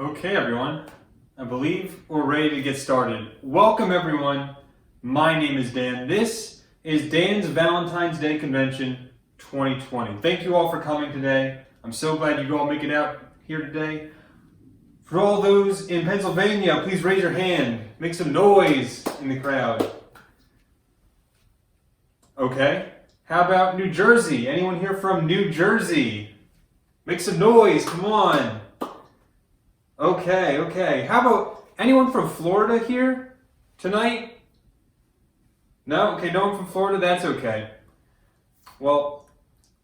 Okay, everyone. I believe we're ready to get started. Welcome, everyone. My name is Dan. This is Dan's Valentine's Day Convention 2020. Thank you all for coming today. I'm so glad you all make it out here today. For all those in Pennsylvania, please raise your hand. Make some noise in the crowd. Okay. How about New Jersey? Anyone here from New Jersey? Make some noise. Come on. Okay. How about anyone from Florida here tonight? No? Okay, no one from Florida? That's okay. Well,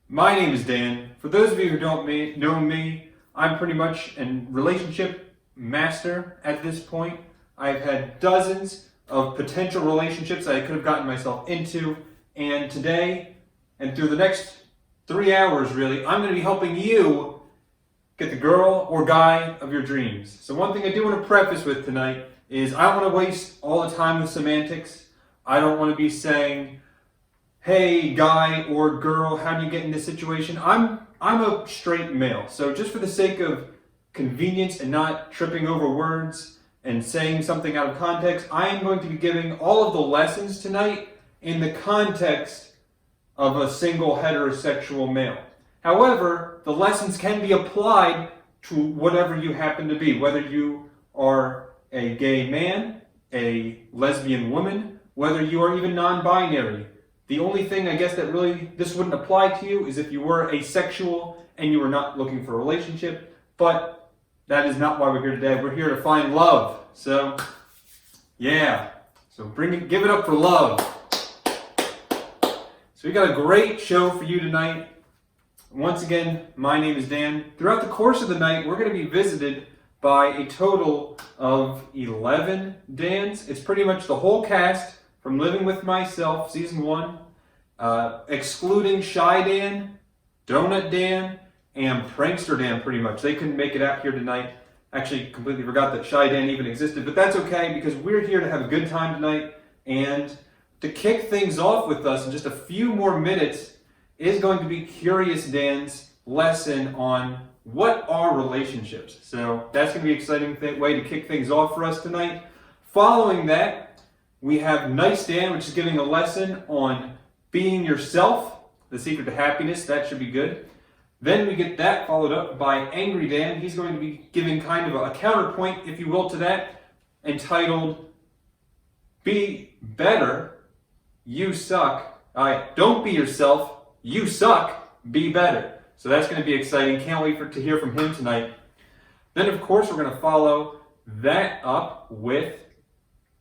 my name is Dan. For those of you who don't know me, I'm pretty much a relationship master at this point. I've had dozens of potential relationships that I could have gotten myself into, and today, and through the next 3 hours really, I'm going to be helping you get the girl or guy of your dreams. So one thing I do want to preface with tonight is I don't want to waste all the time with semantics. I don't want to be saying, hey guy or girl, how do you get in this situation? I'm a straight male. So just for the sake of convenience and not tripping over words and saying something out of context, I am going to be giving all of the lessons tonight in the context of a single heterosexual male. However, the lessons can be applied to whatever you happen to be, whether you are a gay man, a lesbian woman, whether you are even non-binary. The only thing I guess that really this wouldn't apply to you is if you were asexual and you were not looking for a relationship, but that is not why we're here today. We're here to find love. So, yeah. So give it up for love. So we got a great show for you tonight. Once again, my name is Dan. Throughout the course of the night, we're going to be visited by a total of 11 Dans. It's pretty much the whole cast from Living With Myself, Season 1, excluding Shy Dan, Donut Dan, and Prankster Dan pretty much. They couldn't make it out here tonight. Actually, completely forgot that Shy Dan even existed, but that's okay because we're here to have a good time tonight. And to kick things off with us in just a few more minutes is going to be Curious Dan's lesson on what are relationships. So that's going to be an exciting way to kick things off for us tonight. Following that, we have Nice Dan, which is giving a lesson on being yourself, the secret to happiness. That should be good. Then we get that followed up by Angry Dan. He's going to be giving kind of a counterpoint, if you will, to that, entitled Be Better, You Suck. Don't be yourself. You suck, be better. So that's going to be exciting. Can't wait to hear from him tonight. Then, of course, we're going to follow that up with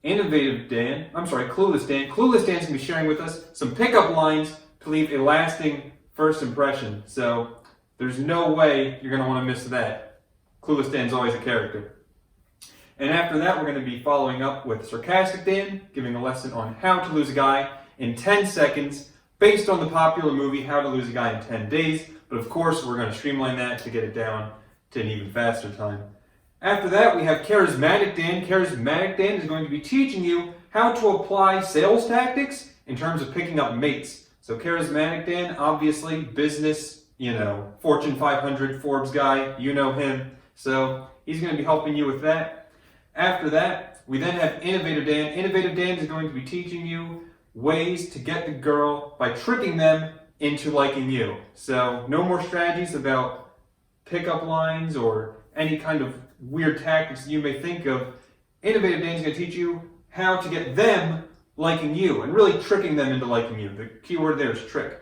Clueless Dan. Clueless Dan's going to be sharing with us some pickup lines to leave a lasting first impression. So there's no way you're going to want to miss that. Clueless Dan's always a character. And after that, we're going to be following up with Sarcastic Dan, giving a lesson on how to lose a guy in 10 seconds, based on the popular movie How to Lose a Guy in 10 Days, but of course we're going to streamline that to get it down to an even faster time. After that, we have Charismatic Dan. Charismatic Dan is going to be teaching you how to apply sales tactics in terms of picking up mates. So Charismatic Dan, obviously business, Fortune 500, Forbes guy, you know him. So he's going to be helping you with that. After that, we then have Innovative Dan. Innovative Dan is going to be teaching you ways to get the girl by tricking them into liking you. So no more strategies about pickup lines or any kind of weird tactics you may think of. Innovative Dan's going to teach you how to get them liking you and really tricking them into liking you. The key word there is trick.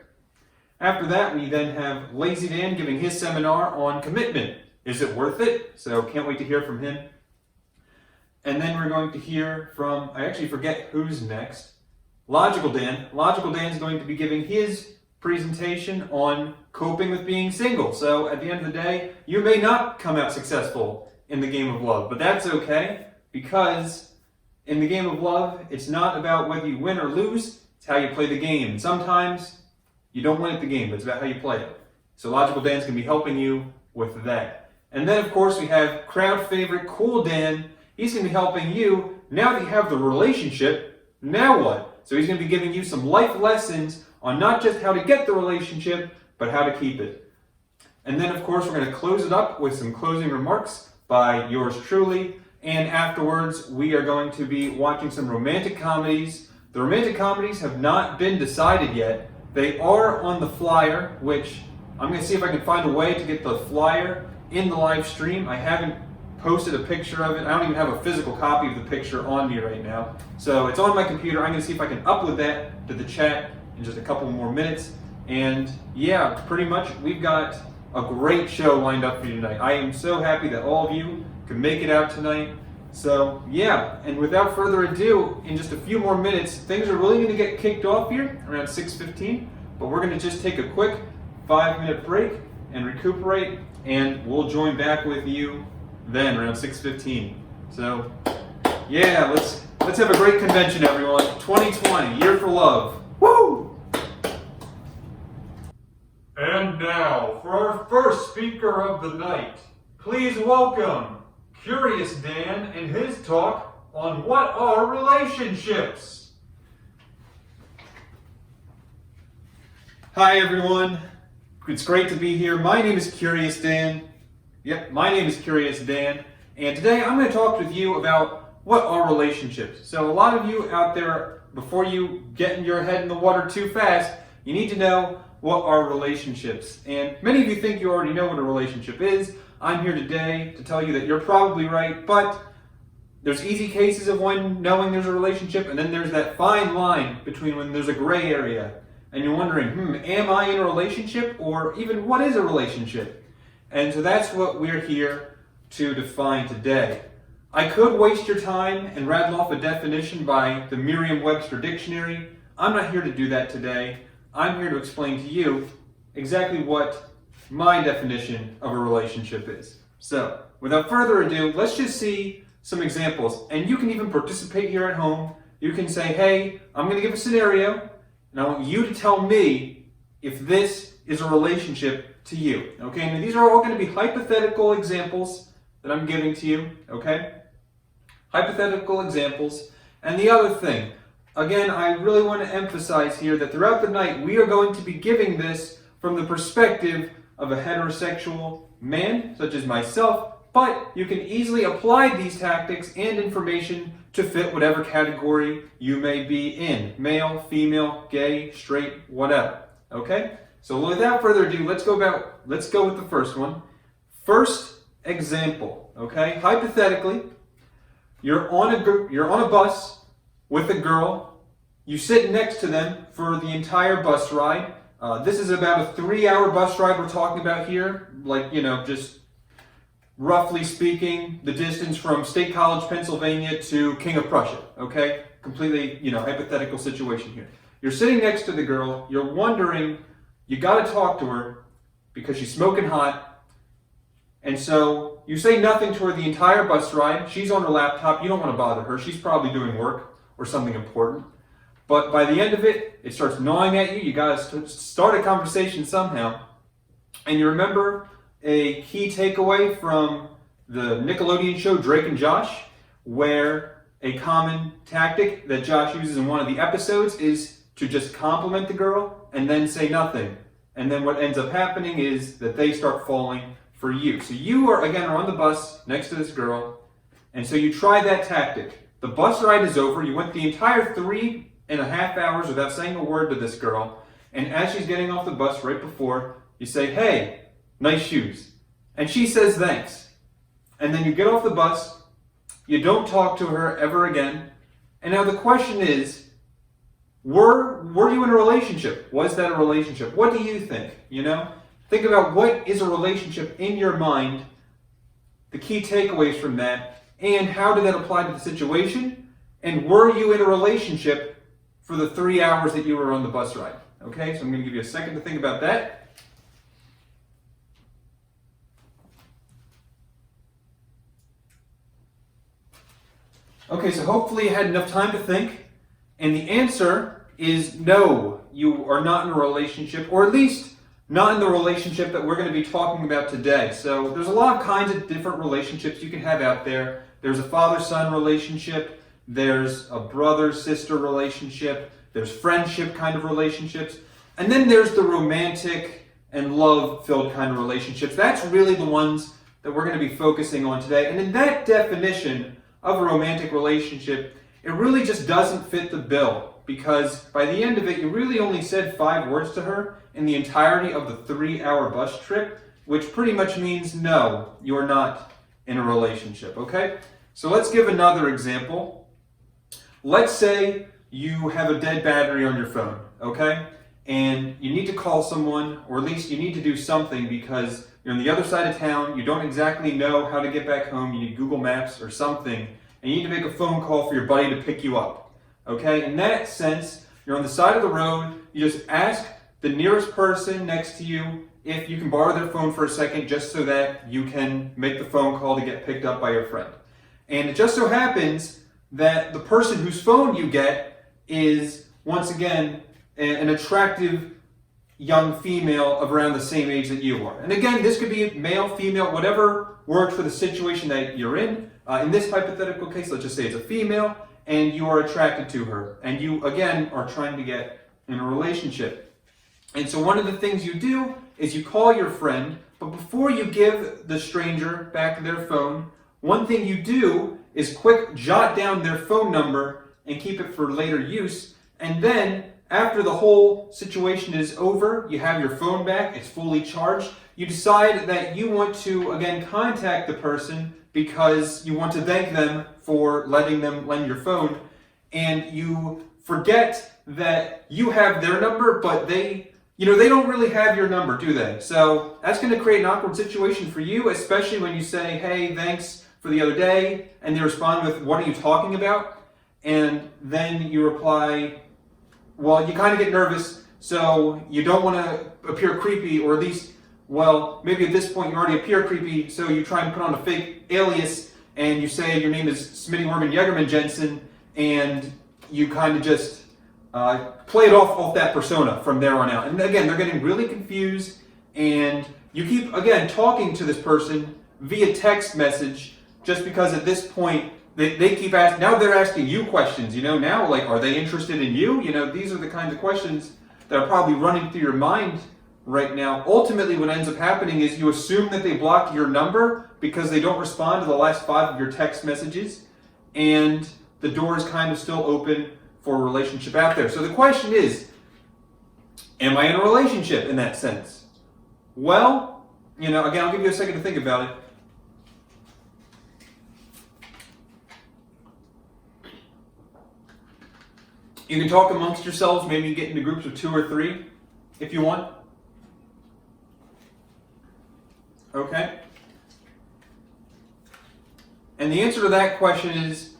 After that, we then have Lazy Dan giving his seminar on commitment. Is it worth it? So can't wait to hear from him. And then we're going to hear from, I actually forget who's next. Logical Dan. Logical Dan is going to be giving his presentation on coping with being single. So at the end of the day, you may not come out successful in the game of love, but that's okay because in the game of love, it's not about whether you win or lose, it's how you play the game. And sometimes you don't win at the game, but it's about how you play it. So Logical Dan's going to be helping you with that. And then of course we have crowd favorite Cool Dan. He's going to be helping you, now that you have the relationship, now what? So he's going to be giving you some life lessons on not just how to get the relationship, but how to keep it. And then, of course, we're going to close it up with some closing remarks by yours truly. And afterwards, we are going to be watching some romantic comedies. The romantic comedies have not been decided yet. They are on the flyer, which I'm going to see if I can find a way to get the flyer in the live stream. I haven't posted a picture of it. I don't even have a physical copy of the picture on me right now. So it's on my computer. I'm going to see if I can upload that to the chat in just a couple more minutes. And yeah, pretty much we've got a great show lined up for you tonight. I am so happy that all of you could make it out tonight. So yeah, and without further ado, in just a few more minutes, things are really going to get kicked off here around 6:15. But we're going to just take a quick 5-minute break and recuperate, and we'll join back with you then around 6:15. So yeah, let's have a great convention, everyone. 2020, Year for Love. Woo! And now for our first speaker of the night, please welcome Curious Dan and his talk on what are relationships. Hi everyone, it's great to be here. My name is Curious Dan. Yep, my name is Curious Dan, and today I'm going to talk with you about what are relationships. So a lot of you out there, before you get in your head in the water too fast, you need to know what are relationships. And many of you think you already know what a relationship is. I'm here today to tell you that you're probably right, but there's easy cases of when knowing there's a relationship, and then there's that fine line between when there's a gray area, and you're wondering, am I in a relationship, or even what is a relationship? And so that's what we're here to define today. I could waste your time and rattle off a definition by the Merriam-Webster dictionary. I'm not here to do that today. I'm here to explain to you exactly what my definition of a relationship is. So, without further ado, let's just see some examples. And you can even participate here at home. You can say, hey, I'm going to give a scenario, and I want you to tell me if this is a relationship to you. Okay, and these are all going to be hypothetical examples that I'm giving to you. Okay, hypothetical examples. And the other thing, again, I really want to emphasize here that throughout the night we are going to be giving this from the perspective of a heterosexual man, such as myself, but you can easily apply these tactics and information to fit whatever category you may be in. Male, female, gay, straight, whatever. Okay? So without further ado, let's go with the first one. First example, okay? Hypothetically, you're on a bus with a girl. You sit next to them for the entire bus ride. This is about a 3-hour bus ride we're talking about here. Like, just roughly speaking, the distance from State College, Pennsylvania to King of Prussia, okay? Completely, hypothetical situation here. You're sitting next to the girl. You're wondering, you got to talk to her because she's smoking hot. And so you say nothing to her the entire bus ride. She's on her laptop. You don't want to bother her. She's probably doing work or something important. But by the end of it, it starts gnawing at you. You got to start a conversation somehow. And you remember a key takeaway from the Nickelodeon show Drake and Josh, where a common tactic that Josh uses in one of the episodes is to just compliment the girl and then say nothing. And then what ends up happening is that they start falling for you. So you are on the bus next to this girl, and so you try that tactic. The bus ride is over. You went the entire 3.5 hours without saying a word to this girl, and as she's getting off the bus right before, you say, hey, nice shoes. And she says thanks. And then you get off the bus, you don't talk to her ever again, and now the question is, were you in a relationship? Was that a relationship? What do you think? Think about what is a relationship in your mind, the key takeaways from that, and how did that apply to the situation? And were you in a relationship for the 3 hours that you were on the bus ride? Okay, so I'm going to give you a second to think about that. Okay, so hopefully you had enough time to think. And the answer is no, you are not in a relationship, or at least not in the relationship that we're going to be talking about today. So there's a lot of kinds of different relationships you can have out there. There's a father-son relationship, there's a brother-sister relationship, there's friendship kind of relationships, and then there's the romantic and love-filled kind of relationships. That's really the ones that we're going to be focusing on today. And in that definition of a romantic relationship, it really just doesn't fit the bill, because by the end of it, you really only said 5 words to her in the entirety of the 3-hour bus trip, which pretty much means no, you're not in a relationship, okay? So let's give another example. Let's say you have a dead battery on your phone, okay? And you need to call someone, or at least you need to do something because you're on the other side of town, you don't exactly know how to get back home, you need Google Maps or something, and you need to make a phone call for your buddy to pick you up, okay? In that sense, you're on the side of the road, you just ask the nearest person next to you if you can borrow their phone for a second just so that you can make the phone call to get picked up by your friend. And it just so happens that the person whose phone you get is, once again, an attractive young female of around the same age that you are. And again, this could be male, female, whatever works for the situation that you're in. In this hypothetical case, let's just say it's a female, and you are attracted to her. And you, again, are trying to get in a relationship. And so one of the things you do is you call your friend, but before you give the stranger back their phone, one thing you do is quick jot down their phone number and keep it for later use. And then after the whole situation is over, you have your phone back, it's fully charged, you decide that you want to, again, contact the person because you want to thank them for letting them lend your phone, and you forget that you have their number, but they don't really have your number, do they? So that's going to create an awkward situation for you, especially when you say, hey, thanks for the other day, and they respond with, what are you talking about? And then you reply, well, you kind of get nervous, so you don't want to appear creepy, or at least, well, maybe at this point you already appear creepy, so you try and put on a fake alias, and you say your name is Smitty Morgan Yegerman Jensen, and you kind of just play it off that persona from there on out. And again, they're getting really confused, and you keep, again, talking to this person via text message, just because at this point, they keep asking, now they're asking you questions, now, like, are they interested in you? These are the kinds of questions that are probably running through your mind right now. Ultimately, what ends up happening is you assume that they block your number because they don't respond to the last 5 of your text messages, and the door is kind of still open for a relationship out there. So the question is, am I in a relationship in that sense? Well, again, I'll give you a second to think about it. You can talk amongst yourselves, maybe you get into groups of 2 or 3 if you want. Okay? And the answer to that question is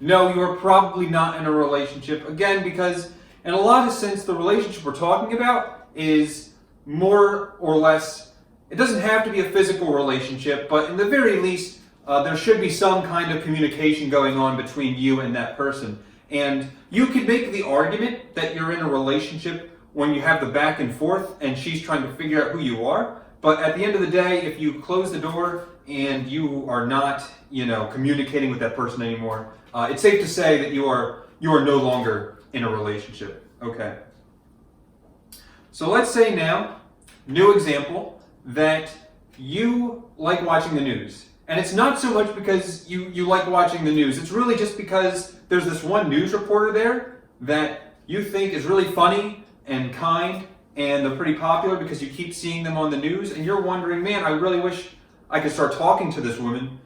no, you are probably not in a relationship. Again, because in a lot of sense, the relationship we're talking about is more or less, it doesn't have to be a physical relationship, but in the very least, there should be some kind of communication going on between you and that person. And you could make the argument that you're in a relationship when you have the back and forth and she's trying to figure out who you are. But at the end of the day, if you close the door and you are not, communicating with that person anymore, it's safe to say that you are no longer in a relationship. Okay. So let's say now, new example, that you like watching the news. And it's not so much because you like watching the news. It's really just because there's this one news reporter there that you think is really funny and kind, and they're pretty popular because you keep seeing them on the news, and you're wondering, man, I really wish I could start talking to this woman.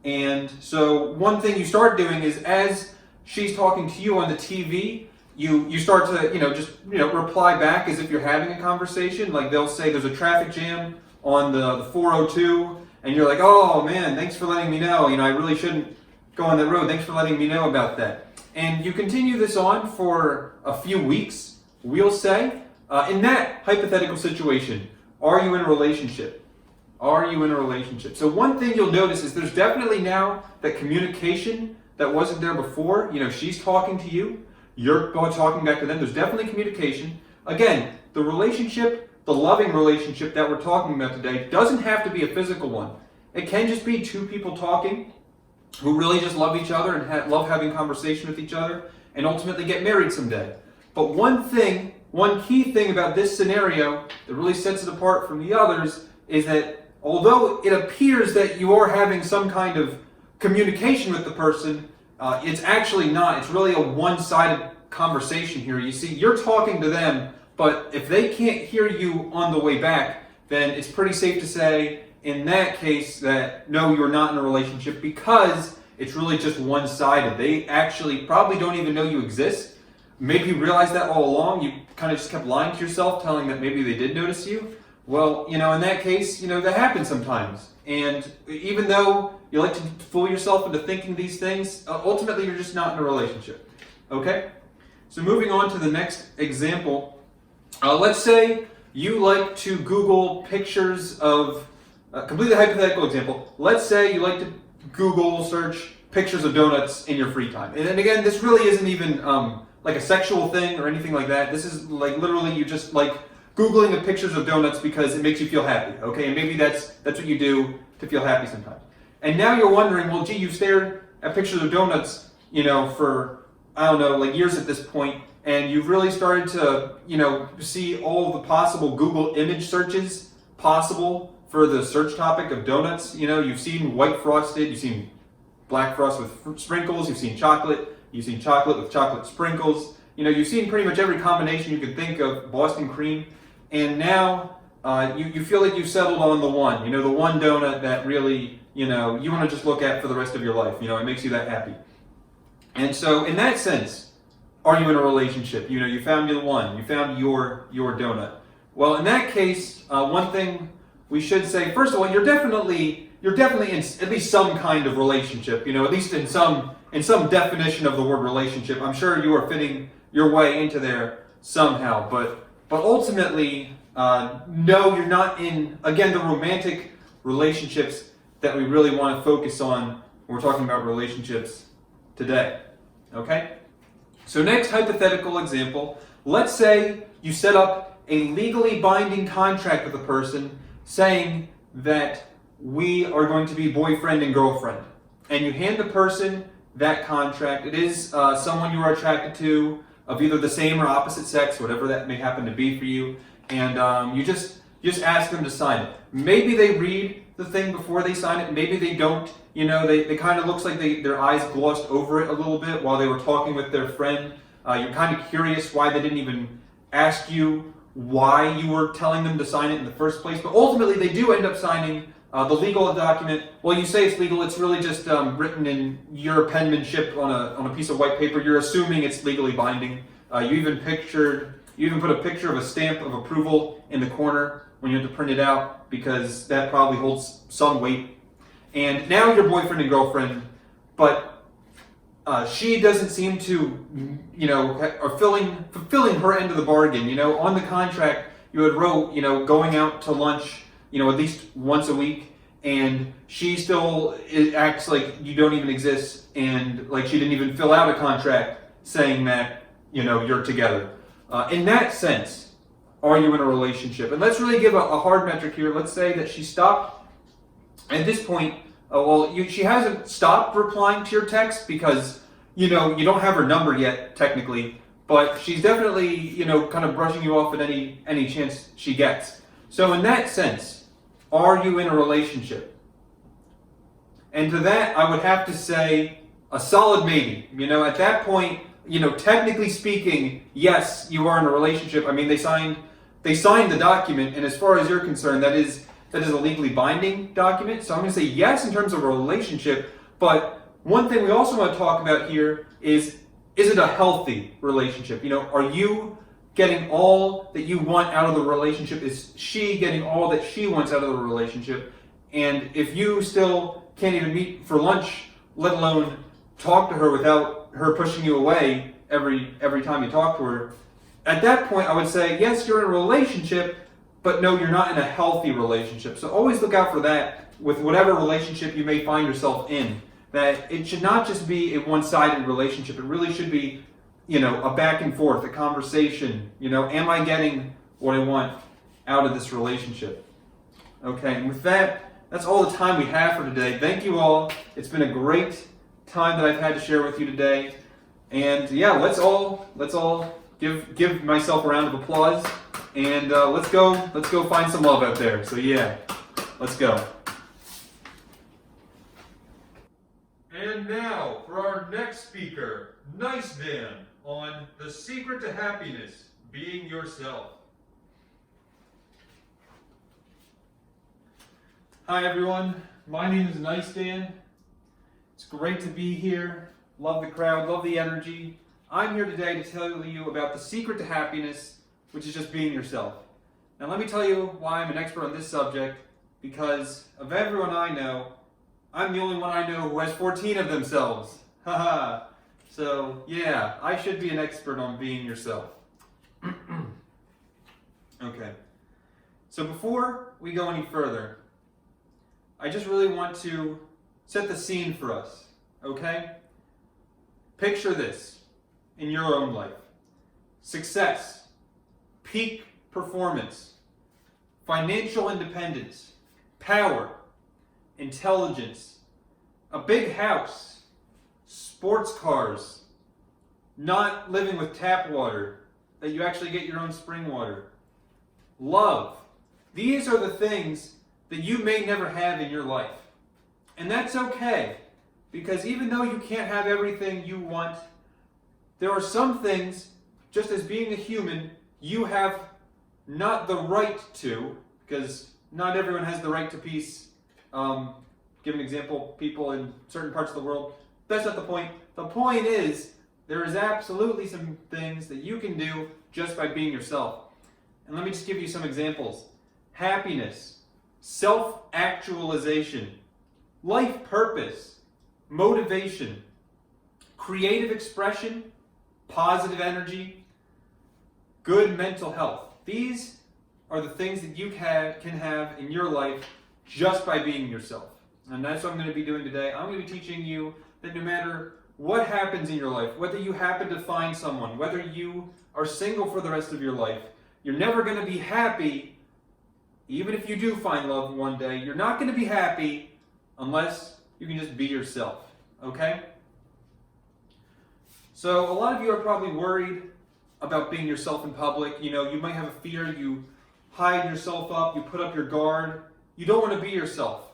And so one thing you start doing is, as she's talking to you on the TV, you start to reply back as if you're having a conversation. Like they'll say there's a traffic jam on the 402, and you're like, oh man, thanks for letting me know. I really shouldn't go on that road. Thanks for letting me know about that. And you continue this on for a few weeks, we'll say. In that hypothetical situation, are you in a relationship? Are you in a relationship? So one thing you'll notice is there's definitely now that communication that wasn't there before. She's talking to you, you're talking back to them. There's definitely communication. Again, the relationship, the loving relationship that we're talking about today doesn't have to be a physical one. It can just be 2 people talking who really just love each other and love having conversation with each other and ultimately get married someday. But one key thing about this scenario that really sets it apart from the others is that although it appears that you are having some kind of communication with the person, it's actually not. It's really a one-sided conversation here. You see, you're talking to them, but if they can't hear you on the way back, then it's pretty safe to say in that case that no, you're not in a relationship, because it's really just one-sided. They actually probably don't even know you exist. Maybe you realized that all along. You kind of just kept lying to yourself, telling that maybe they did notice you. Well, in that case, that happens sometimes. And even though you like to fool yourself into thinking these things, ultimately you're just not in a relationship. Okay? So moving on to the next example. Let's say you like to Google pictures of, completely hypothetical example. Let's say you like to Google search pictures of donuts in your free time. And again, this really isn't even like a sexual thing or anything like that. This is like literally you just like Googling the pictures of donuts because it makes you feel happy, okay? And maybe that's what you do to feel happy sometimes. And now you're wondering, well, gee, you've stared at pictures of donuts, for, I don't know, like years at this point, and you've really started to, see all the possible Google image searches possible for the search topic of donuts. You've seen white frosted, you've seen black frost with sprinkles, you've seen chocolate with chocolate sprinkles. You've seen pretty much every combination you could think of, Boston cream. And now you feel like you've settled on the one, the one donut that really, you want to just look at for the rest of your life. It makes you that happy. And so in that sense, are you in a relationship? You found the one, you found your donut. Well, in that case, one thing we should say, first of all, you're definitely in at least some kind of relationship, at least in some definition of the word relationship. I'm sure you are fitting your way into there somehow, but ultimately, no, you're not in, again, the romantic relationships that we really want to focus on when we're talking about relationships today, okay? So next hypothetical example, let's say you set up a legally binding contract with a person saying that we are going to be boyfriend and girlfriend, and you hand the person that contract. It is someone you are attracted to, of either the same or opposite sex, whatever that may happen to be for you, and you just ask them to sign it. Maybe they read the thing before they sign it, maybe they don't. They kind of looks like their eyes glossed over it a little bit while they were talking with their friend. You're kind of curious why they didn't even ask you why you were telling them to sign it in the first place, but ultimately they do end up signing the legal document. Well, you say it's legal, it's really just written in your penmanship on a piece of white paper. You're assuming it's legally binding. You even put a picture of a stamp of approval in the corner when you have to print it out, because that probably holds some weight. And now you're boyfriend and girlfriend, but she doesn't seem to, are fulfilling her end of the bargain. On the contract, you had wrote, going out to lunch, at least once a week, and she still acts like you don't even exist, and like she didn't even fill out a contract saying that, you're together. In that sense, are you in a relationship? And let's really give a hard metric here. Let's say that she stopped at this point. She hasn't stopped replying to your text because, you don't have her number yet, technically, but she's definitely, kind of brushing you off at any chance she gets. So in that sense, are you in a relationship? And to that, I would have to say a solid maybe. At that point, technically speaking, yes, you are in a relationship. I mean, they signed the document, and as far as you're concerned, that is a legally binding document. So I'm going to say yes in terms of a relationship, but one thing we also want to talk about here is it a healthy relationship? Are you getting all that you want out of the relationship? Is she getting all that she wants out of the relationship? And if you still can't even meet for lunch, let alone talk to her without her pushing you away every time you talk to her, at that point I would say, yes, you're in a relationship, but no, you're not in a healthy relationship. So always look out for that with whatever relationship you may find yourself in, that it should not just be a one-sided relationship. It really should be, a back and forth, a conversation. Am I getting what I want out of this relationship? Okay, and with that, that's all the time we have for today. Thank you all. It's been a great time that I've had to share with you today. And yeah, let's all give myself a round of applause, and let's go find some love out there. So yeah. Let's go. And now for our next speaker, Nice Dan, on the secret to happiness, being yourself. Hi everyone, my name is Nice Dan. It's great to be here. Love the crowd, love the energy. I'm here today to tell you about the secret to happiness, which is just being yourself. Now let me tell you why I'm an expert on this subject, because of everyone I know, I'm the only one I know who has 14 of themselves. Haha. So yeah, I should be an expert on being yourself. Okay. So before we go any further, I just really want to set the scene for us, okay? Picture this in your own life. Success, peak performance, financial independence, power, intelligence, a big house, sports cars, not living with tap water, that you actually get your own spring water, love. These are the things that you may never have in your life. And that's okay, because even though you can't have everything you want, there are some things, just as being a human, you have not the right to, because not everyone has the right to peace. Give an example, people in certain parts of the world. That's not the point. The point is, there is absolutely some things that you can do just by being yourself. And let me just give you some examples. Happiness, self-actualization, life purpose, motivation, creative expression, positive energy, good mental health. These are the things that you can have in your life just by being yourself. And that's what I'm going to be doing today. I'm going to be teaching you that no matter what happens in your life, whether you happen to find someone, whether you are single for the rest of your life, you're never going to be happy. Even if you do find love one day, you're not going to be happy unless you can just be yourself, okay? So a lot of you are probably worried about being yourself in public. You know, you might have a fear, you hide yourself up, you put up your guard. You don't want to be yourself,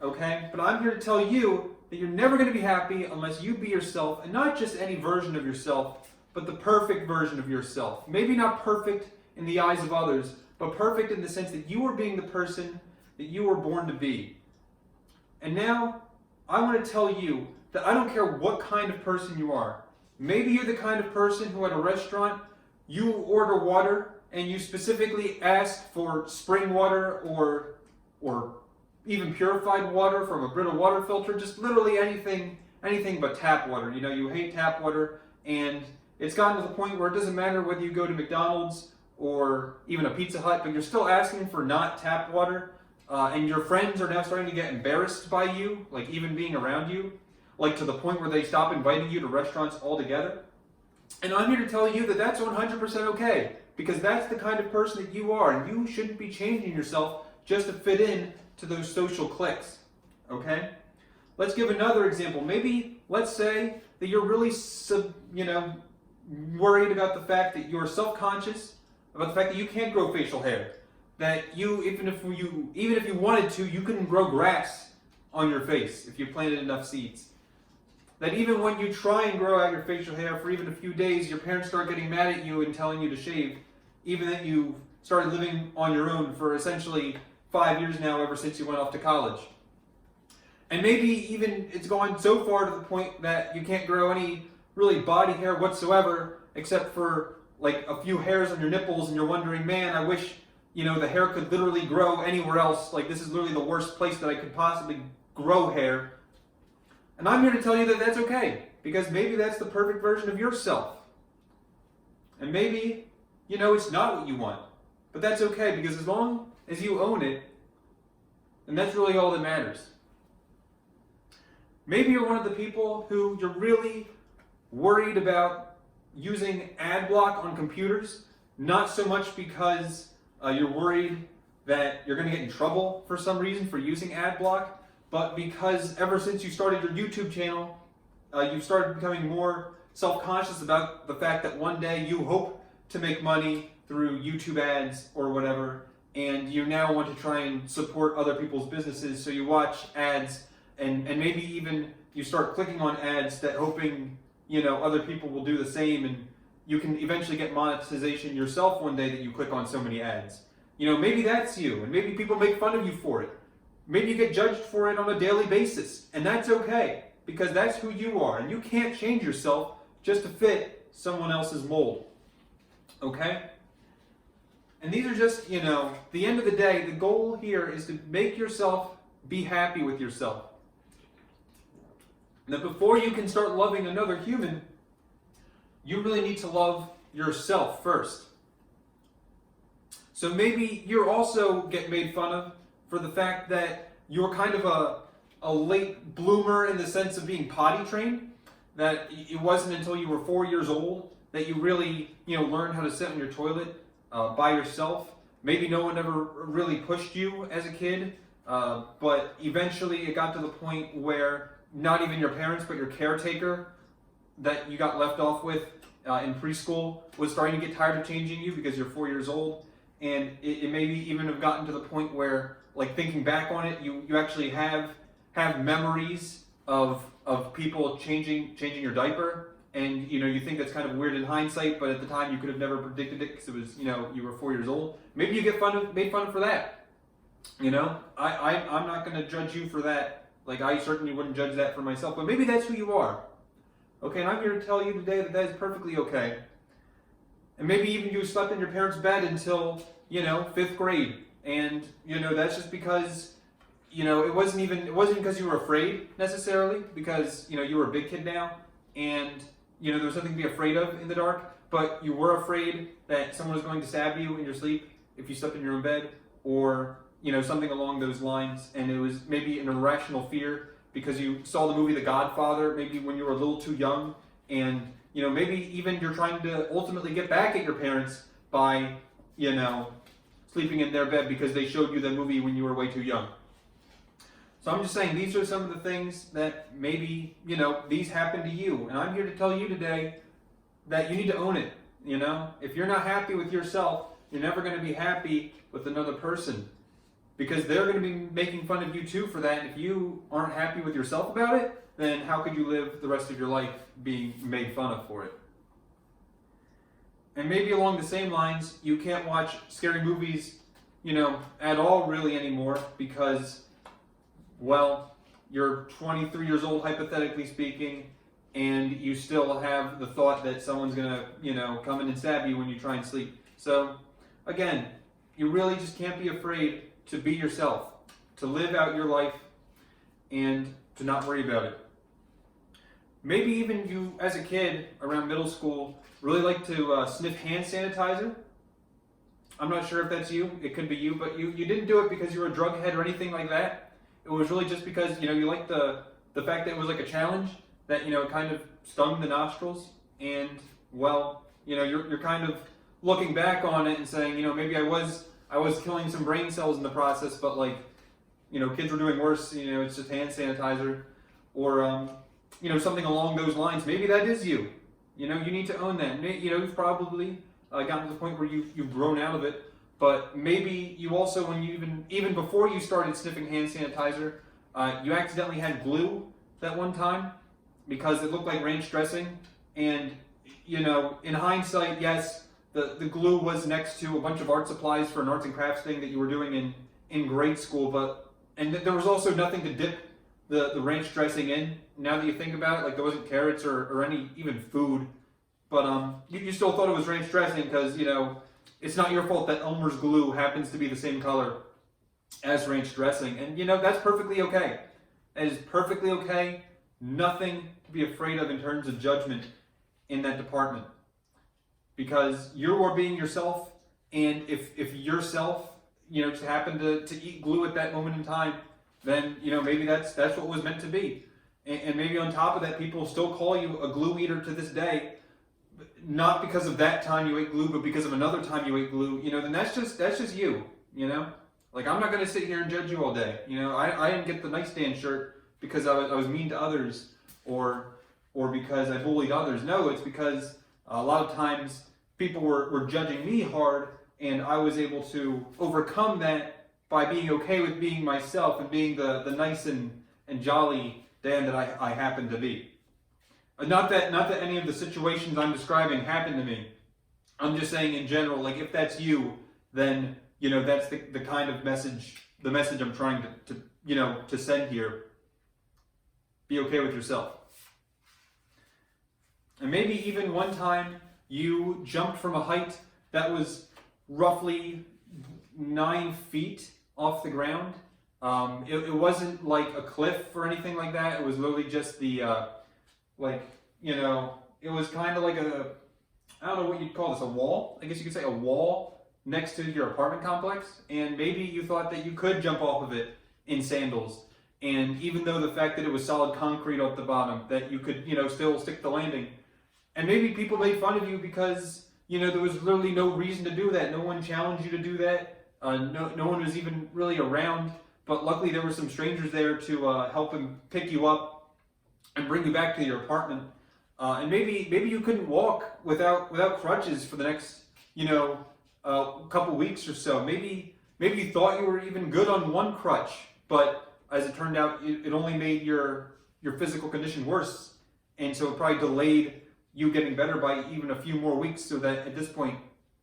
okay? But I'm here to tell you that you're never going to be happy unless you be yourself, and not just any version of yourself, but the perfect version of yourself. Maybe not perfect in the eyes of others, but perfect in the sense that you are being the person that you were born to be. And now, I want to tell you that I don't care what kind of person you are. Maybe you're the kind of person who at a restaurant, you order water and you specifically ask for spring water or even purified water from a Brita water filter, just literally anything but tap water. You know, you hate tap water, and it's gotten to the point where it doesn't matter whether you go to McDonald's or even a Pizza Hut, but you're still asking for not tap water, and your friends are now starting to get embarrassed by you, like even being around you, like to the point where they stop inviting you to restaurants altogether. And I'm here to tell you that that's 100% okay, because that's the kind of person that you are, and you shouldn't be changing yourself just to fit in to those social cliques, okay? Let's give another example. Maybe, let's say that you're really, worried about the fact that you're self-conscious, about the fact that you can't grow facial hair, that you, even if you wanted to, you couldn't grow grass on your face if you planted enough seeds. That even when you try and grow out your facial hair for even a few days, your parents start getting mad at you and telling you to shave, even that you started living on your own for essentially 5 years now, ever since you went off to college. And maybe even it's gone so far to the point that you can't grow any really body hair whatsoever, except for like a few hairs on your nipples, and you're wondering, man, I wish, the hair could literally grow anywhere else. Like, this is literally the worst place that I could possibly grow hair. And I'm here to tell you that that's okay, because maybe that's the perfect version of yourself. And maybe, it's not what you want. But that's okay, because as long as you own it, then that's really all that matters. Maybe you're one of the people who you're really worried about using ad block on computers, not so much because you're worried that you're going to get in trouble for some reason for using ad block, but because ever since you started your YouTube channel, you've started becoming more self-conscious about the fact that one day you hope to make money through YouTube ads or whatever, and you now want to try and support other people's businesses, so you watch ads, and maybe even you start clicking on ads that hoping, other people will do the same, and you can eventually get monetization yourself one day that you click on so many ads. Maybe that's you, and maybe people make fun of you for it. Maybe you get judged for it on a daily basis, and that's okay, because that's who you are, and you can't change yourself just to fit someone else's mold. Okay? And these are just, the end of the day, the goal here is to make yourself be happy with yourself. That before you can start loving another human, you really need to love yourself first. So maybe you're also get made fun of for the fact that you're kind of a late bloomer in the sense of being potty trained, that it wasn't until you were 4 years old that you really, learned how to sit on your toilet by yourself. Maybe no one ever really pushed you as a kid, but eventually it got to the point where not even your parents, but your caretaker that you got left off with in preschool was starting to get tired of changing you because you're 4 years old. And it maybe even have gotten to the point where, like, thinking back on it, you actually have memories of people changing your diaper, and you think that's kind of weird in hindsight, but at the time you could have never predicted it because it was you were 4 years old. Maybe you get made fun of for that. I'm not going to judge you for that. Like, I certainly wouldn't judge that for myself, but maybe that's who you are. Okay, and I'm here to tell you today that is perfectly okay. And maybe even you slept in your parents' bed until, 5th grade. And, that's just because, it wasn't because you were afraid necessarily, because, you were a big kid now, and, there was nothing to be afraid of in the dark, but you were afraid that someone was going to stab you in your sleep if you slept in your own bed, or, something along those lines, and it was maybe an irrational fear because you saw the movie The Godfather maybe when you were a little too young, and maybe even you're trying to ultimately get back at your parents by, sleeping in their bed because they showed you the movie when you were way too young. So I'm just saying, these are some of the things that maybe, these happen to you. And I'm here to tell you today that you need to own it. If you're not happy with yourself, you're never going to be happy with another person, because they're going to be making fun of you too for that. And if you aren't happy with yourself about it, then how could you live the rest of your life being made fun of for it? And maybe along the same lines, you can't watch scary movies, at all really anymore because, well, you're 23 years old, hypothetically speaking, and you still have the thought that someone's going to, come in and stab you when you try and sleep. So, again, you really just can't be afraid to be yourself, to live out your life, and to not worry about it. Maybe even you, as a kid, around middle school, really like to sniff hand sanitizer. I'm not sure if that's you. It could be you, but you didn't do it because you were a drug head or anything like that. It was really just because, you liked the fact that it was like a challenge, that, it kind of stung the nostrils. And, well, you're kind of looking back on it and saying, maybe I was killing some brain cells in the process, but, like, kids were doing worse, it's just hand sanitizer. Or, something along those lines. Maybe that is you. You need to own that. You've probably gotten to the point where you've grown out of it. But maybe you also, when you even before you started sniffing hand sanitizer, you accidentally had glue that one time because it looked like ranch dressing. And, in hindsight, yes, the glue was next to a bunch of art supplies for an arts and crafts thing that you were doing in grade school. And there was also nothing to dip the ranch dressing in. Now that you think about it, like, there wasn't carrots or any even food, but you still thought it was ranch dressing because it's not your fault that Elmer's glue happens to be the same color as ranch dressing, and that's perfectly okay. That is perfectly okay. Nothing to be afraid of in terms of judgment in that department, because you are being yourself, and if yourself just happened to eat glue at that moment in time, then maybe that's what was meant to be. And maybe on top of that, people still call you a glue eater to this day, not because of that time you ate glue, but because of another time you ate glue. Then that's just you. Like, I'm not going to sit here and judge you all day. I didn't get the nightstand shirt because I was mean to others, or because I bullied others. No, it's because a lot of times people were judging me hard and I was able to overcome that by being okay with being myself and being the nice and jolly Dan that I happen to be. Not that any of the situations I'm describing happened to me. I'm just saying in general, like if that's you, then that's the kind of message, the message I'm trying to send here. Be okay with yourself. And maybe even one time you jumped from a height that was roughly 9 feet off the ground. It wasn't like a cliff or anything like that. It was literally just the, it was kind of like I don't know what you'd call this, a wall? I guess you could say a wall next to your apartment complex. And maybe you thought that you could jump off of it in sandals. And even though the fact that it was solid concrete at the bottom, that you could, still stick the landing. And maybe people made fun of you because, there was literally no reason to do that. No one challenged you to do that. No one was even really around. But luckily there were some strangers there to help him pick you up and bring you back to your apartment. And maybe you couldn't walk without crutches for the next, couple weeks or so. Maybe you thought you were even good on one crutch, but as it turned out, it only made your physical condition worse. And so it probably delayed you getting better by even a few more weeks, so that at this point,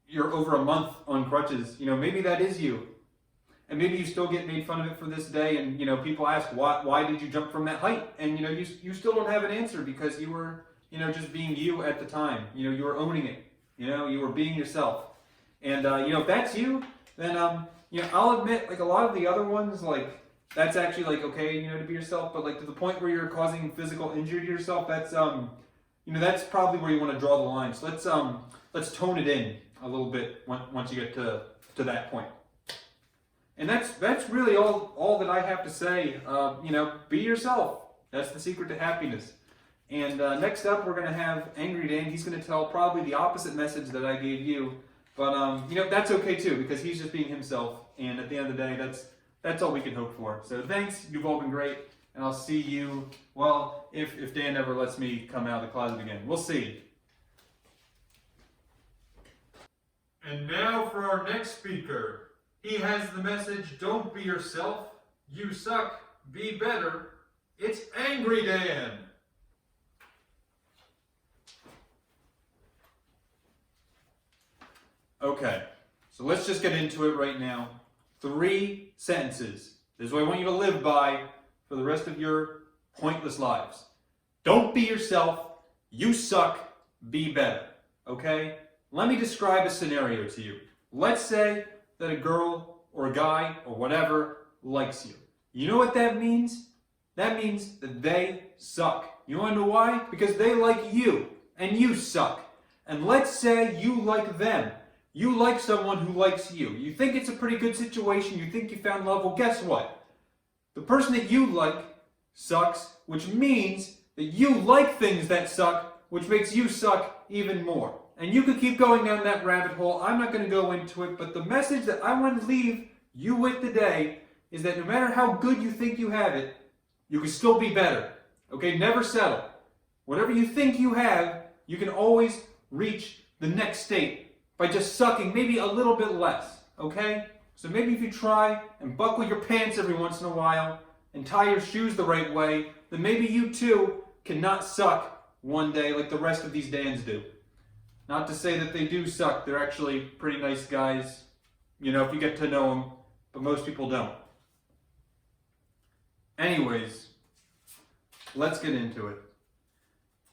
you're over a month on crutches. Maybe that is you. And maybe you still get made fun of it for this day, and people ask, why did you jump from that height? And you still don't have an answer because you were just being you at the time. You were owning it. You were being yourself. And if that's you, then I'll admit, like a lot of the other ones, like that's actually like okay, to be yourself. But like to the point where you're causing physical injury to yourself, that's that's probably where you want to draw the line. So let's tone it in a little bit once you get to that point. And that's really all that I have to say. Be yourself. That's the secret to happiness. And next up, we're going to have Angry Dan. He's going to tell probably the opposite message that I gave you. But, that's okay too, because he's just being himself. And at the end of the day, that's all we can hope for. So thanks. You've all been great. And I'll see you, well, if Dan ever lets me come out of the closet again. We'll see. And now for our next speaker. He has the message, don't be yourself, you suck, be better. It's Angry Dan. Okay, so let's just get into it right now. 3 sentences. This is what I want you to live by for the rest of your pointless lives. Don't be yourself, you suck, be better. Okay? Let me describe a scenario to you. Let's say that a girl or a guy or whatever likes you. You know what that means? That means that they suck. You want to know why? Because they like you and you suck. And let's say you like them. You like someone who likes you. You think it's a pretty good situation. You think you found love. Well, guess what? The person that you like sucks, which means that you like things that suck, which makes you suck even more. And you could keep going down that rabbit hole. I'm not going to go into it, but the message that I want to leave you with today is that no matter how good you think you have it, you can still be better. Okay? Never settle. Whatever you think you have, you can always reach the next state by just sucking maybe a little bit less. Okay? So maybe if you try and buckle your pants every once in a while and tie your shoes the right way, then maybe you too cannot suck one day like the rest of these Dans do. Not to say that they do suck. They're actually pretty nice guys, if you get to know them, but most people don't. Anyways, let's get into it.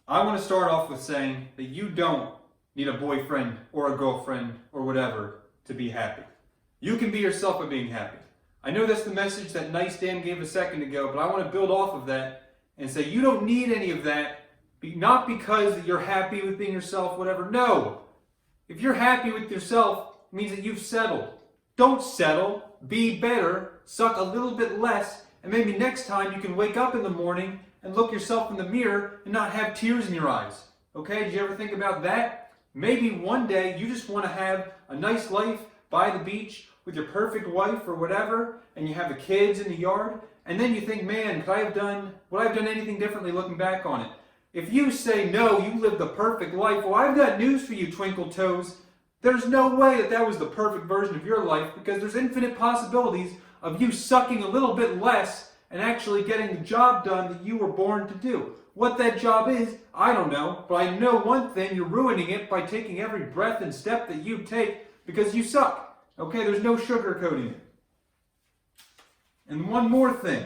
I want to start off with saying that you don't need a boyfriend or a girlfriend or whatever to be happy. You can be yourself by being happy. I know that's the message that Nice Dan gave a second ago, but I want to build off of that and say you don't need any of that. Not because you're happy with being yourself, whatever. No. If you're happy with yourself, it means that you've settled. Don't settle. Be better. Suck a little bit less. And maybe next time you can wake up in the morning and look yourself in the mirror and not have tears in your eyes. Okay? Did you ever think about that? Maybe one day you just want to have a nice life by the beach with your perfect wife or whatever, and you have the kids in the yard, and then you think, man, would I have done anything differently looking back on it? If you say, no, you live the perfect life, well, I've got news for you, Twinkle Toes. There's no way that that was the perfect version of your life, because there's infinite possibilities of you sucking a little bit less and actually getting the job done that you were born to do. What that job is, I don't know, but I know one thing: you're ruining it by taking every breath and step that you take because you suck. Okay, there's no sugarcoating it. And one more thing.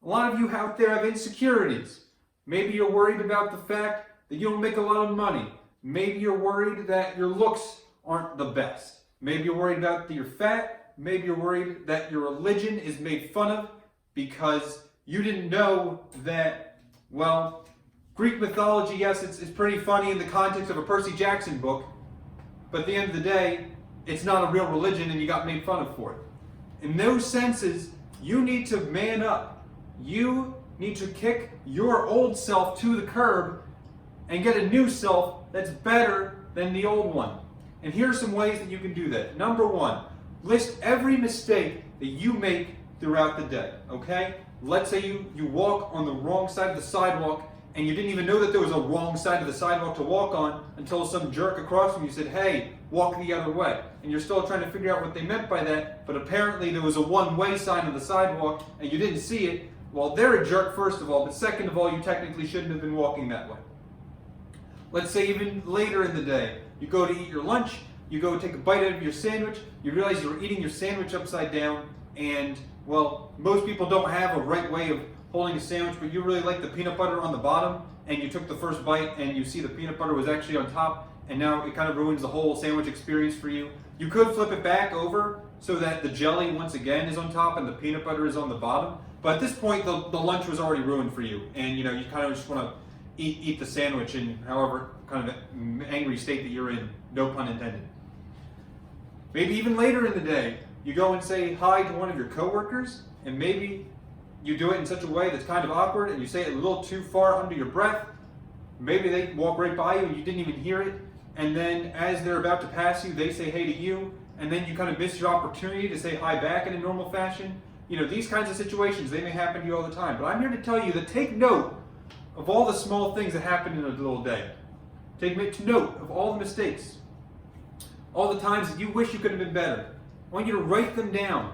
A lot of you out there have insecurities. Maybe you're worried about the fact that you don't make a lot of money. Maybe you're worried that your looks aren't the best. Maybe you're worried about that you're fat. Maybe you're worried that your religion is made fun of because you didn't know that, well, Greek mythology, yes, it's pretty funny in the context of a Percy Jackson book, but at the end of the day, it's not a real religion and you got made fun of for it. In those senses, you need to man up. You need to kick your old self to the curb and get a new self that's better than the old one. And here are some ways that you can do that. Number one, list every mistake that you make throughout the day, okay? Let's say you walk on the wrong side of the sidewalk and you didn't even know that there was a wrong side of the sidewalk to walk on until some jerk across from you said, hey, walk the other way. And you're still trying to figure out what they meant by that, but apparently there was a one-way sign on the sidewalk and you didn't see it. Well, they're a jerk, first of all, but second of all, you technically shouldn't have been walking that way. Let's say even later in the day, you go to eat your lunch, you go take a bite out of your sandwich, you realize you're eating your sandwich upside down, and, well, most people don't have a right way of holding a sandwich, but you really like the peanut butter on the bottom, and you took the first bite and you see the peanut butter was actually on top, and now it kind of ruins the whole sandwich experience for you. You could flip it back over so that the jelly once again is on top and the peanut butter is on the bottom, but at this point the lunch was already ruined for you, and you kind of just want to eat the sandwich in however kind of angry state that you're in, no pun intended. Maybe even later in the day, you go and say hi to one of your coworkers, and maybe you do it in such a way that's kind of awkward, and you say it a little too far under your breath. Maybe they walk right by you and you didn't even hear it, and then as they're about to pass you, they say hey to you, and then you kind of miss your opportunity to say hi back in a normal fashion. These kinds of situations, they may happen to you all the time, but I'm here to tell you that take note of all the small things that happen in a little day. Take note of all the mistakes, all the times that you wish you could have been better. I want you to write them down.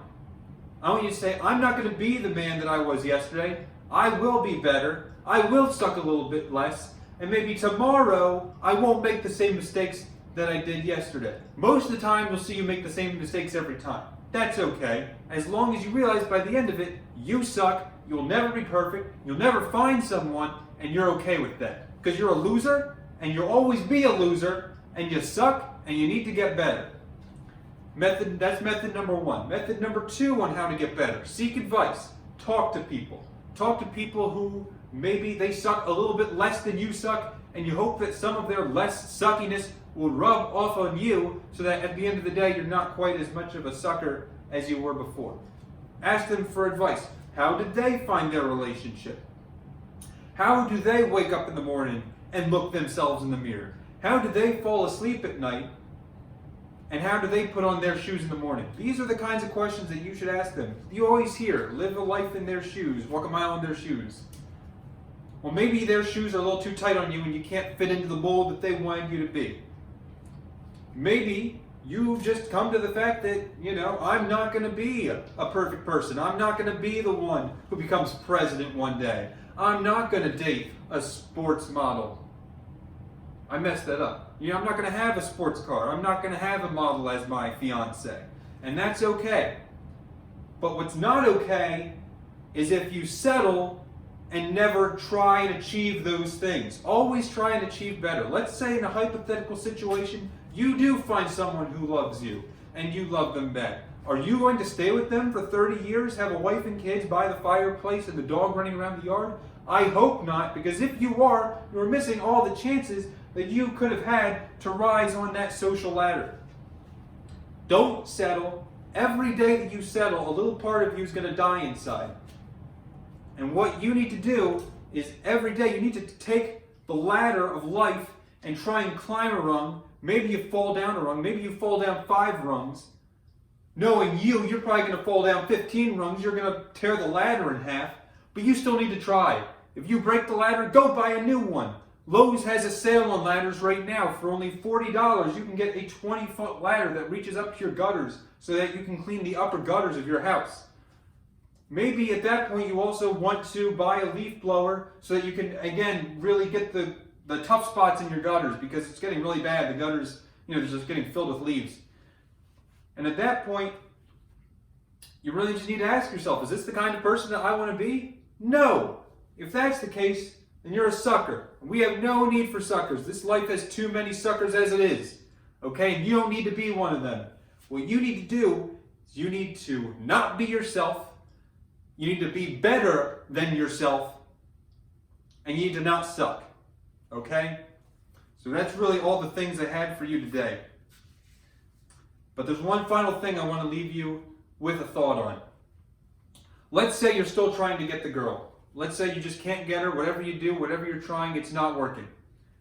I want you to say, I'm not going to be the man that I was yesterday. I will be better. I will suck a little bit less. And maybe tomorrow, I won't make the same mistakes that I did yesterday. Most of the time, you'll see you make the same mistakes every time. That's okay, as long as you realize by the end of it, you suck, you'll never be perfect, you'll never find someone, and you're okay with that. Because you're a loser, and you'll always be a loser, and you suck, and you need to get better. That's method number one. Method number two on how to get better. Seek advice. Talk to people. Talk to people who maybe they suck a little bit less than you suck, and you hope that some of their less suckiness will rub off on you so that at the end of the day, you're not quite as much of a sucker as you were before. Ask them for advice. How did they find their relationship? How do they wake up in the morning and look themselves in the mirror? How do they fall asleep at night? And how do they put on their shoes in the morning? These are the kinds of questions that you should ask them. You always hear, live a life in their shoes, walk a mile in their shoes. Well, maybe their shoes are a little too tight on you and you can't fit into the mold that they wanted you to be. Maybe you just come to the fact that, I'm not going to be a perfect person. I'm not going to be the one who becomes president one day. I'm not going to date a sports model. I messed that up. I'm not going to have a sports car. I'm not going to have a model as my fiance. And that's okay. But what's not okay is if you settle and never try and achieve those things. Always try and achieve better. Let's say in a hypothetical situation, you do find someone who loves you and you love them back. Are you going to stay with them for 30 years, have a wife and kids by the fireplace and the dog running around the yard? I hope not, because if you are, you're missing all the chances that you could have had to rise on that social ladder. Don't settle. Every day that you settle, a little part of you is going to die inside. And what you need to do is every day you need to take the ladder of life and try and climb a rung. Maybe you fall down a rung. Maybe you fall down 5 rungs. Knowing you're probably going to fall down 15 rungs. You're going to tear the ladder in half. But you still need to try. If you break the ladder, go buy a new one. Lowe's has a sale on ladders right now. For only $40, you can get a 20-foot ladder that reaches up to your gutters so that you can clean the upper gutters of your house. Maybe at that point you also want to buy a leaf blower so that you can, again, really get the tough spots in your gutters, because it's getting really bad. The gutters, they're just getting filled with leaves. And at that point, you really just need to ask yourself, is this the kind of person that I want to be? No. If that's the case, then you're a sucker. We have no need for suckers. This life has too many suckers as it is. Okay? And you don't need to be one of them. What you need to do is you need to not be yourself. You need to be better than yourself. And you need to not suck. Okay? So that's really all the things I had for you today. But there's one final thing I want to leave you with a thought on. Let's say you're still trying to get the girl. Let's say you just can't get her. Whatever you do, whatever you're trying, it's not working.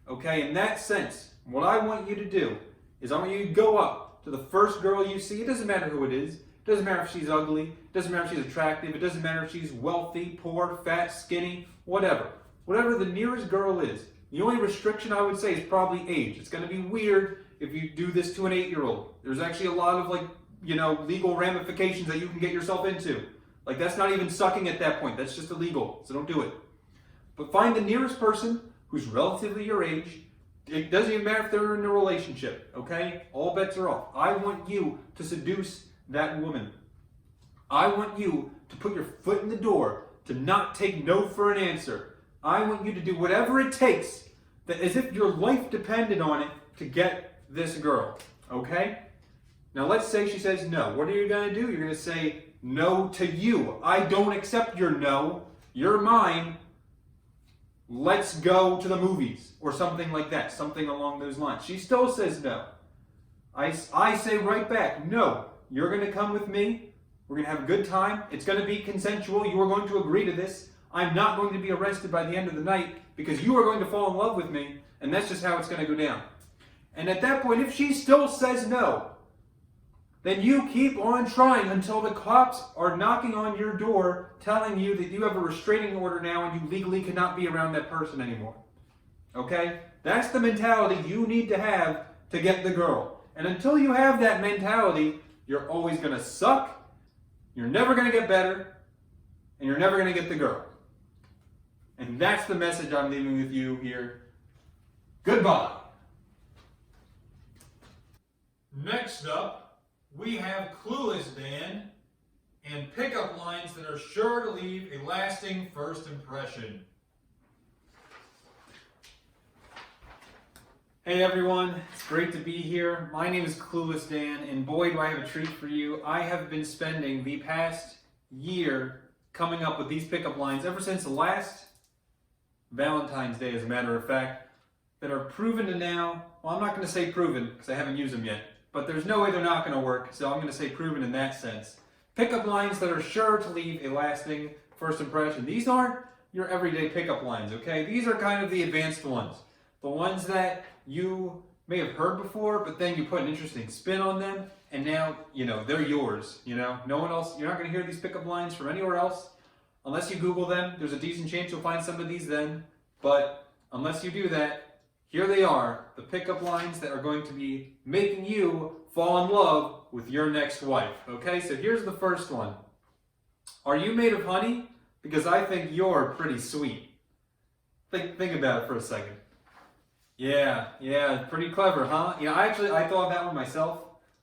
Okay? In that sense, what I want you to do is I want you to go up to the first girl you see. It doesn't matter who it is. It doesn't matter if she's ugly. It doesn't matter if she's attractive. It doesn't matter if she's wealthy, poor, fat, skinny, whatever. Whatever the nearest girl is. The only restriction I would say is probably age. It's going to be weird if you do this to an 8-year-old. There's actually a lot of legal ramifications that you can get yourself into. Like, that's not even sucking at that point. That's just illegal. So don't do it. But find the nearest person who's relatively your age. It doesn't even matter if they're in a relationship. Okay? All bets are off. I want you to seduce that woman. I want you to put your foot in the door, to not take no for an answer. I want you to do whatever it takes, that as if your life depended on it, to get this girl. Okay? Now let's say she says no. What are you going to do? You're going to say no to you. I don't accept your no. You're mine. Let's go to the movies. Or something like that. Something along those lines. She still says no. I say right back, no. You're going to come with me. We're going to have a good time. It's going to be consensual. You are going to agree to this. I'm not going to be arrested by the end of the night because you are going to fall in love with me. And that's just how it's going to go down. And at that point, if she still says no, then you keep on trying until the cops are knocking on your door telling you that you have a restraining order now and you legally cannot be around that person anymore. Okay? That's the mentality you need to have to get the girl. And until you have that mentality, you're always going to suck, you're never going to get better, and you're never going to get the girl. And that's the message I'm leaving with you here. Goodbye. Next up, we have Clueless Dan and pickup lines that are sure to leave a lasting first impression. Hey everyone, it's great to be here. My name is Clueless Dan, and boy do I have a treat for you. I have been spending the past year coming up with these pickup lines ever since the last Valentine's Day, as a matter of fact, that are proven to now, well, I'm not going to say proven because I haven't used them yet, but there's no way they're not going to work, so I'm going to say proven in that sense. Pickup lines that are sure to leave a lasting first impression. These aren't your everyday pickup lines, okay? These are kind of the advanced ones. The ones that you may have heard before, but then you put an interesting spin on them, and now, they're yours, No one else, you're not going to hear these pickup lines from anywhere else. Unless you Google them, there's a decent chance you'll find some of these then. But unless you do that, here they are, the pickup lines that are going to be making you fall in love with your next wife. Okay, so here's the first one. Are you made of honey? Because I think you're pretty sweet. Think about it for a second. Yeah, pretty clever, huh? I thought of that one myself.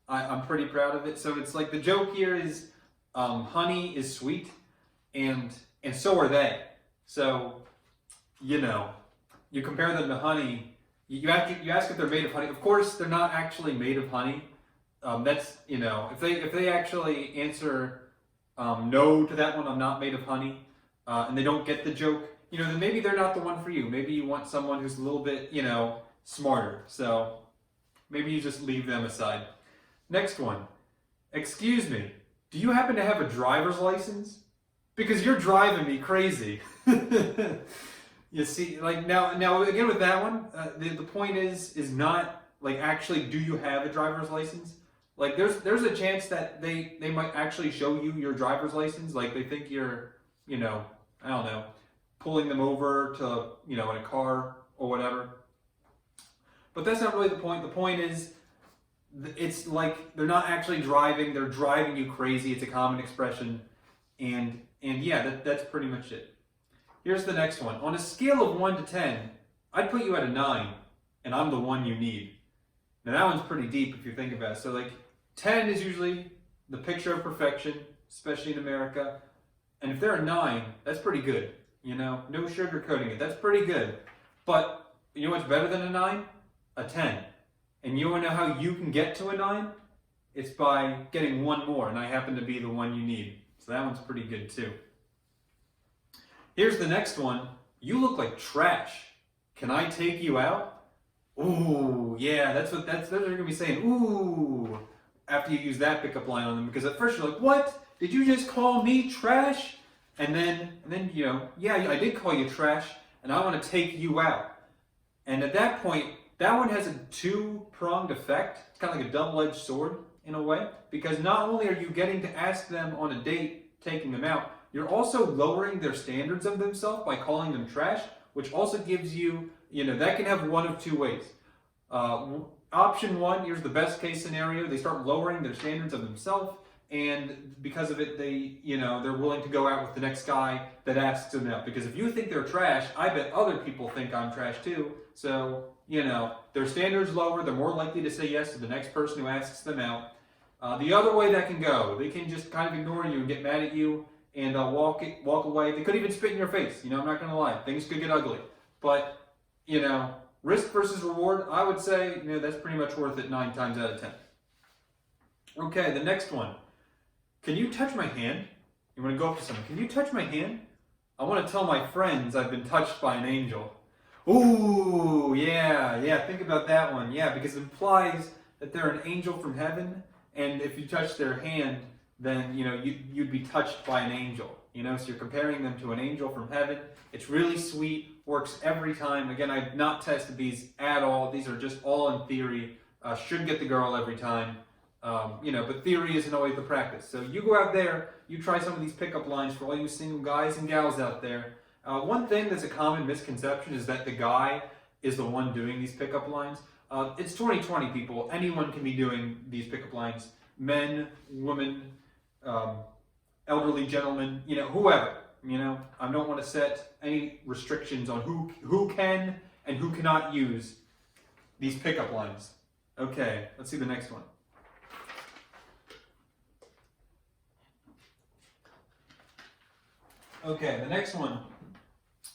I'm pretty proud of it. So it's like the joke here is honey is sweet, and so are they. So, you compare them to honey. You ask if they're made of honey. Of course, they're not actually made of honey. That's if they actually answer no to that one, I'm not made of honey, and they don't get the joke. Then maybe they're not the one for you. Maybe you want someone who's a little bit, smarter. So maybe you just leave them aside. Next one. Excuse me, do you happen to have a driver's license? Because you're driving me crazy. You see, now again with that one, the point is not actually do you have a driver's license? There's a chance that they might actually show you your driver's license. They think you're, I don't know, pulling them over to, in a car or whatever. But that's not really the point. The point is, it's like they're not actually driving, they're driving you crazy. It's a common expression. And yeah, that's pretty much it. Here's the next one. On a scale of 1 to 10, I'd put you at a 9, and I'm the one you need. Now that one's pretty deep if you think about it. So like 10 is usually the picture of perfection, especially in America. And if they're a 9, that's pretty good. You know, no sugarcoating it. That's pretty good. But you know what's better than a 9? A 10. And you want to know how you can get to a 9? It's by getting one more, and I happen to be the one you need. So that one's pretty good too. Here's the next one. You look like trash. Can I take you out? Ooh, yeah, that's what they're gonna be saying. Ooh, after you use that pickup line on them, because at first you're like, what? Did you just call me trash? And then you know, yeah, I did call you trash, and I want to take you out. And at that point, that one has a two-pronged effect. It's kind of like a double-edged sword in a way, because not only are you getting to ask them on a date, taking them out, you're also lowering their standards of themselves by calling them trash, which also gives you, you know, that can have one of two ways. Option one, here's the best case scenario. They start lowering their standards of themselves, and because of it, they're willing to go out with the next guy that asks them out. Because if you think they're trash, I bet other people think I'm trash too. So, you know, their standards lower, they're more likely to say yes to the next person who asks them out. The other way that can go, they can just kind of ignore you and get mad at you and walk away. They could even spit in your face. You know, I'm not going to lie. Things could get ugly. But, you know, risk versus reward, I would say, you know, that's pretty much worth it 9 times out of 10. Okay, the next one. Can you touch my hand? You want to go up to someone. Can you touch my hand? I want to tell my friends I've been touched by an angel. Ooh, yeah, think about that one. Yeah, because it implies that they're an angel from heaven, and if you touch their hand, then, you know, you'd be touched by an angel. You know, so you're comparing them to an angel from heaven. It's really sweet, works every time. Again, I've not tested these at all. These are just all in theory. Should get the girl every time. You know, but theory isn't always the practice. So you go out there, you try some of these pickup lines for all you single guys and gals out there. One thing that's a common misconception is that the guy is the one doing these pickup lines. It's 2020, people. Anyone can be doing these pickup lines. Men, women, elderly gentlemen, you know, whoever. You know, I don't want to set any restrictions on who can and who cannot use these pickup lines. Okay, let's see the next one. Okay, the next one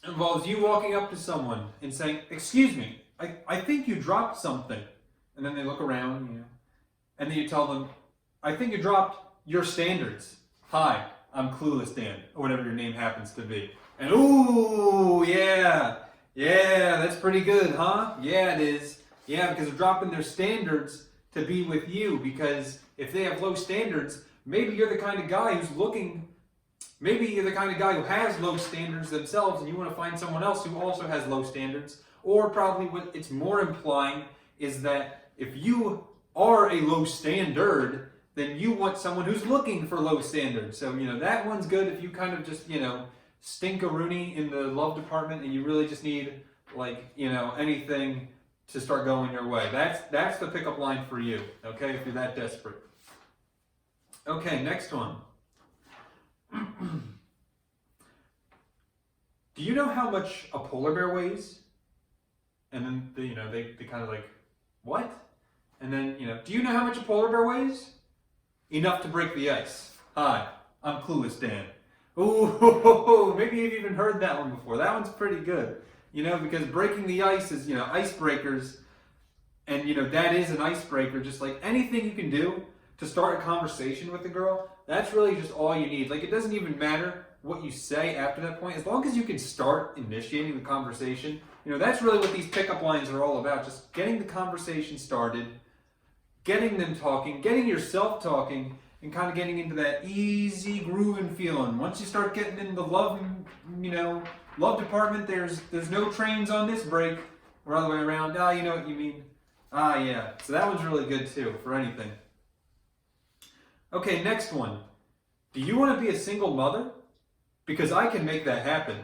involves you walking up to someone and saying, "Excuse me, I think you dropped something." And then they look around, you know, and then you tell them, "I think you dropped your standards. Hi, I'm Clueless Dan," or whatever your name happens to be. And ooh, yeah, that's pretty good, huh? Yeah, it is. Yeah, because they're dropping their standards to be with you, because if they have low standards, maybe you're the kind of guy who's looking. Maybe you're the kind of guy who has low standards themselves and you want to find someone else who also has low standards. Or probably what it's more implying is that if you are a low standard, then you want someone who's looking for low standards. So, you know, that one's good if you kind of just, you know, stink a Rooney in the love department and you really just need, like, you know, anything to start going your way. That's the pickup line for you, okay, if you're that desperate. Okay, next one. Do you know how much a polar bear weighs? And then they kind of like, what? And then, you know, do you know how much a polar bear weighs? Enough to break the ice. Hi, I'm Clueless Dan. Ooh, maybe you've even heard that one before. That one's pretty good. You know, because breaking the ice is, you know, icebreakers. And, you know, that is an icebreaker. Just like anything you can do to start a conversation with a girl, that's really just all you need. Like, it doesn't even matter what you say after that point. As long as you can start initiating the conversation, you know, that's really what these pickup lines are all about. Just getting the conversation started, getting them talking, getting yourself talking, and kind of getting into that easy grooving feeling. Once you start getting in the love, you know, love department, there's no trains on this break, or other way around. Ah, you know what you mean. Ah, yeah. So that one's really good too, for anything. Okay, next one. Do you want to be a single mother? Because I can make that happen.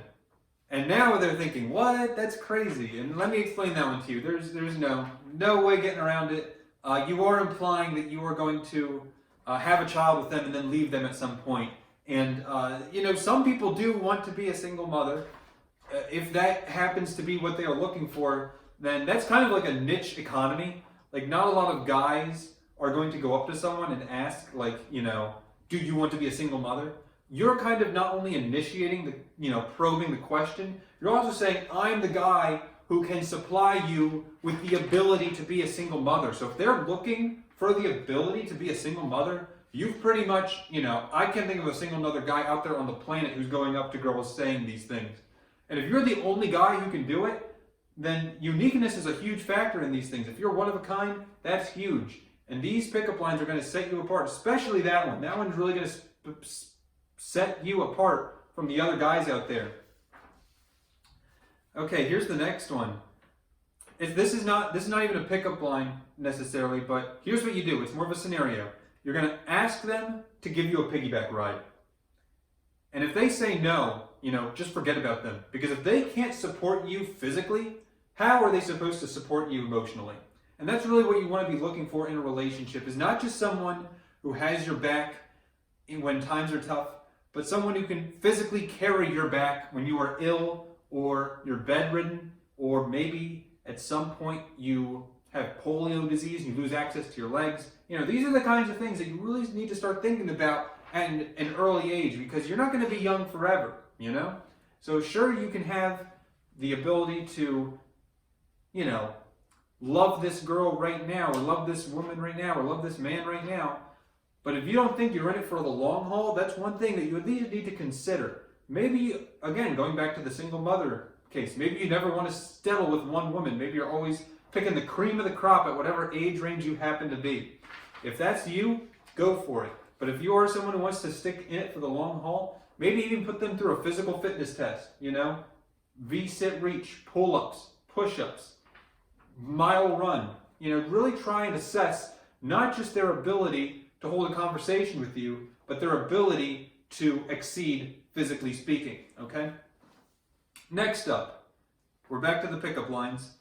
And now they're thinking, what? That's crazy. And let me explain that one to you. There's no way getting around it. You are implying that you are going to have a child with them and then leave them at some point. And, some people do want to be a single mother. If that happens to be what they are looking for, then that's kind of like a niche economy. Like, not a lot of guys are going to go up to someone and ask, like, do you want to be a single mother? You're kind of not only initiating probing the question, you're also saying, I'm the guy who can supply you with the ability to be a single mother. So if they're looking for the ability to be a single mother, you've pretty much, I can't think of a single other guy out there on the planet who's going up to girls saying these things. And if you're the only guy who can do it, then uniqueness is a huge factor in these things. If you're one of a kind, that's huge. And these pickup lines are going to set you apart, especially that one. That one's really going to set you apart from the other guys out there. Okay, here's the next one. This is not even a pickup line necessarily, but here's what you do. It's more of a scenario. You're going to ask them to give you a piggyback ride. And if they say no, just forget about them. Because if they can't support you physically, how are they supposed to support you emotionally? And that's really what you want to be looking for in a relationship, is not just someone who has your back when times are tough, but someone who can physically carry your back when you are ill or you're bedridden, or maybe at some point you have polio disease and you lose access to your legs. These are the kinds of things that you really need to start thinking about at an early age, because you're not going to be young forever, So sure, you can have the ability to, love this girl right now, or love this woman right now, or love this man right now. But if you don't think you're in it for the long haul, that's one thing that you at least need to consider. Maybe, again, going back to the single mother case, maybe you never want to settle with one woman. Maybe you're always picking the cream of the crop at whatever age range you happen to be. If that's you, go for it. But if you are someone who wants to stick in it for the long haul, maybe even put them through a physical fitness test, V-sit reach, pull-ups, push-ups, mile run. Really try and assess not just their ability to hold a conversation with you, but their ability to exceed physically speaking, okay? Next up, we're back to the pickup lines.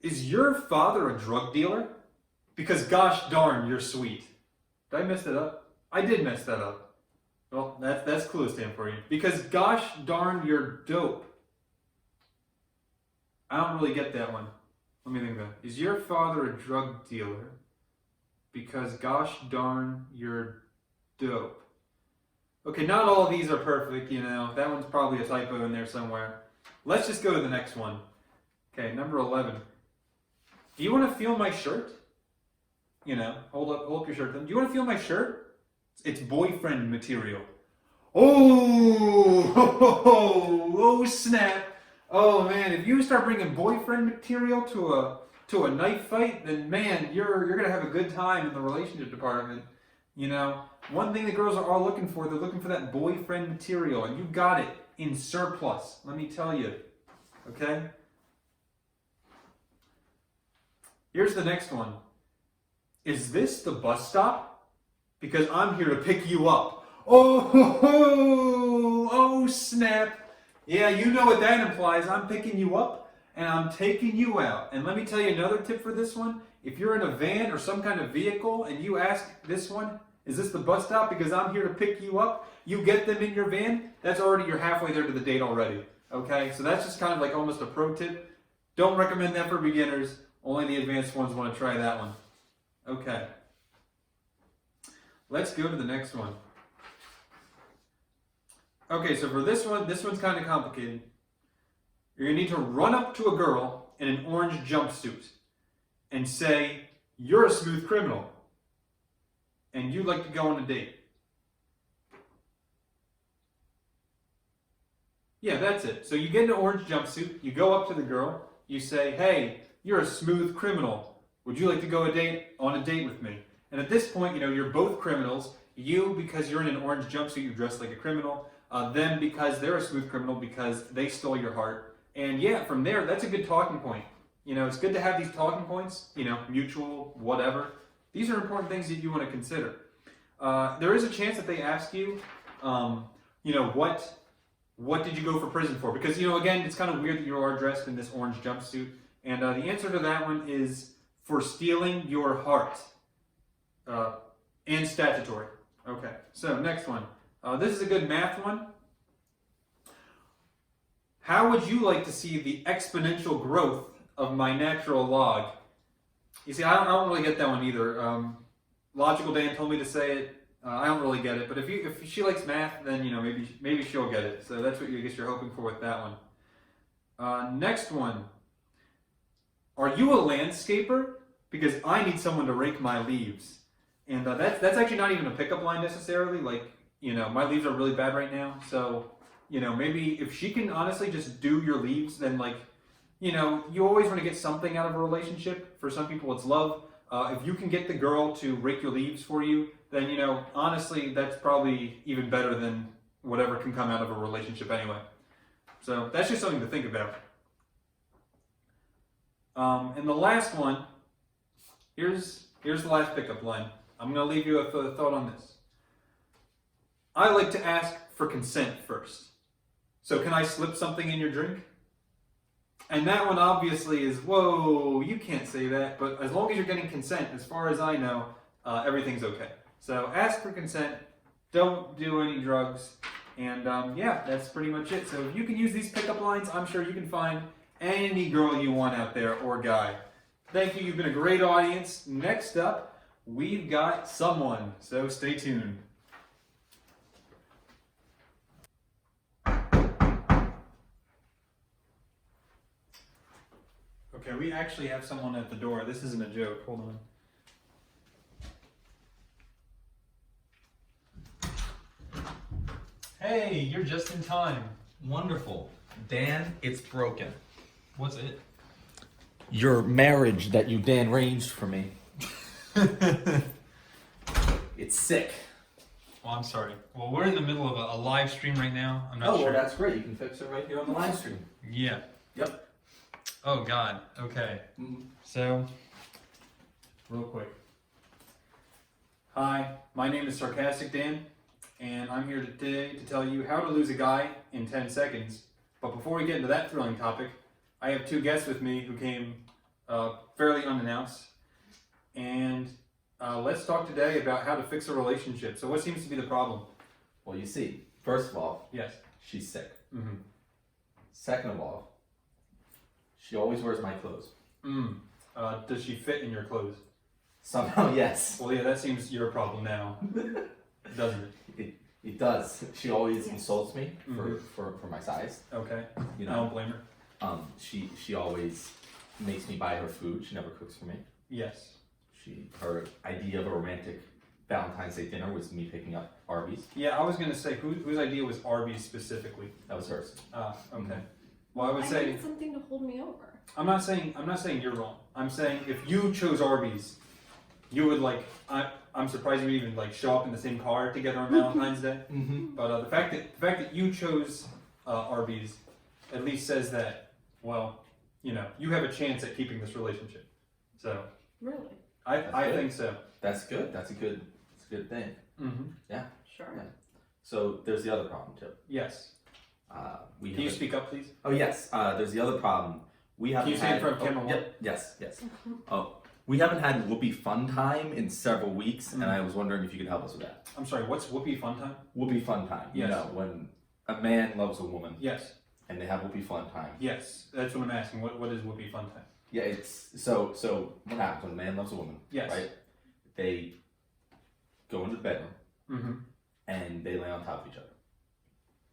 Is your father a drug dealer? Because gosh darn, you're sweet. Did I mess that up? I did mess that up. Well, that's clue stand for you. Because gosh darn, you're dope. I don't really get that one. Let me think about it. Is your father a drug dealer? Because gosh darn, you're dope. Okay, not all of these are perfect, That one's probably a typo in there somewhere. Let's just go to the next one. Okay, number 11. Do you want to feel my shirt? Hold up your shirt. Do you want to feel my shirt? It's boyfriend material. Oh, snap. Oh man, if you start bringing boyfriend material to a knife fight, then man, you're gonna have a good time in the relationship department. One thing that girls are all looking for, they're looking for that boyfriend material, and you got it in surplus. Let me tell you. Okay? Here's the next one. Is this the bus stop? Because I'm here to pick you up. Oh, snap. Yeah, you know what that implies. I'm picking you up and I'm taking you out. And let me tell you another tip for this one. If you're in a van or some kind of vehicle and you ask this one, is this the bus stop? Because I'm here to pick you up. You get them in your van. That's already, you're halfway there to the date already. Okay, so that's just kind of like almost a pro tip. Don't recommend that for beginners. Only the advanced ones want to try that one. Okay. Let's go to the next one. Okay, so for this one's kind of complicated. You're going to need to run up to a girl in an orange jumpsuit and say, you're a smooth criminal, and you'd like to go on a date. Yeah, that's it. So you get an orange jumpsuit, you go up to the girl, you say, hey, you're a smooth criminal. Would you like to go on a date with me? And at this point, you're both criminals. You, because you're in an orange jumpsuit, you dress like a criminal. Them, because they're a smooth criminal, because they stole your heart. And yeah, from there, that's a good talking point. It's good to have these talking points, mutual, whatever. These are important things that you want to consider. There is a chance that they ask you, what what did you go for prison for? Because, again, it's kind of weird that you are dressed in this orange jumpsuit. And the answer to that one is for stealing your heart. And statutory. Okay, so next one. This is a good math one. How would you like to see the exponential growth of my natural log? You see, I don't really get that one either. Logical Dan told me to say it. I don't really get it, but if she likes math, then maybe she'll get it. So that's what I guess you're hoping for with that one. Next one. Are you a landscaper? Because I need someone to rake my leaves. And that's actually not even a pickup line necessarily. Like, my leaves are really bad right now. So, maybe if she can honestly just do your leaves, then you always want to get something out of a relationship. For some people, it's love. If you can get the girl to rake your leaves for you, then, honestly, that's probably even better than whatever can come out of a relationship anyway. So that's just something to think about. And the last one, here's the last pickup line. I'm going to leave you with a thought on this. I like to ask for consent first. So can I slip something in your drink? And that one obviously is, whoa, you can't say that. But as long as you're getting consent, as far as I know, everything's okay. So ask for consent. Don't do any drugs. And yeah, that's pretty much it. So if you can use these pickup lines, I'm sure you can find any girl you want out there or guy. Thank you. You've been a great audience. Next up, we've got someone. So stay tuned. Okay, we actually have someone at the door. This isn't a joke. Hold on. Hey, you're just in time. Wonderful. Dan, it's broken. What's it? Your marriage that you Dan arranged for me. It's sick. Well, I'm sorry. Well, we're in the middle of a live stream right now. I'm not sure. Well, that's great. You can fix it right here on the live stream. Yeah. Yep. Oh, God. Okay. So, real quick. Hi, my name is Sarcastic Dan, and I'm here today to tell you how to lose a guy in 10 seconds. But before we get into that thrilling topic, I have two guests with me who came fairly unannounced. And let's talk today about how to fix a relationship. So what seems to be the problem? Well, you see, first of all, Yes. she's sick. Mm-hmm. Second of all, she always wears my clothes. Does she fit in your clothes? Somehow, yes. Well, yeah, that seems your problem now, doesn't it? It does. She always insults me for my size. Okay. You know, I don't blame her. She always makes me buy her food. She never cooks for me. Yes. Her idea of a romantic Valentine's Day dinner was me picking up Arby's. Yeah, I was gonna say whose idea was Arby's specifically. That was hers. Okay. Well, I would say need something to hold me over. I'm not saying you're wrong. I'm saying if you chose Arby's, you would I'm surprised you would even show up in the same car together on Valentine's Day. Mm-hmm. But the fact that you chose Arby's at least says that you have a chance at keeping this relationship. So Really? I think so. That's good. That's a good thing. Mm-hmm. Yeah. Sure. Yeah. So there's the other problem too. Yes. Can you speak up, please? Oh yes. There's the other problem. We haven't. Can you say in front of camera one? Yep. Yes. Oh, we haven't had Whoopee Fun Time in several weeks, and I was wondering if you could help us with that. I'm sorry. What's Whoopee Fun Time? Whoopee Fun Time. Yes. You know, when a man loves a woman. Yes. And they have Whoopee Fun Time. Yes. That's what I'm asking. What is Whoopee Fun Time? Yeah. It's so what happens when a man loves a woman? Yes. Right. They go into the bedroom. Mm-hmm. And they lay on top of each other.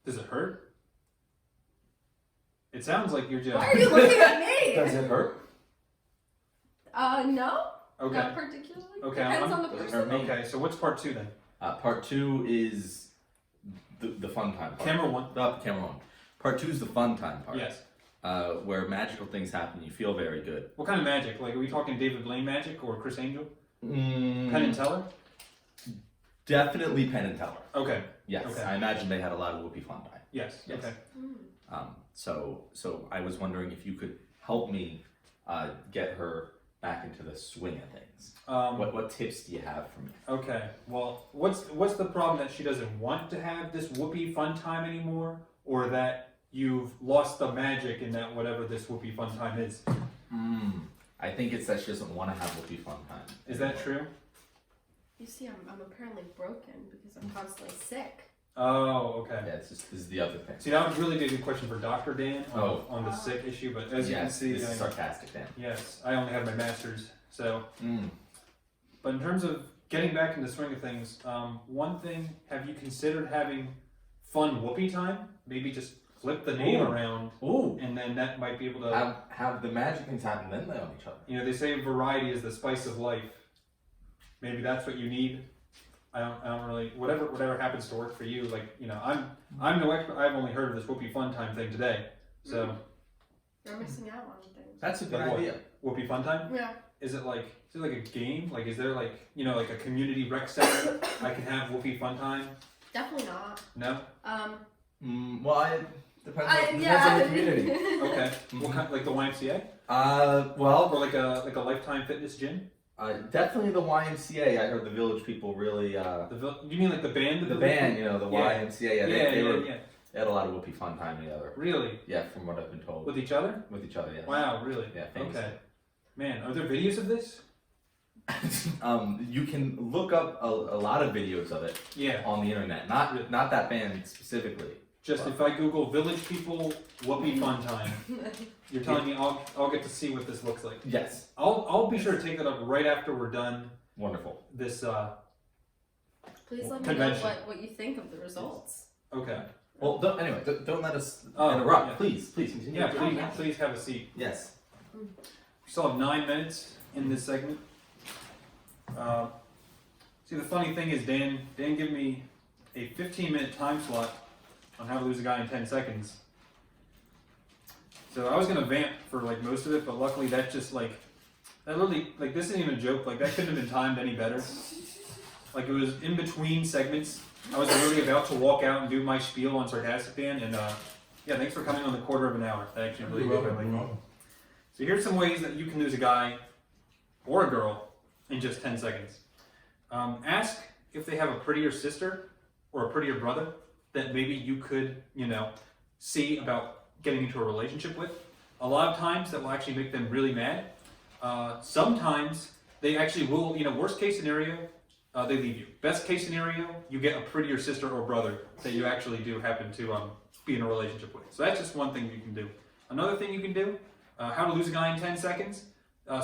Does it hurt? It sounds like you're just. Why are you looking at me? Does it hurt? No. Okay. Not particularly. Okay. Depends on the Does it person. hurt me? Okay. So what's part two then? Part two is the fun time part. Camera one. Camera one. Part two is the fun time part. Yes. Where magical things happen. You feel very good. What kind of magic? Are we talking David Blaine magic or Chris Angel? Penn Penn and Teller? Definitely Penn and Teller. Okay. Yes. Okay. I imagine they had a lot of Whoopee Fun Time. Yes. Yes. Okay. So I was wondering if you could help me get her back into the swing of things. What tips do you have for me? Okay. Well, what's the problem that she doesn't want to have this Whoopee Fun Time anymore, or that you've lost the magic in that whatever this whoopee fun time is. I think it's that she doesn't want to have whoopee fun time. Is that true? You see, I'm apparently broken because I'm constantly sick. Oh, okay. Yeah, this is the other thing. See, that would really be a good question for Dr. Dan on the Oh. sick issue, but as you can see, this is sarcastic, Dan. yes, I only have my master's, so. But in terms of getting back in the swing of things, one thing, have you considered having fun whoopee time? Maybe just flip the name around, and then that might be able to have the magic things happen, then lay on each other. You know, they say variety is the spice of life. Maybe that's what you need. I don't really, whatever happens to work for you. Like, you know, I'm no expert. I've only heard of this whoopee fun time thing today. So You're missing out on things. That's a good Like what? idea. whoopee fun time? Yeah. Is it like a game? Like, is there like, you know, like a community rec center I can have whoopee fun time? Definitely not. No? Well, it depends on yeah. the community. Okay. What kind, like the YMCA? Well, Or like a Lifetime Fitness gym? definitely the YMCA. I heard the village people really. You mean like the band? The band, you know, the Yeah. YMCA. Yeah, they had a lot of whoopee fun time together. Really? Yeah, from what I've been told. With each other? With each other, yes. Wow, really? Yeah, famously. Okay. Man, are there videos of this? You can look up a lot of videos of it Yeah. on the internet. Not that band specifically. Just if I Google village people whoopee fun time, you're telling me I'll get to see what this looks like. Yes. I'll be sure to take that up right after we're done Wonderful. this. Please let me know Convention. what you think of the results. Okay. Well, don't let us Oh, interrupt. yeah. Please continue. Yeah, please, yeah. please have a seat. Yes. We still have 9 minutes in this segment. See, the funny thing is, Dan gave me a 15-minute time slot on how to lose a guy in 10 seconds. So I was gonna vamp for like most of it, but luckily that just that literally, like, this isn't even a joke. Like, that couldn't have been timed any better. Like, it was in between segments. I was literally about to walk out and do my spiel on Sarcastic Dan, and yeah, thanks for coming on the quarter of an hour. That actually really good. So here's some ways that you can lose a guy or a girl in just 10 seconds. Ask if they have a prettier sister or a prettier brother that maybe you could, see about getting into a relationship with. A lot of times that will actually make them really mad. Sometimes they actually will, worst case scenario, they leave you. Best case scenario, you get a prettier sister or brother that you actually do happen to be in a relationship with. So that's just one thing you can do. Another thing you can do, how to lose a guy in 10 seconds,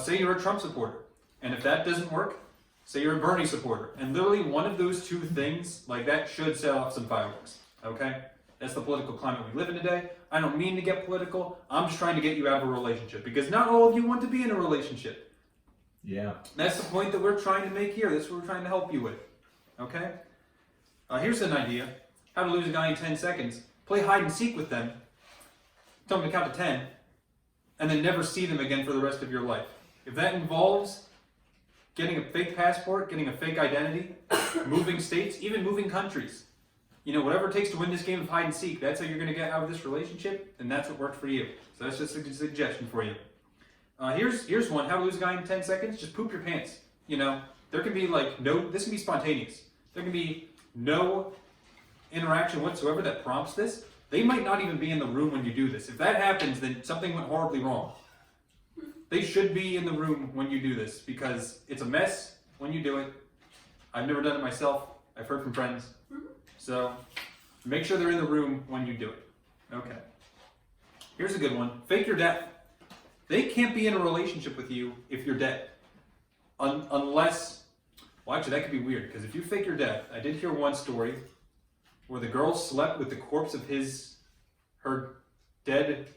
say you're a Trump supporter. And if that doesn't work, say you're a Bernie supporter. And literally one of those two things, like that, should set off some fireworks. Okay? That's the political climate we live in today. I don't mean to get political. I'm just trying to get you out of a relationship. Because not all of you want to be in a relationship. Yeah. That's the point that we're trying to make here. That's what we're trying to help you with. Okay? Here's an idea. How to lose a guy in 10 seconds. Play hide and seek with them. Tell them to count to 10. And then never see them again for the rest of your life. If that involves getting a fake passport, getting a fake identity, moving states, even moving countries. Whatever it takes to win this game of hide and seek, that's how you're going to get out of this relationship, and that's what worked for you. So that's just a suggestion for you. Here's one, how to lose a guy in 10 seconds, just poop your pants. There can be this can be spontaneous. There can be no interaction whatsoever that prompts this. They might not even be in the room when you do this. If that happens, then something went horribly wrong. They should be in the room when you do this because it's a mess when you do it. I've never done it myself. I've heard from friends. So make sure they're in the room when you do it. Okay. Here's a good one. Fake your death. They can't be in a relationship with you if you're dead. Unless, well, actually that could be weird because if you fake your death, I did hear one story where the girl slept with the corpse of her dead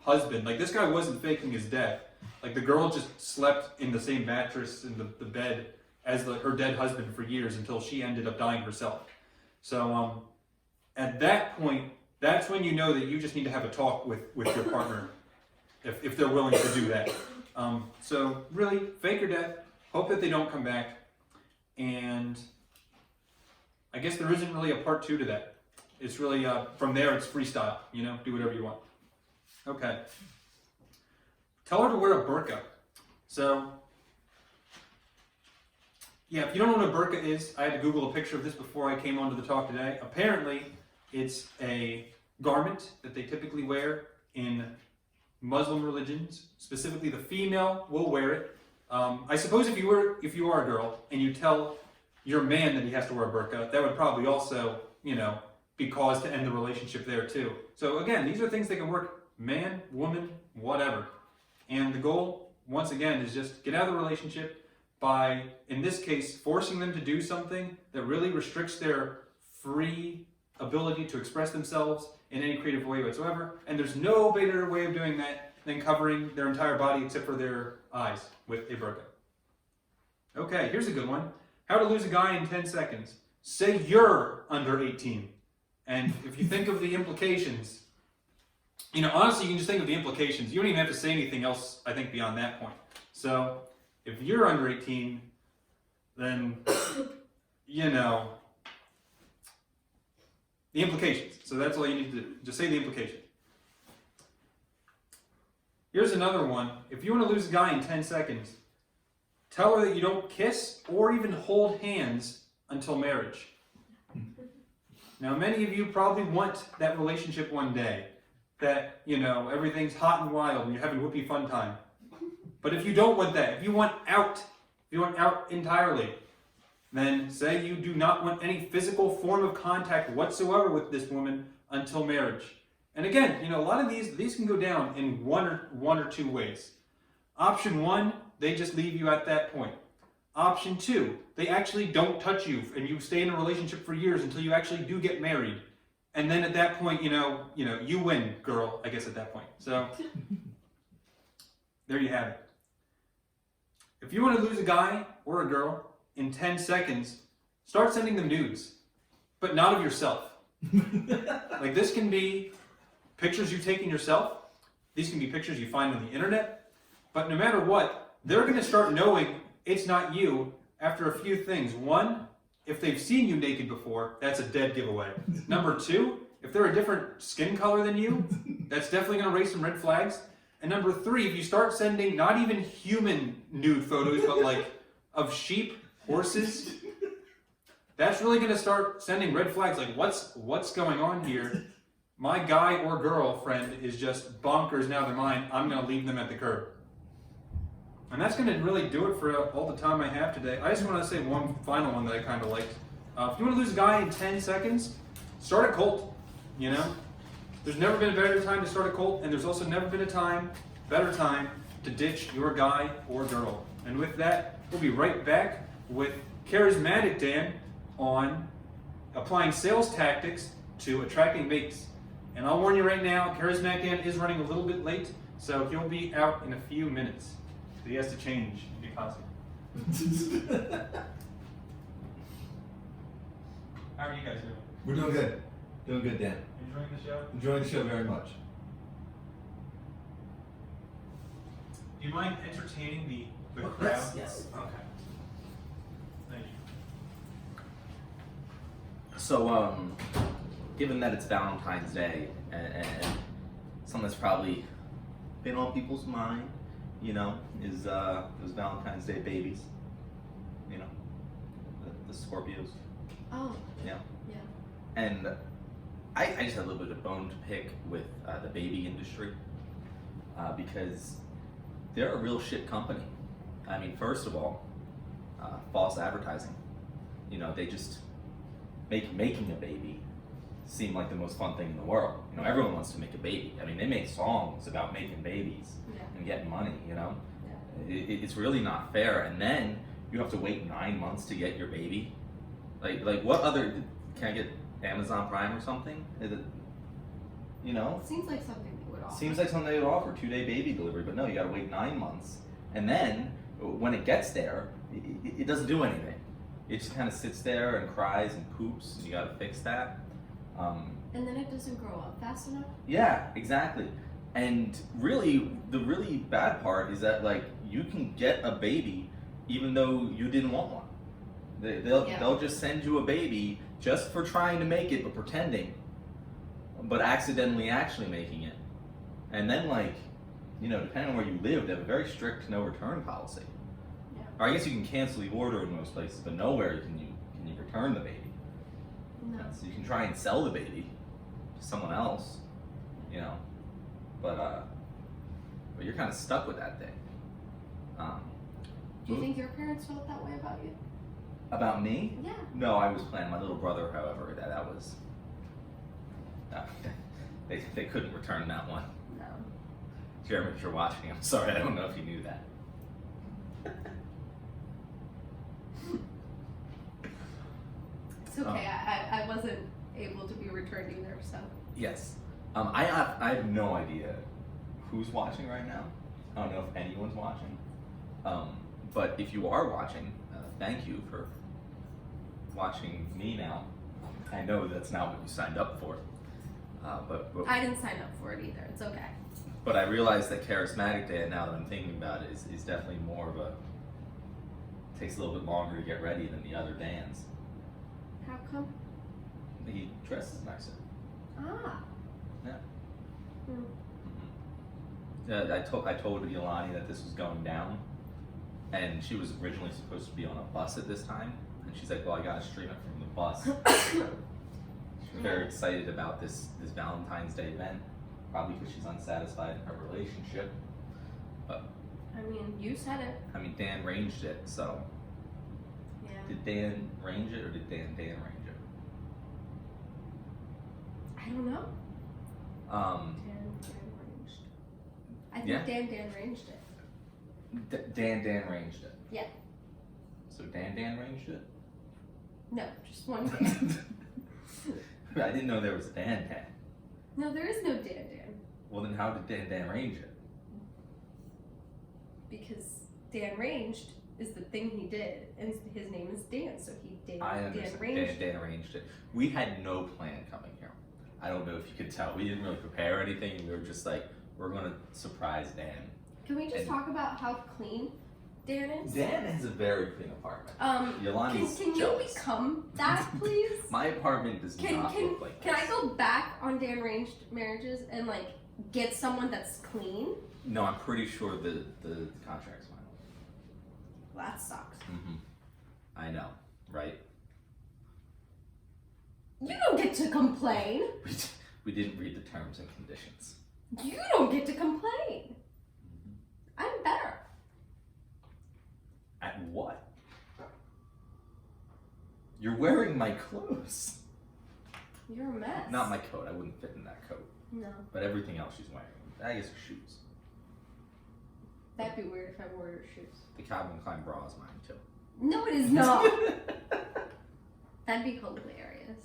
husband. Like, this guy wasn't faking his death. Like, the girl just slept in the same mattress in the bed as her dead husband for years until she ended up dying herself. So at that point, that's when you know that you just need to have a talk with your partner if they're willing to do that. So really, fake your death, hope that they don't come back, and I guess there isn't really a part 2 to that. It's really, from there, it's freestyle, do whatever you want. Okay. Tell her to wear a burqa. So, yeah, if you don't know what a burqa is, I had to Google a picture of this before I came onto the talk today. Apparently, it's a garment that they typically wear in Muslim religions. Specifically, the female will wear it. I suppose if you are a girl and you tell your man that he has to wear a burqa, that would probably also, be cause to end the relationship there too. So again, these are things that can work man, woman, whatever. And the goal, once again, is just get out of the relationship by, in this case, forcing them to do something that really restricts their free ability to express themselves in any creative way whatsoever. And there's no better way of doing that than covering their entire body except for their eyes with a burqa. Okay, here's a good one. How to lose a guy in 10 seconds. Say you're under 18. And if you think of the implications, honestly, you can just think of the implications. You don't even have to say anything else, I think, beyond that point. So, if you're under 18, then, the implications. So that's all you need to do. Just say the implication. Here's another one. If you want to lose a guy in 10 seconds, tell her that you don't kiss or even hold hands until marriage. Now, many of you probably want that relationship one day. That, everything's hot and wild and you're having whoopee fun time. But if you don't want that, if you want out entirely, then say you do not want any physical form of contact whatsoever with this woman until marriage. And again, a lot of these can go down in one or two ways. Option one, they just leave you at that point. Option two, they actually don't touch you and you stay in a relationship for years until you actually do get married. And then at that point, you win, girl, I guess at that point. So, there you have it. If you want to lose a guy or a girl in 10 seconds, start sending them nudes, but not of yourself. Like, this can be pictures you've taken yourself. These can be pictures you find on the internet. But no matter what, they're going to start knowing it's not you after a few things. One, if they've seen you naked before, that's a dead giveaway. Number two, if they're a different skin color than you, that's definitely going to raise some red flags. And number three, if you start sending not even human nude photos, but like of sheep, horses, that's really going to start sending red flags. Like, what's going on here? My guy or girlfriend is just bonkers now they're mine. I'm going to leave them at the curb. And that's going to really do it for all the time I have today. I just want to say one final one that I kind of liked. If you want to lose a guy in 10 seconds, start a cult. There's never been a better time to start a cult, and there's also never been a better time to ditch your guy or girl. And with that, we'll be right back with Charismatic Dan on applying sales tactics to attracting mates. And I'll warn you right now, Charismatic Dan is running a little bit late, so he'll be out in a few minutes. So he has to change because How are you guys doing? We're doing good. Doing good, Dan. Enjoying the show? Enjoying the show very much. Do you mind entertaining the crowd? Yes. Okay. Thank you. So, given that it's Valentine's Day and something that's probably been on people's mind, is those Valentine's Day babies. The Scorpios. Oh. Yeah. Yeah. And I just had a little bit of bone to pick with the baby industry because they're a real shit company. I mean, first of all, false advertising. They just making a baby seem like the most fun thing in the world. Everyone wants to make a baby. I mean, they make songs about making babies and getting money. Yeah. It's really not fair. And then you have to wait 9 months to get your baby. Like what other? Can I get Amazon Prime or something? Is it, It seems like something they would offer. Seems like something they would offer, 2-day baby delivery, but no, you gotta wait 9 months. And then, when it gets there, it doesn't do anything. It just kind of sits there and cries and poops, and you gotta fix that. And then it doesn't grow up fast enough? Yeah, exactly. And really, the really bad part is that, you can get a baby even though you didn't want one. They'll just send you a baby just for trying to make it, but pretending, but accidentally actually making it. And then, depending on where you live, they have a very strict no return policy. Yeah. Or I guess you can cancel the order in most places, but nowhere can you return the baby. No. So you can try and sell the baby, someone else, you know. But you're kind of stuck with that thing. Do you think your parents felt that way about you? About me? Yeah. No, I was playing. My little brother, however, that was. No, they couldn't return that one. No. Jeremy, if you're watching, I'm sorry. I don't know if you knew that. It's okay. I wasn't able to be returned either, so. Yes. I have no idea who's watching right now. I don't know if anyone's watching. But if you are watching, thank you for watching me now. I know that's not what you signed up for. But I didn't sign up for it either. It's okay. But I realize that Charismatic Dan, now that I'm thinking about it, is definitely more of a, takes a little bit longer to get ready than the other Dans. How come? He dresses nicer. Ah. Yeah. Hmm. I told Yolani that this was going down, and she was originally supposed to be on a bus at this time, and she's like, well, I gotta stream it from the bus. She's very excited about this Valentine's Day event, probably because she's unsatisfied in her relationship. But I mean, you said it. I mean, Dan ranged it, so Yeah. did Dan range it or did Dan range it? I don't know. Dan ranged. I think Yeah. Dan ranged it. Dan ranged it. Yeah. So Dan ranged it? No, just one Dan. I didn't know there was a Dan. No, there is no Dan. Well, then how did Dan range it? Because Dan ranged is the thing he did, and his name is Dan, so he I Dan understand. ranged. Dan arranged it. We had no plan coming here. I don't know if you could tell. We didn't really prepare anything. We were just like, we're gonna surprise Dan. Can we just And- talk about how clean Dan is? Dan has a very clean apartment. Yolani's Can you jealous. become that, please? My apartment does not look like Can this. I go back on Dan ranged marriages and like get someone that's clean? No, I'm pretty sure the contract's final. Well, that sucks. I know, right? You don't get to complain. We didn't read the terms and conditions. You don't get to complain. I'm better. At what? You're wearing my clothes. You're a mess. Not my coat. I wouldn't fit in that coat. No. But everything else she's wearing. I guess her shoes. That'd be weird if I wore your shoes. The Calvin Klein bra is mine too. No, it is not. That'd be hilarious.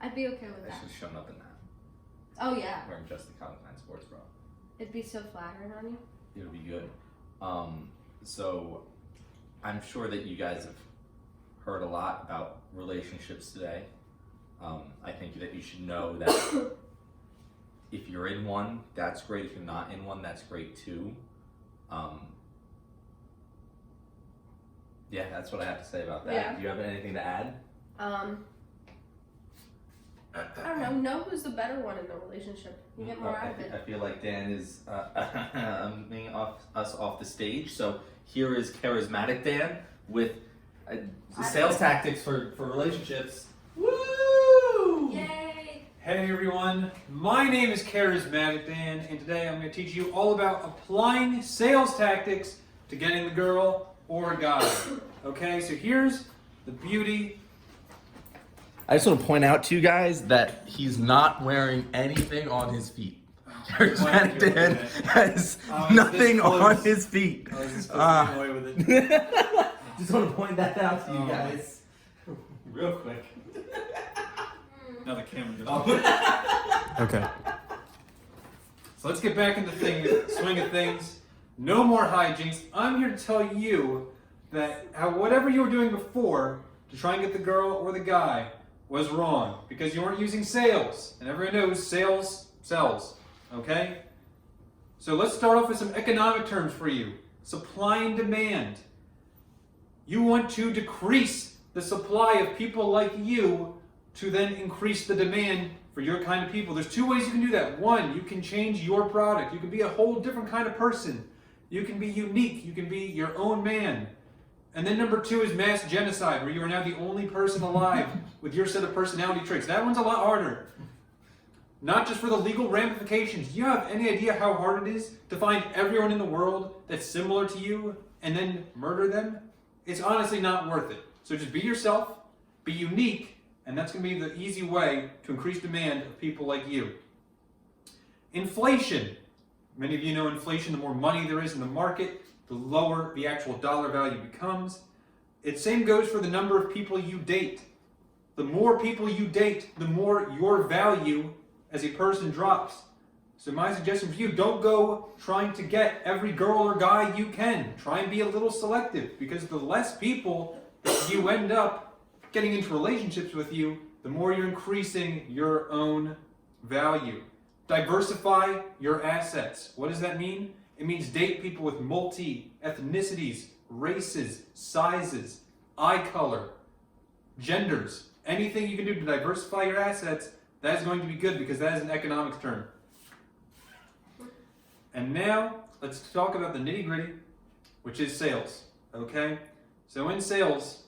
I'd be okay with I that. should have shown up in that. Oh yeah. Wearing just the Calvin Klein sports bra. It'd be so flattering on you. It would be good. So I'm sure that you guys have heard a lot about relationships today. I think that you should know that if you're in one, that's great. If you're not in one, that's great too. Yeah, that's what I have to say about that. Yeah. Do you have anything to add? I don't know who's the better one in the relationship. You get more out of it. I feel like Dan is being us off the stage. So here is Charismatic Dan with the sales tactics for relationships. Woo! Yay! Hey everyone, my name is Charismatic Dan, and today I'm going to teach you all about applying sales tactics to getting the girl or guy. Okay, so here's the beauty. I just want to point out to you guys that he's not wearing anything on his feet. Charismatic Dan has nothing on his feet. I was just supposed to get away with it. Just want to point that out to you guys. Real quick. Now the camera goes. Okay. So let's get back into the swing of things. No more hijinks. I'm here to tell you that whatever you were doing before to try and get the girl or the guy was wrong because you weren't using sales. And everyone knows sales sells. Okay? So let's start off with some economic terms for you. Supply and demand. You want to decrease the supply of people like you to then increase the demand for your kind of people. There's two ways you can do that. One, you can change your product. You can be a whole different kind of person. You can be unique. You can be your own man. And then number 2 is mass genocide, where you are now the only person alive with your set of personality traits. That one's a lot harder. Not just for the legal ramifications. Do you have any idea how hard it is to find everyone in the world that's similar to you and then murder them? It's honestly not worth it. So just be yourself, be unique, and that's going to be the easy way to increase demand of people like you. Inflation. Many of you know inflation, the more money there is in the market, the lower the actual dollar value becomes. It same goes for the number of people you date. The more people you date, the more your value as a person drops. So my suggestion for you, don't go trying to get every girl or guy you can. Try and be a little selective, because the less people that you end up getting into relationships with you, the more you're increasing your own value. Diversify your assets. What does that mean? It means date people with multi-ethnicities, races, sizes, eye color, genders. Anything you can do to diversify your assets, that is going to be good, because that is an economics term. And now, let's talk about the nitty-gritty, which is sales. Okay? So in sales,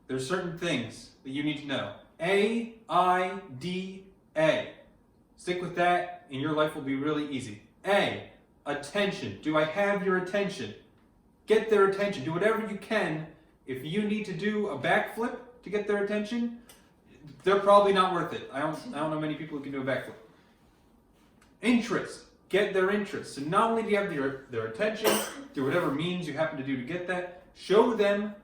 there's certain things that you need to know. A-I-D-A. Stick with that, and your life will be really easy. A, attention. Do I have your attention? Get their attention. Do whatever you can. If you need to do a backflip to get their attention, they're probably not worth it. I don't know many people who can do a backflip. Interest. Get their interest. So not only do you have their attention, through whatever means you happen to do to get that, show them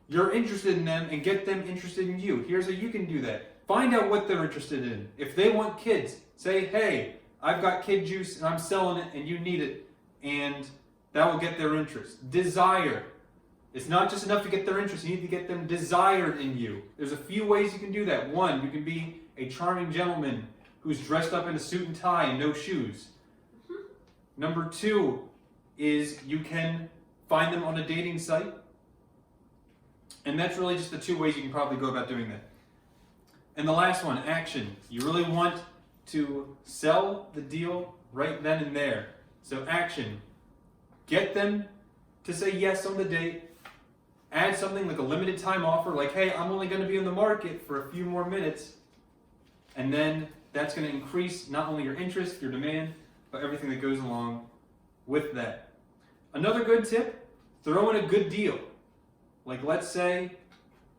you're interested in them and get them interested in you. Here's how you can do that. Find out what they're interested in. If they want kids, say, hey, I've got kid juice and I'm selling it and you need it. And that will get their interest. Desire. It's not just enough to get their interest. You need to get them desired in you. There's a few ways you can do that. One, you can be a charming gentleman who's dressed up in a suit and tie and no shoes. Number 2 is you can find them on a dating site. And that's really just the 2 ways you can probably go about doing that. And the last one, action. You really want to sell the deal right then and there. So action. Get them to say yes on the date. Add something like a limited time offer, like, hey, I'm only going to be in the market for a few more minutes. And then that's going to increase not only your interest, your demand, but everything that goes along with that. Another good tip, throw in a good deal. Like, let's say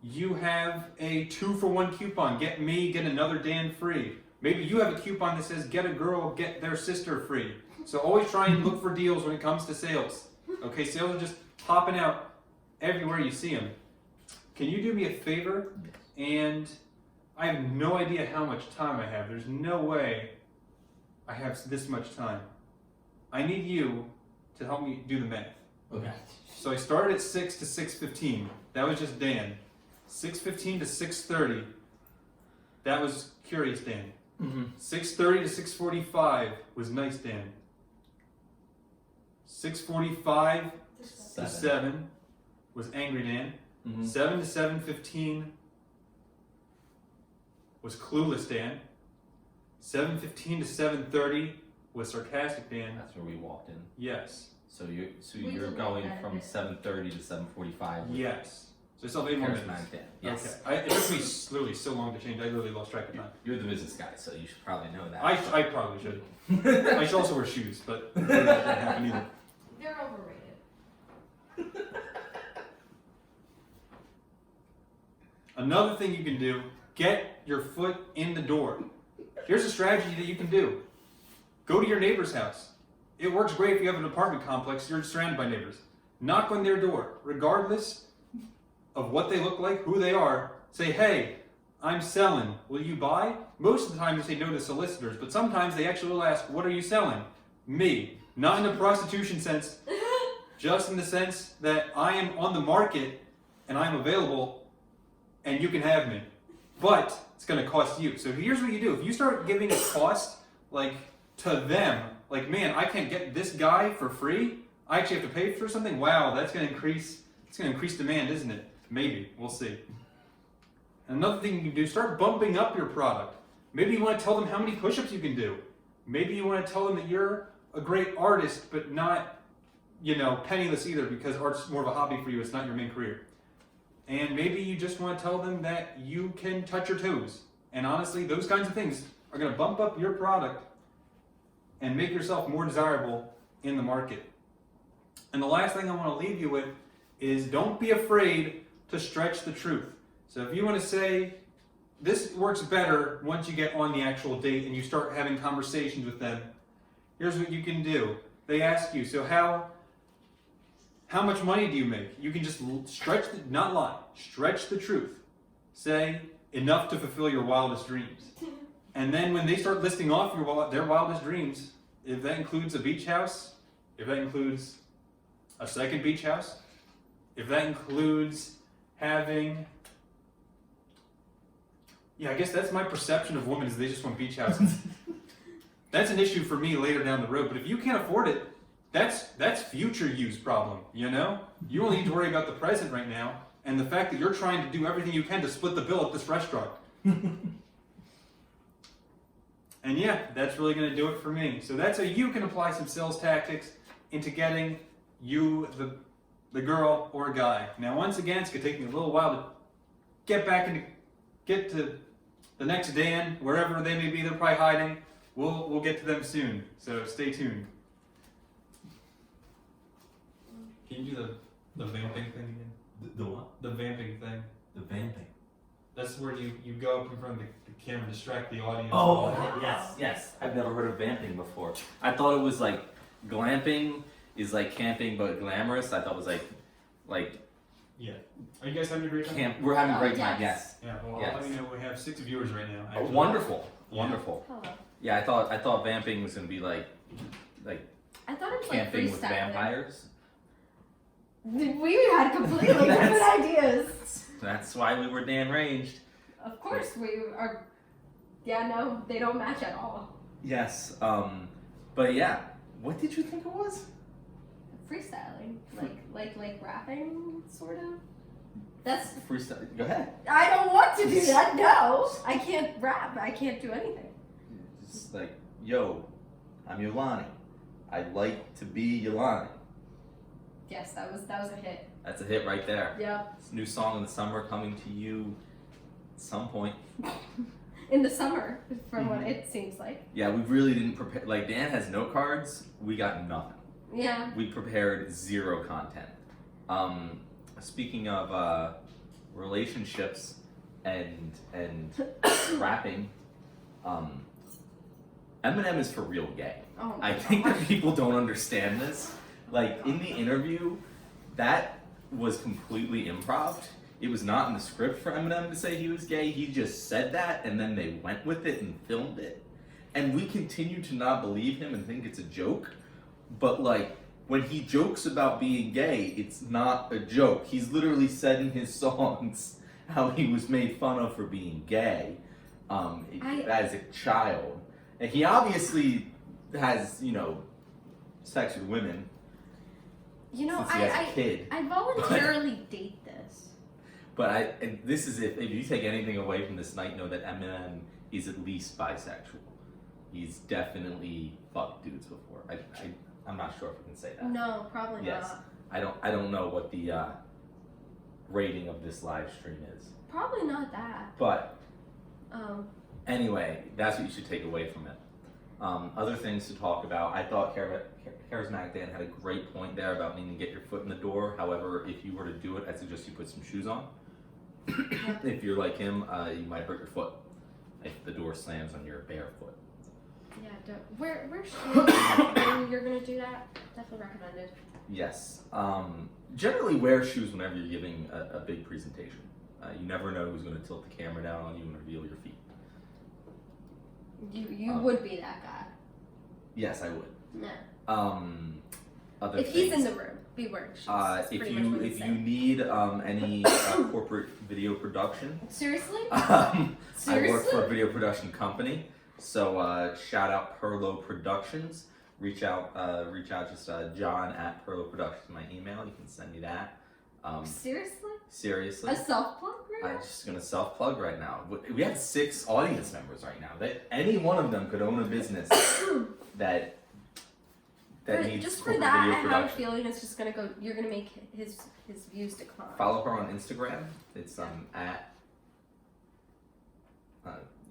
you have a 2-for-1 coupon, get me, get another Dan free. Maybe you have a coupon that says get a girl, get their sister free. So always try and look for deals when it comes to sales. Okay, sales are just popping out everywhere you see them. Can you do me a favor? And I have no idea how much time I have. There's no way I have this much time. I need you to help me do the math. Okay. So I started at 6 to 6:15. That was just Dan. 6:15 to 6:30. That was Curious Dan. 6:30 to 6:45 was Nice Dan. 6:45 to 7 was Angry Dan. 7 to 7:15 was Clueless Dan. 7:15 to 7:30 was Sarcastic Dan. That's where we walked in. Yes. So you're going from 7:30 to 7:45. Yes. So I still have 8 more minutes. Dan. Yes. Okay. It took me literally so long to change. I literally lost track of time. You're the business guy, so you should probably know that. I probably should. I should also wear shoes, but that didn't happen either. They're overrated. Another thing you can do, get your foot in the door. Here's a strategy that you can do. Go to your neighbor's house. It works great if you have an apartment complex, you're surrounded by neighbors. Knock on their door, regardless of what they look like, who they are. Say, hey, I'm selling. Will you buy? Most of the time they say no to solicitors, but sometimes they actually will ask, what are you selling? Me. Not in a prostitution sense, just in the sense that I am on the market and I'm available and you can have me. But it's going to cost you. So here's what you do. If you start giving a cost like to them, like, man, I can't get this guy for free. I actually have to pay for something. Wow, that's going to increase. It's going to increase demand, isn't it? Maybe. We'll see. Another thing you can do, start bumping up your product. Maybe you want to tell them how many push-ups you can do. Maybe you want to tell them that you're a great artist, but not penniless either because art's more of a hobby for you. It's not your main career. And maybe you just want to tell them that you can touch your toes. And honestly, those kinds of things are going to bump up your product and make yourself more desirable in the market. And the last thing I want to leave you with is don't be afraid to stretch the truth. So if you want to say, this works better once you get on the actual date and you start having conversations with them, here's what you can do. They ask you, so how much money do you make? You can just not lie, stretch the truth. Say, enough to fulfill your wildest dreams. And then when they start listing off their wildest dreams, if that includes a beach house, if that includes a second beach house, if that includes having... Yeah, I guess that's my perception of women is they just want beach houses. That's an issue for me later down the road, but if you can't afford it, that's future you's problem, You only need to worry about the present right now and the fact that you're trying to do everything you can to split the bill at this restaurant. And yeah, that's really going to do it for me. So that's how you can apply some sales tactics into getting you the girl or guy. Now once again, it's going to take me a little while to get to the next Dan, wherever they may be, they're probably hiding. We'll get to them soon, so stay tuned. Can you do the vamping thing again? The what? The vamping thing. The vamping. That's where you go up in front of the camera, distract the audience. Oh, yes. I've never heard of vamping before. I thought it was like glamping is like camping but glamorous. I thought it was like Yeah. Are you guys having a great time? camp. We're having a great time. Yes. Yes. Yeah, well, Yes. I'll let you know we have 6 viewers right now. Oh, actually. wonderful. Yeah. Wonderful. Hello. Yeah, I thought vamping was gonna be like I thought it was camping like with freestyling. vampires. We had completely different ideas. That's why we were Dan ranged. Of course, we are. Yeah, no, they don't match at all. Yes. But yeah, what did you think it was? Freestyling, like rapping, sort of. That's. Freestyle. Go ahead. I don't want to do that. No, I can't rap. I can't do anything. Just like, yo, I'm Yolani. I'd like to be Yolani. Yes, that was a hit. That's a hit right there. Yeah. It's a new song in the summer coming to you at some point. In the summer, from what it seems like. Yeah, we really didn't prepare. Like, Dan has note cards. We got nothing. Yeah. We prepared 0 content. Speaking of relationships and rapping, Eminem is for real gay. Oh I my think gosh. that people don't understand this. Like, in the interview, that was completely improv. It was not in the script for Eminem to say he was gay. He just said that, and then they went with it and filmed it. And we continue to not believe him and think it's a joke. But, like, when he jokes about being gay, it's not a joke. He's literally said in his songs how he was made fun of for being gay as a child. And he obviously has, sex with women. Since he has a kid. I voluntarily date this. But and this is if you take anything away from this night, know that Eminem is at least bisexual. He's definitely fucked dudes before. I'm not sure if we can say that. No, probably Yes. not. I don't know what the rating of this live stream is. Probably not that. But Anyway, that's what you should take away from it. Other things to talk about. I thought Charismatic Dan had a great point there about needing to get your foot in the door. However, if you were to do it, I suggest you put some shoes on. If you're like him, you might hurt your foot if the door slams on your bare foot. Yeah, don't. Wear shoes when you're gonna do that. Definitely recommended. Yes. Generally wear shoes whenever you're giving a big presentation. You never know who's going to tilt the camera down on you and reveal your feet. You would be that guy. Yes, I would. No. Other If he's in the room, be wearing shoes. That's if pretty much what he you said. need any corporate video production, Seriously? I work Seriously? for a video production company. So shout out Perlo Productions. Reach out just John at Perlo Productions, my email. You can send me that. Seriously? Seriously. A self plug, really? I'm just gonna self plug right now. We have 6 audience members right now. That any one of them could own a business that that needs just for corporate that, video I have a production. feeling it's just gonna go. You're gonna make his views decline. Follow her on Instagram. It's at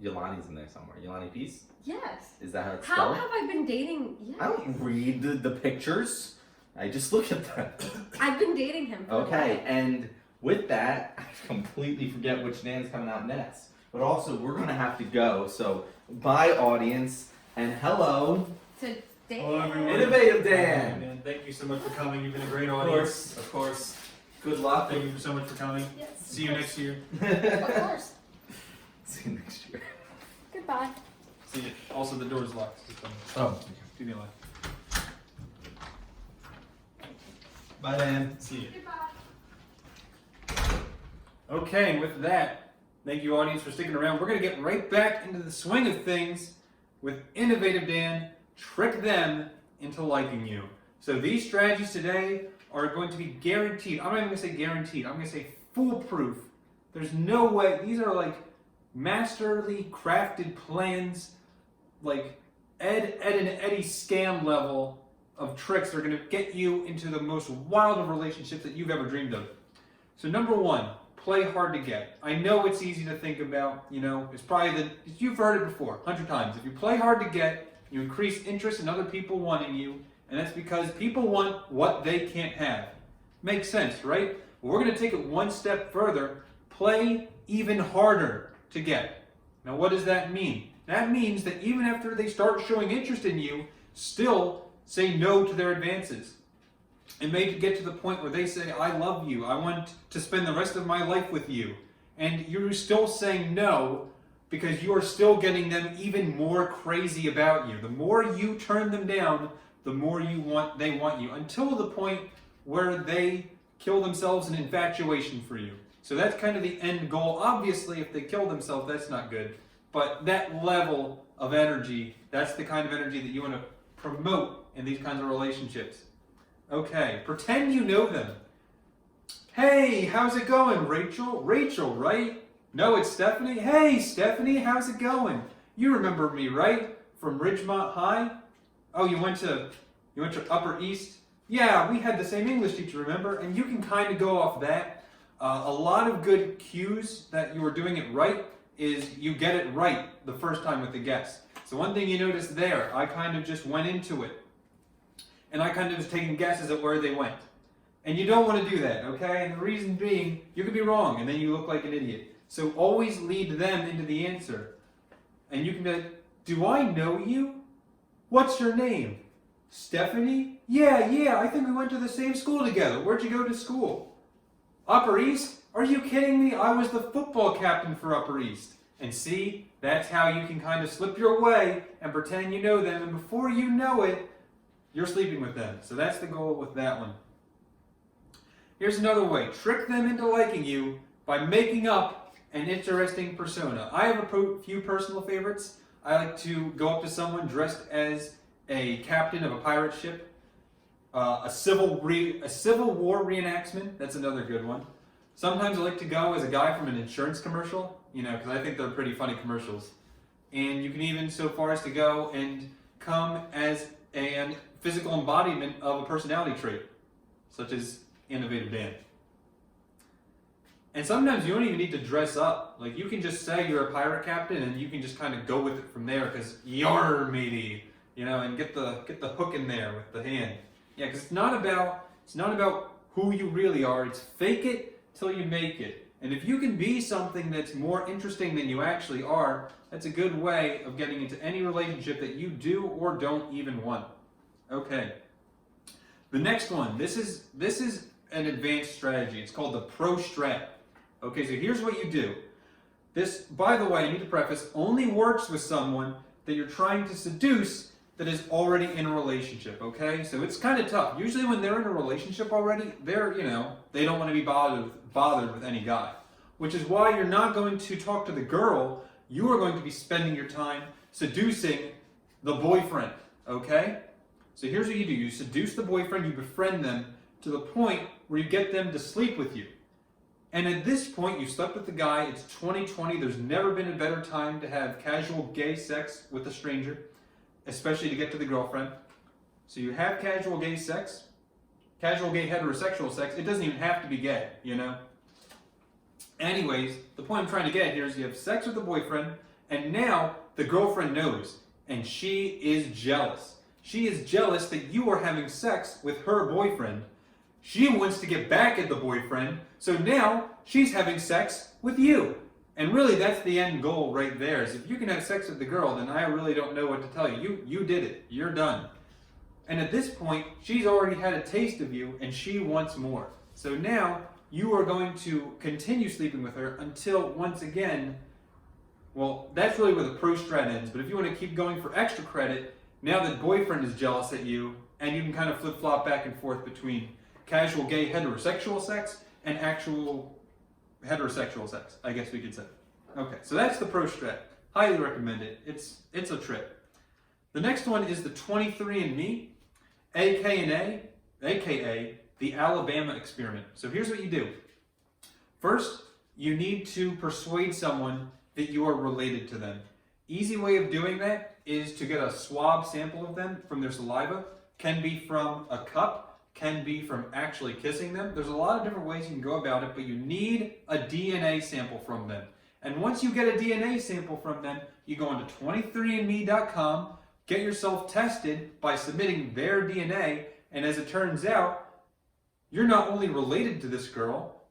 Yolani's in there somewhere. Yolani Peace? Yes. Is that how it's How spelled? have I been dating? Yes. I don't read the pictures. I just look at them. I've been dating him. For a Okay, while. and with that, I completely forget which Dan's coming out next. But also, we're gonna have to go. So, bye, audience, and hello, To date. Hello, everyone. Innovative Hey, Dan. man, thank you so much for coming. You've been a great Of audience. course, of course. Good luck. Thank you so much for coming. Yes. See you next year. Of course. See you next year. Goodbye. See you. Also, the door's locked. Just, Oh, do me a line. bye, Dan. See you. Goodbye. Okay, and with that, thank you, audience, for sticking around. We're going to get right back into the swing of things with Innovative Dan. Trick them into liking you. So these strategies today are going to be guaranteed. I'm not even going to say guaranteed. I'm going to say foolproof. There's no way. These are like masterly crafted plans, like Ed and Eddie scam level of tricks that are going to get you into the most wild of relationships that you've ever dreamed of. So number one, play hard to get. I know it's easy to think about, it's probably you've heard it before 100 times. If you play hard to get, you increase interest in other people wanting you, and that's because people want what they can't have. Makes sense, right? Well, we're going to take it one step further. Play even harder to get. Now, what does that mean? That means that even after they start showing interest in you, still say no to their advances. And maybe get to the point where they say, I love you, I want to spend the rest of my life with you. And you're still saying no because you are still getting them even more crazy about you. The more you turn them down, the more they want you, until the point where they kill themselves in infatuation for you. So that's kind of the end goal. Obviously, if they kill themselves, that's not good. But that level of energy, that's the kind of energy that you want to promote in these kinds of relationships. Okay, pretend you know them. Hey, how's it going, Rachel? Rachel, right? No, it's Stephanie. Hey, Stephanie, how's it going? You remember me, right? From Ridgemont High? Oh, you went to Upper East? Yeah, we had the same English teacher, remember? And you can kind of go off that. A lot of good cues that you were doing it right is you get it right the first time with the guess. So one thing you notice there, I kind of just went into it. And I kind of was taking guesses at where they went. And you don't want to do that, okay? And the reason being, you could be wrong, and then you look like an idiot. So always lead them into the answer. And you can be like, do I know you? What's your name? Stephanie? Yeah, I think we went to the same school together. Where'd you go to school? Upper East? Are you kidding me? I was the football captain for Upper East. And see, that's how you can kind of slip your way and pretend you know them, and before you know it, you're sleeping with them. So that's the goal with that one. Here's another way. Trick them into liking you by making up an interesting persona. I have a few personal favorites. I like to go up to someone dressed as a captain of a pirate ship. A Civil War reenactment. That's another good one. Sometimes I like to go as a guy from an insurance commercial, because I think they're pretty funny commercials. And you can even so far as to go and come as a physical embodiment of a personality trait, such as Innovative Dan. And sometimes you don't even need to dress up. Like, you can just say you're a pirate captain, and you can just kind of go with it from there, because yar, matey, and get the hook in there with the hand. Yeah, because it's not about who you really are. It's fake it till you make it. And if you can be something that's more interesting than you actually are, that's a good way of getting into any relationship that you do or don't even want. Okay. The next one, this is an advanced strategy. It's called the Pro Strat. Okay, so here's what you do. This, by the way, I need to preface, only works with someone that you're trying to seduce that is already in a relationship, okay? So it's kind of tough. Usually when they're in a relationship already, they don't want to be bothered with any guy. Which is why you're not going to talk to the girl, you are going to be spending your time seducing the boyfriend, okay? So here's what you do. You seduce the boyfriend, you befriend them to the point where you get them to sleep with you. And at this point, you slept with the guy, it's 2020, there's never been a better time to have casual gay sex with a stranger, especially to get to the girlfriend. So you have casual gay sex, casual gay heterosexual sex. It doesn't even have to be gay, you know? Anyways, the point I'm trying to get here is you have sex with the boyfriend, and now the girlfriend knows, and she is jealous. She is jealous that you are having sex with her boyfriend. She wants to get back at the boyfriend, so now she's having sex with you. And really, that's the end goal right there, is if you can have sex with the girl, then I really don't know what to tell you. You did it. You're done. And at this point, she's already had a taste of you, and she wants more. So now, you are going to continue sleeping with her until, once again, well, that's really where the pro strat ends. But if you want to keep going for extra credit, now that boyfriend is jealous at you, and you can kind of flip-flop back and forth between casual gay heterosexual sex and actual heterosexual sex, I guess we could say. Okay, so that's the pro strat. Highly recommend it. It's a trip. The next one is the 23andMe, aka the Alabama experiment. So here's what you do. First, you need to persuade someone that you are related to them. Easy way of doing that is to get a swab sample of them from their saliva. Can be from a cup, can be from actually kissing them. There's a lot of different ways you can go about it, but you need a DNA sample from them. And once you get a DNA sample from them, you go onto 23andme.com, get yourself tested by submitting their DNA, and as it turns out, you're not only related to this girl,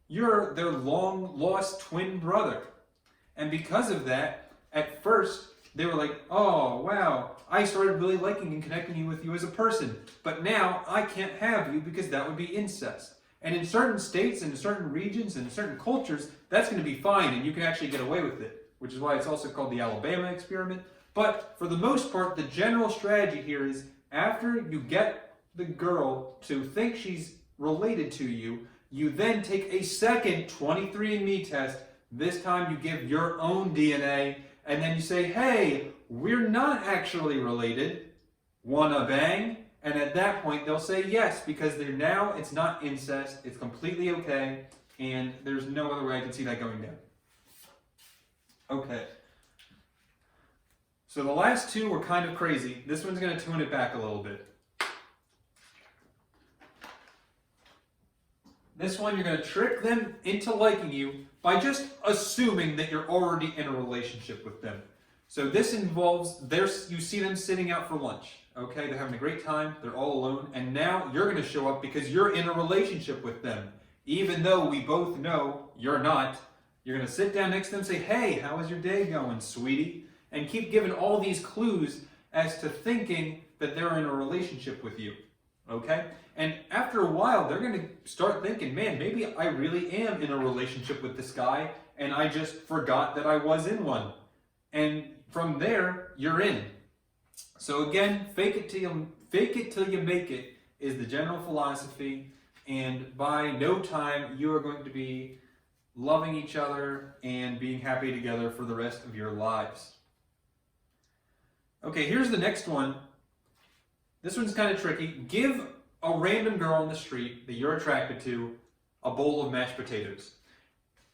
you're their long-lost twin brother. And because of that, at first, they were like, oh, wow, I started really liking and connecting with you as a person, but now I can't have you because that would be incest. And in certain states and in certain regions and in certain cultures, that's going to be fine and you can actually get away with it, which is why it's also called the Alabama experiment. But for the most part, the general strategy here is after you get the girl to think she's related to you, you then take a second 23andMe test. This time you give your own DNA and then you say, hey, we're not actually related. Wanna bang? And at that point, they'll say yes, because now it's not incest, it's completely okay, and there's no other way I can see that going down. Okay. So the last two were kind of crazy. This one's going to tune it back a little bit. This one, you're going to trick them into liking you by just assuming that you're already in a relationship with them. So this involves, you see them sitting out for lunch. Okay, they're having a great time, they're all alone, and now you're going to show up because you're in a relationship with them. Even though we both know you're not, you're going to sit down next to them and say, hey, how was your day going, sweetie? And keep giving all these clues as to thinking that they're in a relationship with you. Okay? And after a while, they're going to start thinking, man, maybe I really am in a relationship with this guy, and I just forgot that I was in one. And from there, you're in. So again, fake it till you make it is the general philosophy, and by no time you are going to be loving each other and being happy together for the rest of your lives. Okay, here's the next one. This one's kind of tricky. Give a random girl on the street that you're attracted to a bowl of mashed potatoes.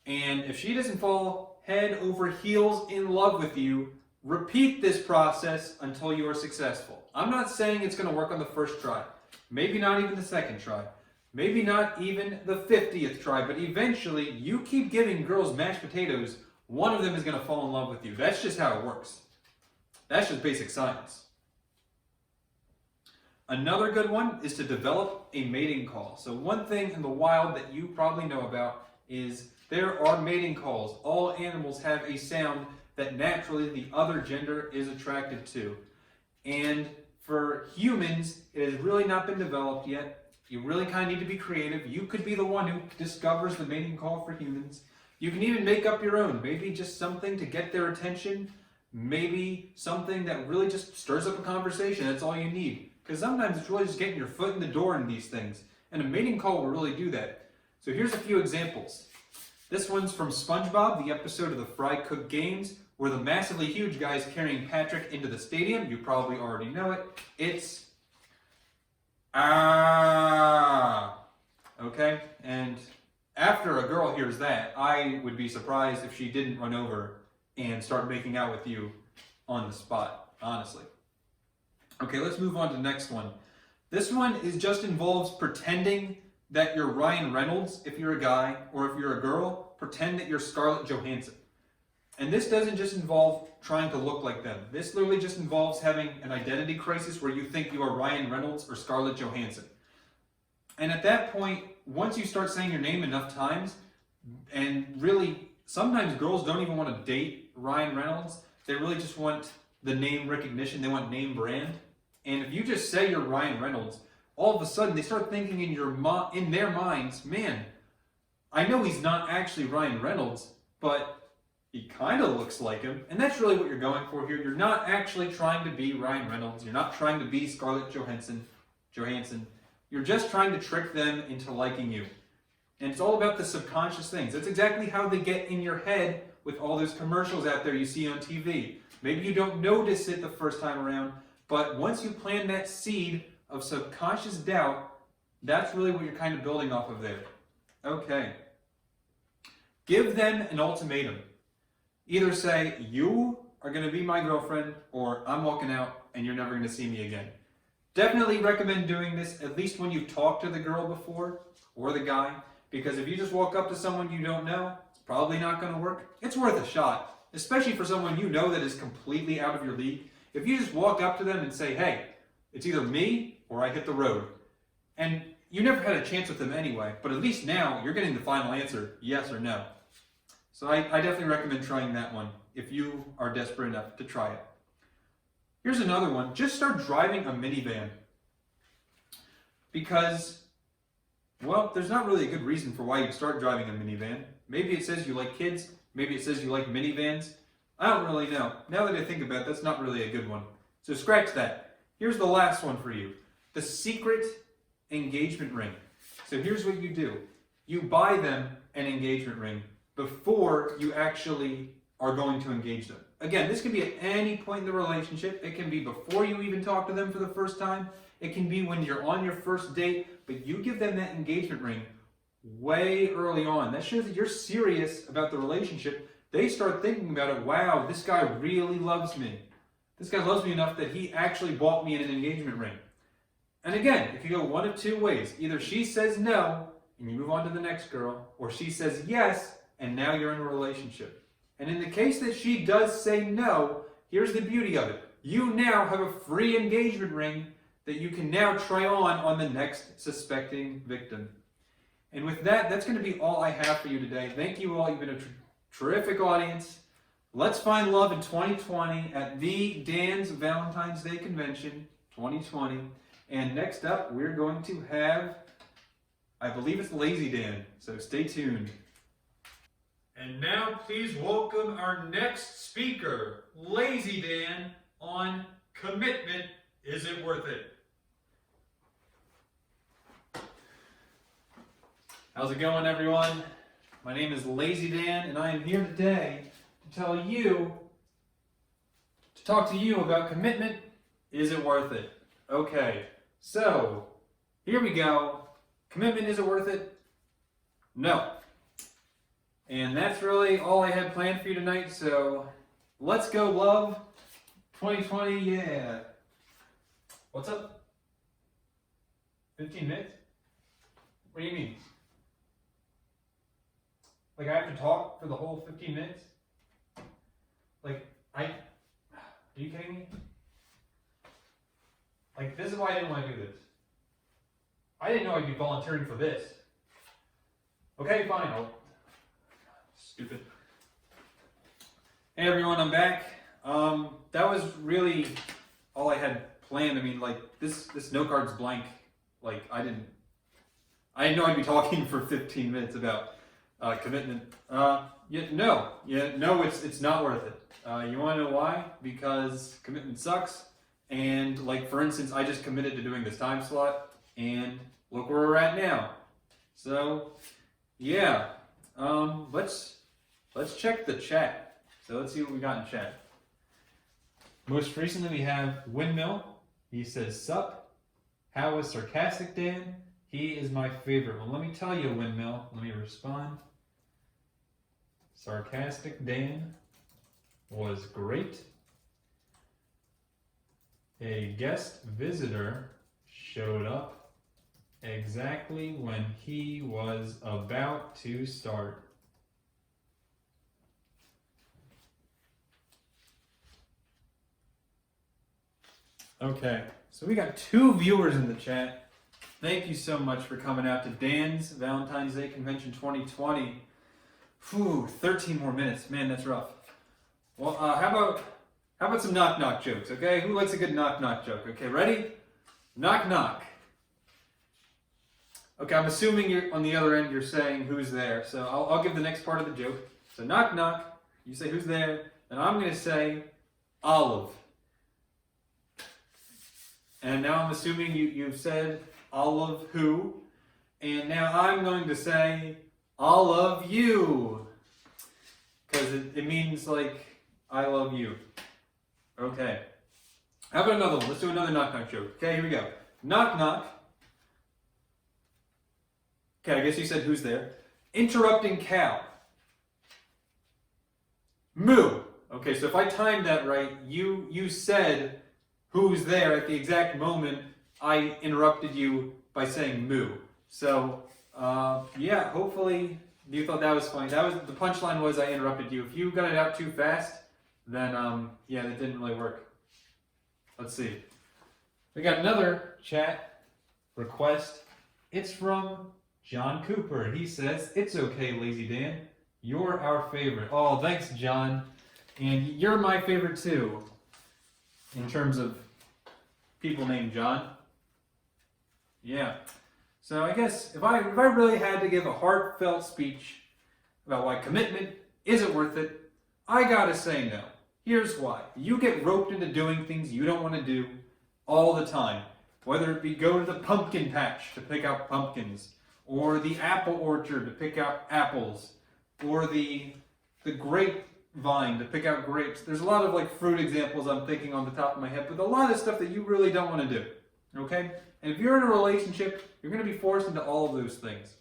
And if she doesn't fall head over heels in love with you, repeat this process until you are successful. I'm not saying it's going to work on the first try. Maybe not even the second try. Maybe not even the 50th try. But eventually, you keep giving girls mashed potatoes, one of them is going to fall in love with you. That's just how it works. That's just basic science. Another good one is to develop a mating call. So one thing in the wild that you probably know about is there are mating calls. All animals have a sound that naturally the other gender is attracted to. And for humans, it has really not been developed yet. You really kind of need to be creative. You could be the one who discovers the mating call for humans. You can even make up your own. Maybe just something to get their attention. Maybe something that really just stirs up a conversation. That's all you need. Because sometimes it's really just getting your foot in the door in these things. And a mating call will really do that. So here's a few examples. This one's from SpongeBob, the episode of the Fry Cook Games, where the massively huge guy is carrying Patrick into the stadium. You probably already know it. It's ah. Okay? And after a girl hears that, I would be surprised if she didn't run over and start making out with you on the spot, honestly. Okay, let's move on to the next one. This one is just involves pretending that you're Ryan Reynolds if you're a guy, or if you're a girl, pretend that you're Scarlett Johansson. And this doesn't just involve trying to look like them. This literally just involves having an identity crisis where you think you are Ryan Reynolds or Scarlett Johansson. And at that point, once you start saying your name enough times, and really, sometimes girls don't even want to date Ryan Reynolds. They really just want the name recognition. They want name brand. And if you just say you're Ryan Reynolds, all of a sudden they start thinking in their minds, man, I know he's not actually Ryan Reynolds, but he kind of looks like him. And that's really what you're going for here. You're not actually trying to be Ryan Reynolds. You're not trying to be Scarlett Johansson. You're just trying to trick them into liking you. And it's all about the subconscious things. That's exactly how they get in your head with all those commercials out there you see on TV. Maybe you don't notice it the first time around, but once you plant that seed of subconscious doubt, that's really what you're kind of building off of there. Okay. Give them an ultimatum. Either say, you are going to be my girlfriend, or I'm walking out and you're never going to see me again. Definitely recommend doing this at least when you've talked to the girl before, or the guy. Because if you just walk up to someone you don't know, it's probably not going to work. It's worth a shot, especially for someone you know that is completely out of your league. If you just walk up to them and say, hey, it's either me or I hit the road. And you never had a chance with them anyway, but at least now you're getting the final answer, yes or no. So I definitely recommend trying that one if you are desperate enough to try it. Here's another one. Just start driving a minivan. Because, well, there's not really a good reason for why you'd start driving a minivan. Maybe it says you like kids. Maybe it says you like minivans. I don't really know. Now that I think about it, that's not really a good one. So scratch that. Here's the last one for you. The secret engagement ring. So here's what you do. You buy them an engagement ring before you actually are going to engage them. Again, this can be at any point in the relationship. It can be before you even talk to them for the first time. It can be when you're on your first date, but you give them that engagement ring way early on. That shows that you're serious about the relationship. They start thinking about it. Wow, this guy really loves me. This guy loves me enough that he actually bought me an engagement ring. And again, it could go one of two ways. Either she says no, and you move on to the next girl, or she says yes, and now you're in a relationship. And in the case that she does say no, here's the beauty of it. You now have a free engagement ring that you can now try on the next suspecting victim. And with that, that's going to be all I have for you today. Thank you all. You've been a terrific audience. Let's find love in 2020 at the Dan's Valentine's Day Convention 2020. And next up, we're going to have, I believe it's Lazy Dan. So stay tuned. And now please welcome our next speaker, Lazy Dan, on commitment. Is it worth it? How's it going, everyone? My name is Lazy Dan, and I am here today to talk to you about commitment. Is it worth it? Okay, so here we go. Commitment, is it worth it? No. And that's really all I had planned for you tonight, so let's go, love. 2020, yeah. What's up? 15 minutes? What do you mean? Like, I have to talk for the whole 15 minutes? Like, are you kidding me? Like, this is why I didn't want to do this. I didn't know I'd be volunteering for this. Okay, fine, stupid. Hey everyone, I'm back. That was really all I had planned. I mean, like, this note card's blank. Like, I didn't know I'd be talking for 15 minutes about commitment. No, it's not worth it. You want to know why? Because commitment sucks. And like, for instance, I just committed to doing this time slot, and look where we're at now. So, yeah. Let's check the chat. So let's see what we got in chat. Most recently we have Windmill. He says, sup? How is Sarcastic Dan? He is my favorite. Well, let me tell you, Windmill. Let me respond. Sarcastic Dan was great. A guest visitor showed up exactly when he was about to start. Okay, so we got 2 viewers in the chat. Thank you so much for coming out to Dan's Valentine's Day Convention 2020. Whew, 13 more minutes. Man, that's rough. Well, how about some knock-knock jokes, okay? Who likes a good knock-knock joke? Okay, ready? Knock-knock. Okay, I'm assuming you're on the other end, you're saying who's there. So I'll give the next part of the joke. So knock-knock, you say who's there, and I'm going to say Olive. And now I'm assuming you've said Olive who, and now I'm going to say I love you. Because it means like, I love you. Okay. How about another one? Let's do another knock-knock joke. Okay, here we go. Knock-knock. Okay, I guess you said who's there. Interrupting cow. Moo. Okay, so if I timed that right, you said who's there at the exact moment I interrupted you by saying moo. So, yeah, hopefully you thought that was funny. The punchline was I interrupted you. If you got it out too fast, then, yeah, that didn't really work. Let's see. We got another chat request. It's from John Cooper. He says, "It's okay, Lazy Dan. You're our favorite." Oh, thanks, John. And you're my favorite, too, in terms of people named John. Yeah. So I guess if I really had to give a heartfelt speech about why commitment isn't worth it, I gotta say no. Here's why. You get roped into doing things you don't want to do all the time. Whether it be go to the pumpkin patch to pick out pumpkins, or the apple orchard to pick out apples, or the grapevine to pick out grapes. There's a lot of like fruit examples I'm thinking on the top of my head, but a lot of stuff that you really don't want to do. Okay? And if you're in a relationship, you're going to be forced into all of those things.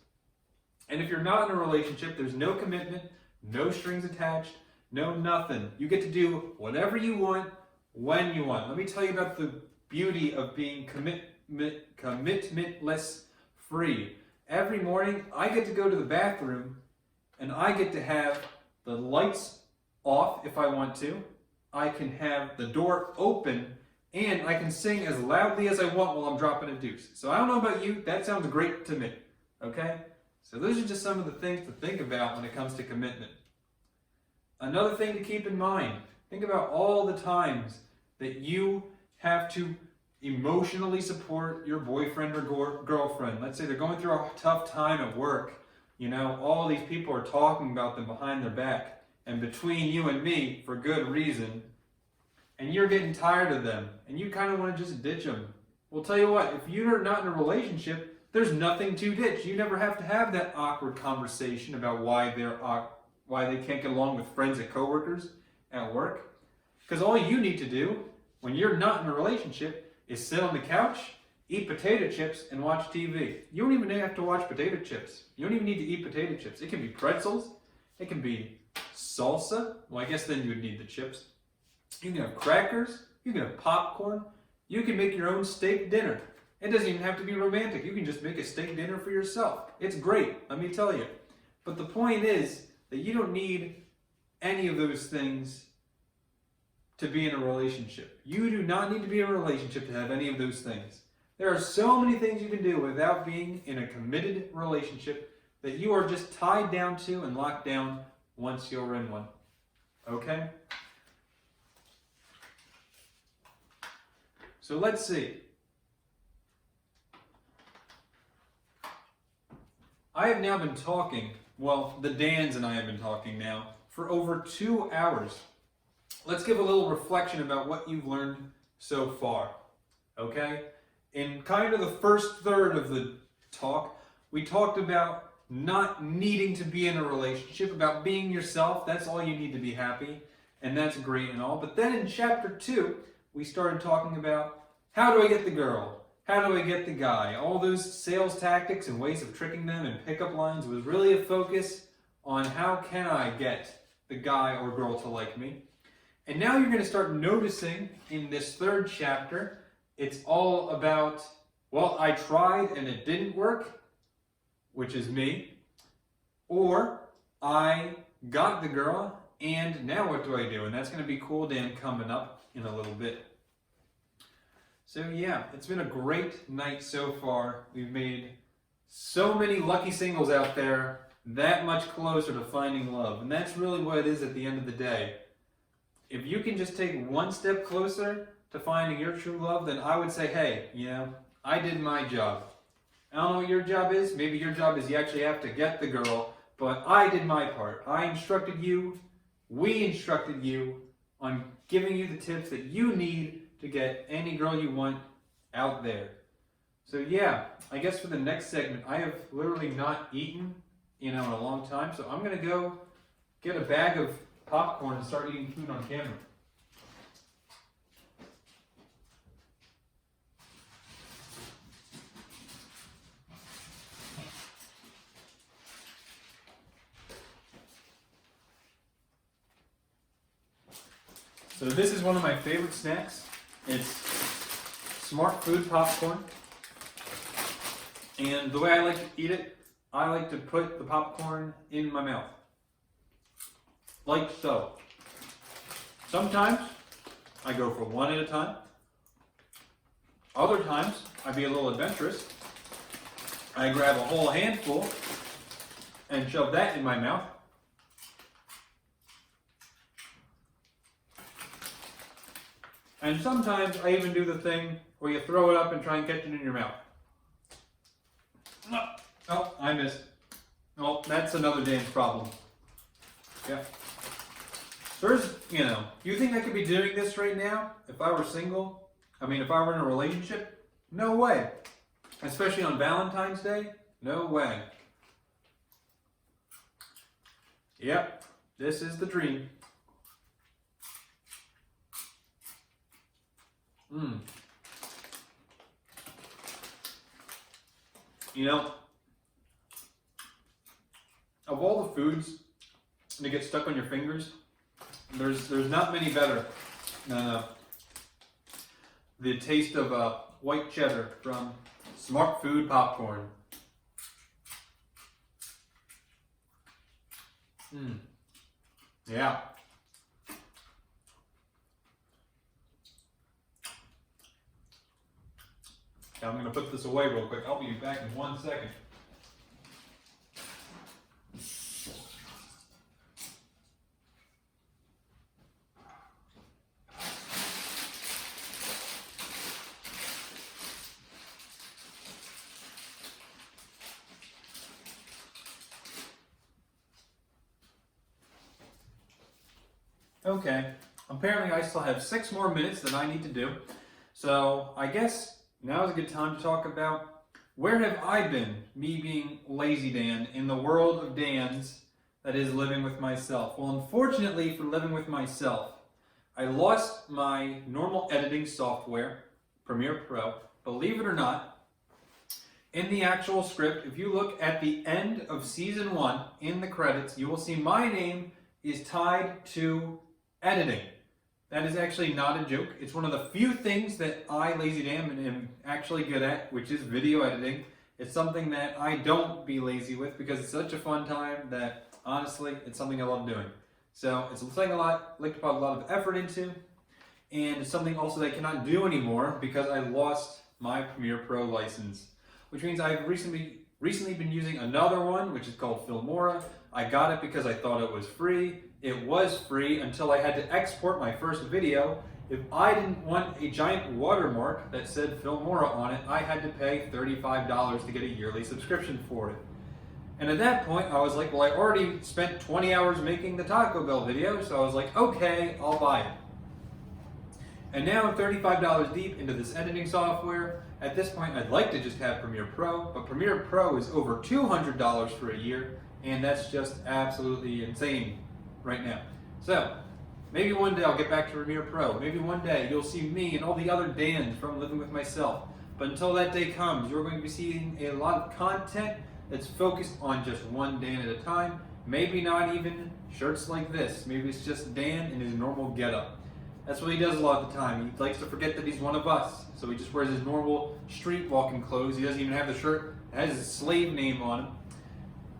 And if you're not in a relationship, there's no commitment, no strings attached, no nothing. You get to do whatever you want, when you want. Let me tell you about the beauty of being commitmentless free. Every morning, I get to go to the bathroom, and I get to have the lights off if I want to. I can have the door open, and I can sing as loudly as I want while I'm dropping a deuce. So I don't know about you, that sounds great to me, okay? So those are just some of the things to think about when it comes to commitment. Another thing to keep in mind, think about all the times that you have to emotionally support your boyfriend or girlfriend. Let's say they're going through a tough time at work. You know, all these people are talking about them behind their back. And between you and me, for good reason, and you're getting tired of them, and you kind of want to just ditch them. Well, tell you what, if you're not in a relationship, there's nothing to ditch. You never have to have that awkward conversation about why they can't get along with friends and coworkers at work. Because all you need to do when you're not in a relationship is sit on the couch, eat potato chips, and watch TV. You don't even have to watch potato chips. You don't even need to eat potato chips. It can be pretzels. It can be salsa. Well, I guess then you would need the chips. You can have crackers. You can have popcorn. You can make your own steak dinner. It doesn't even have to be romantic. You can just make a steak dinner for yourself. It's great, let me tell you. But the point is that you don't need any of those things to be in a relationship. You do not need to be in a relationship to have any of those things. There are so many things you can do without being in a committed relationship that you are just tied down to and locked down once you're in one. Okay? So let's see. I have now been talking, well, the Dans and I have been talking now for over 2 hours. Let's give a little reflection about what you've learned so far, okay? In kind of the first third of the talk, we talked about not needing to be in a relationship, about being yourself. That's all you need to be happy, and that's great and all. But then in chapter 2, we started talking about how do I get the girl? How do I get the guy? All those sales tactics and ways of tricking them and pickup lines was really a focus on how can I get the guy or girl to like me. And now you're going to start noticing in this third chapter, it's all about, well, I tried and it didn't work, which is me, or I got the girl and now what do I do? And that's going to be Cool Dan coming up in a little bit. So yeah, it's been a great night so far. We've made so many lucky singles out there, that much closer to finding love. And that's really what it is at the end of the day. If you can just take one step closer to finding your true love, then I would say, hey, I did my job. I don't know what your job is. Maybe your job is you actually have to get the girl, but I did my part. I instructed you, we instructed you on giving you the tips that you need to get any girl you want out there. So yeah, I guess for the next segment, I have literally not eaten, in a long time, so I'm gonna go get a bag of popcorn and start eating food on camera. So this is one of my favorite snacks. It's Smart Food popcorn. And the way I like to eat it, I like to put the popcorn in my mouth. Like so. Sometimes I go for one at a time. Other times I be a little adventurous. I grab a whole handful and shove that in my mouth. And sometimes I even do the thing where you throw it up and try and catch it in your mouth. Oh, I missed. Oh, that's another Dan's problem. Yeah. There's, you think I could be doing this right now if I were single? I mean, if I were in a relationship? No way. Especially on Valentine's Day? No way. Yep, this is the dream. Of all the foods that get stuck on your fingers, there's not many better than the taste of white cheddar from Smart Food popcorn. Yeah. I'm going to put this away real quick. I'll be back in 1 second. Okay, apparently I still have 6 more minutes that I need to do. So I guess now is a good time to talk about where have I been, me being Lazy Dan, in the world of Dans that is living with myself. Well, unfortunately for living with myself, I lost my normal editing software, Premiere Pro. Believe it or not, in the actual script, if you look at the end of season 1 in the credits, you will see my name is tied to editing. That is actually not a joke. It's one of the few things that I, Lazy Dan, am actually good at, which is video editing. It's something that I don't be lazy with because it's such a fun time that, honestly, it's something I love doing. So it's something I like to put a lot of effort into, and it's something also that I cannot do anymore because I lost my Premiere Pro license, which means I've recently been using another one, which is called Filmora. I got it because I thought it was free. It was free until I had to export my first video. If I didn't want a giant watermark that said Filmora on it, I had to pay $35 to get a yearly subscription for it. And at that point, I was like, well, I already spent 20 hours making the Taco Bell video, so I was like, okay, I'll buy it. And now I'm $35 deep into this editing software. At this point, I'd like to just have Premiere Pro, but Premiere Pro is over $200 for a year, and that's just absolutely insane right now. So, maybe one day I'll get back to Premiere Pro. Maybe one day you'll see me and all the other Dans from Living With Myself. But until that day comes, you're going to be seeing a lot of content that's focused on just one Dan at a time. Maybe not even shirts like this. Maybe it's just Dan in his normal getup. That's what he does a lot of the time. He likes to forget that he's one of us. So he just wears his normal street walking clothes. He doesn't even have the shirt that has his slave name on him.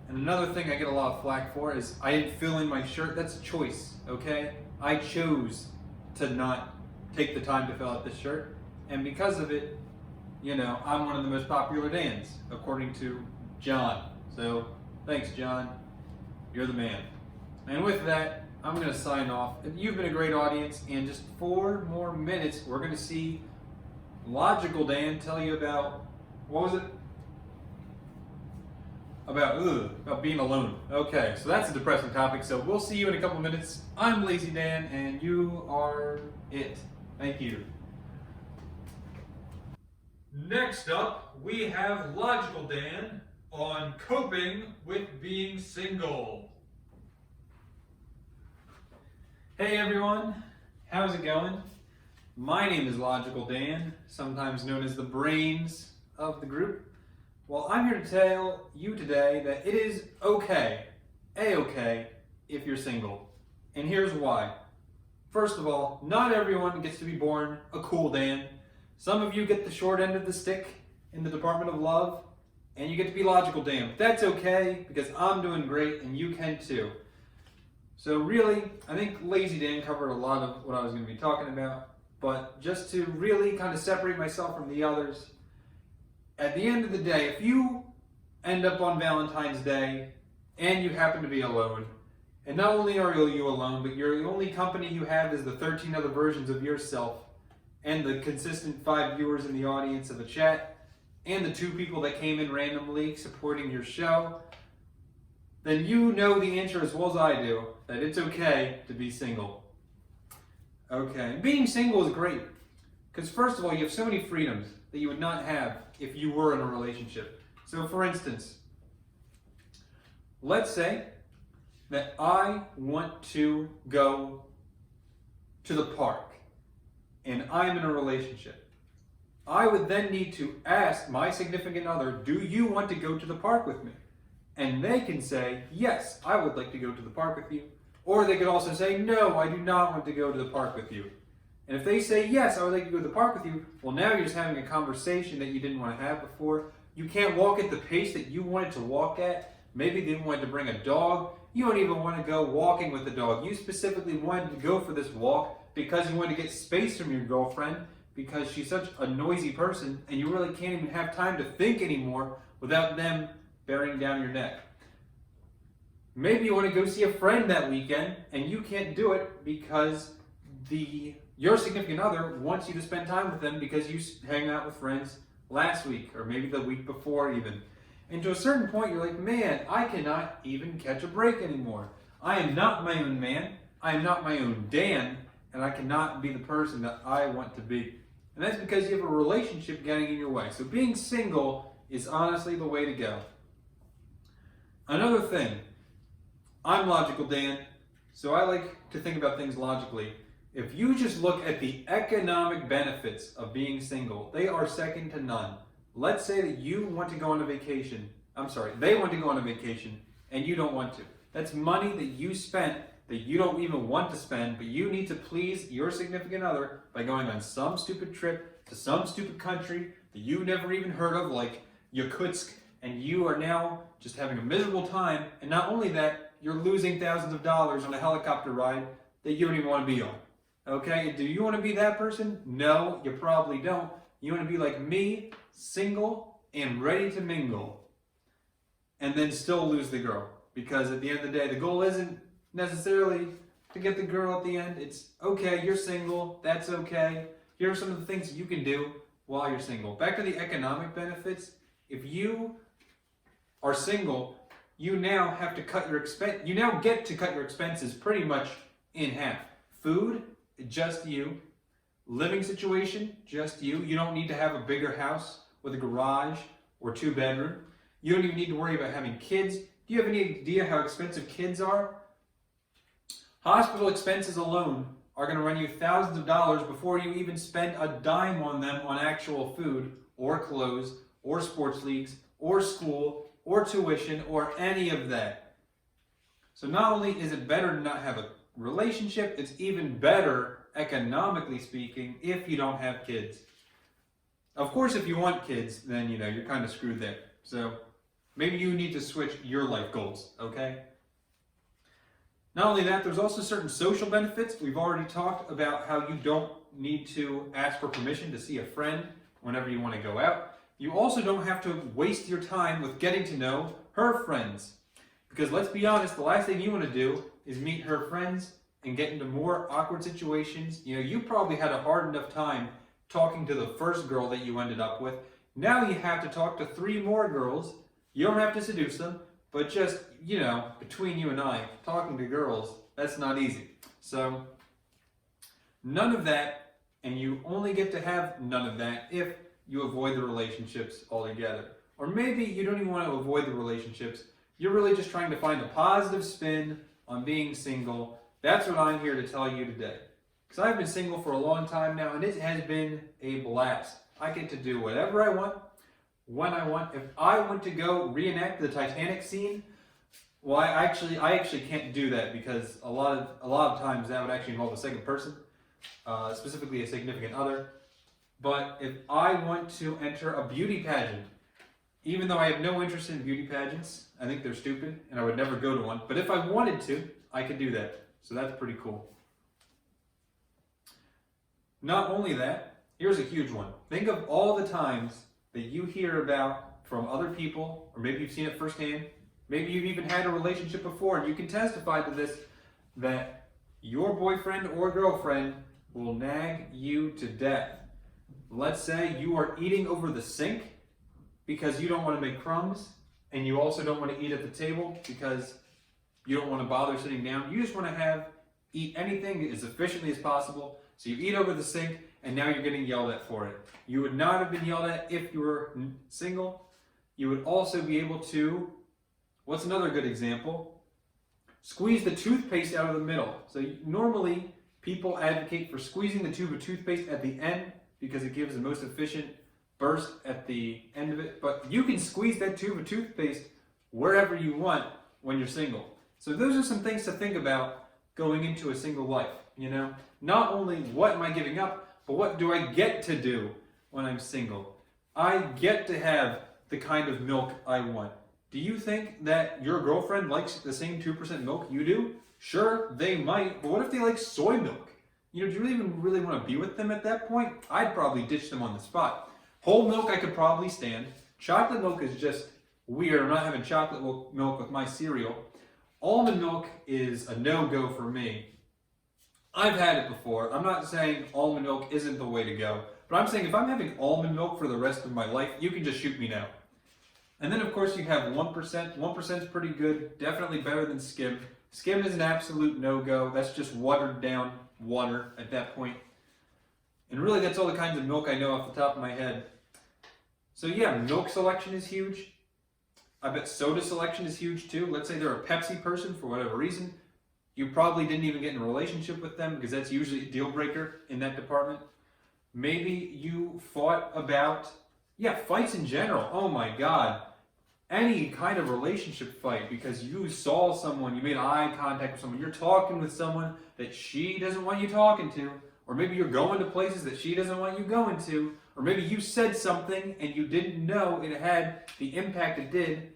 And another thing I get a lot of flack for is I didn't fill in my shirt. That's a choice, okay? I chose to not take the time to fill out this shirt. And because of it, you know, I'm one of the most popular Dans, according to John. So thanks, John. You're the man. And with that, I'm going to sign off. You've been a great audience. In just 4 more minutes, we're going to see Logical Dan tell you about, what was it? About being alone. Okay, so that's a depressing topic. So we'll see you in a couple minutes. I'm Lazy Dan, and you are it. Thank you. Next up, we have Logical Dan on coping with being single. Hey everyone, how's it going? My name is Logical Dan, sometimes known as the brains of the group. Well, I'm here to tell you today that it is okay, A-okay, if you're single. And here's why. First of all, not everyone gets to be born a cool Dan. Some of you get the short end of the stick in the Department of Love, and you get to be Logical Dan. But that's okay, because I'm doing great, and you can too. So really, I think Lazy Dan covered a lot of what I was going to be talking about, but just to really kind of separate myself from the others, at the end of the day, if you end up on Valentine's Day and you happen to be alone, and not only are you alone, but the only company you have is the 13 other versions of yourself, and the consistent 5 viewers in the audience of a chat, and the 2 people that came in randomly supporting your show, then you know the answer as well as I do, that it's okay to be single. Okay, being single is great, because first of all, you have so many freedoms that you would not have if you were in a relationship. So for instance, let's say that I want to go to the park, and I'm in a relationship. I would then need to ask my significant other, do you want to go to the park with me? And they can say, yes, I would like to go to the park with you. Or they could also say, no, I do not want to go to the park with you. And if they say, yes, I would like to go to the park with you, well, now you're just having a conversation that you didn't want to have before. You can't walk at the pace that you wanted to walk at. Maybe they wanted to bring a dog. You don't even want to go walking with the dog. You specifically wanted to go for this walk because you wanted to get space from your girlfriend because she's such a noisy person and you really can't even have time to think anymore without them bearing down your neck. Maybe you want to go see a friend that weekend and you can't do it because your significant other wants you to spend time with them because you hang out with friends last week or maybe the week before even. And to a certain point you're like, man, I cannot even catch a break anymore. I am not my own man. I am not my own Dan, and I cannot be the person that I want to be. And that's because you have a relationship getting in your way. So being single is honestly the way to go. Another thing, I'm Logical Dan, so I like to think about things logically. If you just look at the economic benefits of being single, they are second to none. Let's say that you want to go on a vacation. They want to go on a vacation and you don't want to. That's money that you spent that you don't even want to spend, but you need to please your significant other by going on some stupid trip to some stupid country that you never even heard of, like Yakutsk, and you are now just having a miserable time. And not only that, you're losing thousands of dollars on a helicopter ride that you don't even want to be on. Okay, do you want to be that person? No, you probably don't. You want to be like me, single and ready to mingle, and then still lose the girl. Because at the end of the day, the goal isn't necessarily to get the girl at the end. It's, okay, you're single, that's okay. Here are some of the things you can do while you're single. Back to the economic benefits. If you are single, you now have to cut your you now get to cut your expenses pretty much in half. Food, just you. Living situation, just you. You don't need to have a bigger house with a garage or 2-bedroom. You don't even need to worry about having kids. Do you have any idea how expensive kids are? Hospital expenses alone are going to run you thousands of dollars before you even spend a dime on them on actual food or clothes or sports leagues or school or tuition or any of that. So not only is it better to not have a relationship, it's even better, economically speaking, if you don't have kids. Of course, if you want kids, then you're kind of screwed there. So maybe you need to switch your life goals, okay? Not only that, there's also certain social benefits. We've already talked about how you don't need to ask for permission to see a friend whenever you want to go out. You also don't have to waste your time with getting to know her friends. Because let's be honest, the last thing you want to do is meet her friends and get into more awkward situations. You probably had a hard enough time talking to the first girl that you ended up with. Now you have to talk to 3 more girls. You don't have to seduce them, but just, between you and I, talking to girls, that's not easy. So, none of that, and you only get to have none of that if you avoid the relationships altogether. Or maybe you don't even want to avoid the relationships. You're really just trying to find a positive spin on being single. That's what I'm here to tell you today. Because I've been single for a long time now, and it has been a blast. I get to do whatever I want, when I want. If I want to go reenact the Titanic scene, well, I actually can't do that because a lot of times that would actually involve a second person, specifically a significant other. But if I want to enter a beauty pageant, even though I have no interest in beauty pageants, I think they're stupid and I would never go to one. But if I wanted to, I could do that. So that's pretty cool. Not only that, here's a huge one. Think of all the times that you hear about from other people, or maybe you've seen it firsthand. Maybe you've even had a relationship before and you can testify to this, that your boyfriend or girlfriend will nag you to death. Let's say you are eating over the sink because you don't want to make crumbs, and you also don't want to eat at the table because you don't want to bother sitting down. You just want to eat anything as efficiently as possible. So you eat over the sink, and now you're getting yelled at for it. You would not have been yelled at if you were single. You would also be able to, what's another good example? Squeeze the toothpaste out of the middle. So normally people advocate for squeezing the tube of toothpaste at the end because it gives the most efficient burst at the end of it. But you can squeeze that tube of toothpaste wherever you want when you're single. So those are some things to think about going into a single life, Not only what am I giving up, but what do I get to do when I'm single? I get to have the kind of milk I want. Do you think that your girlfriend likes the same 2% milk you do? Sure, they might, but what if they like soy milk? Do you even really want to be with them at that point? I'd probably ditch them on the spot. Whole milk I could probably stand. Chocolate milk is just weird. I'm not having chocolate milk with my cereal. Almond milk is a no-go for me. I've had it before. I'm not saying almond milk isn't the way to go, but I'm saying if I'm having almond milk for the rest of my life, you can just shoot me now. And then of course you have 1%. 1% is pretty good, definitely better than skim. Skim is an absolute no-go. That's just watered down water at that point. And really that's all the kinds of milk I know off the top of my head. So yeah, milk selection is huge. I bet soda selection is huge too. Let's say they're a Pepsi person for whatever reason. You probably didn't even get in a relationship with them because that's usually a deal breaker in that department. Maybe you fought about, fights in general. Oh my God. Any kind of relationship fight because you saw someone, you made eye contact with someone, you're talking with someone that she doesn't want you talking to, or maybe you're going to places that she doesn't want you going to, or maybe you said something and you didn't know it had the impact it did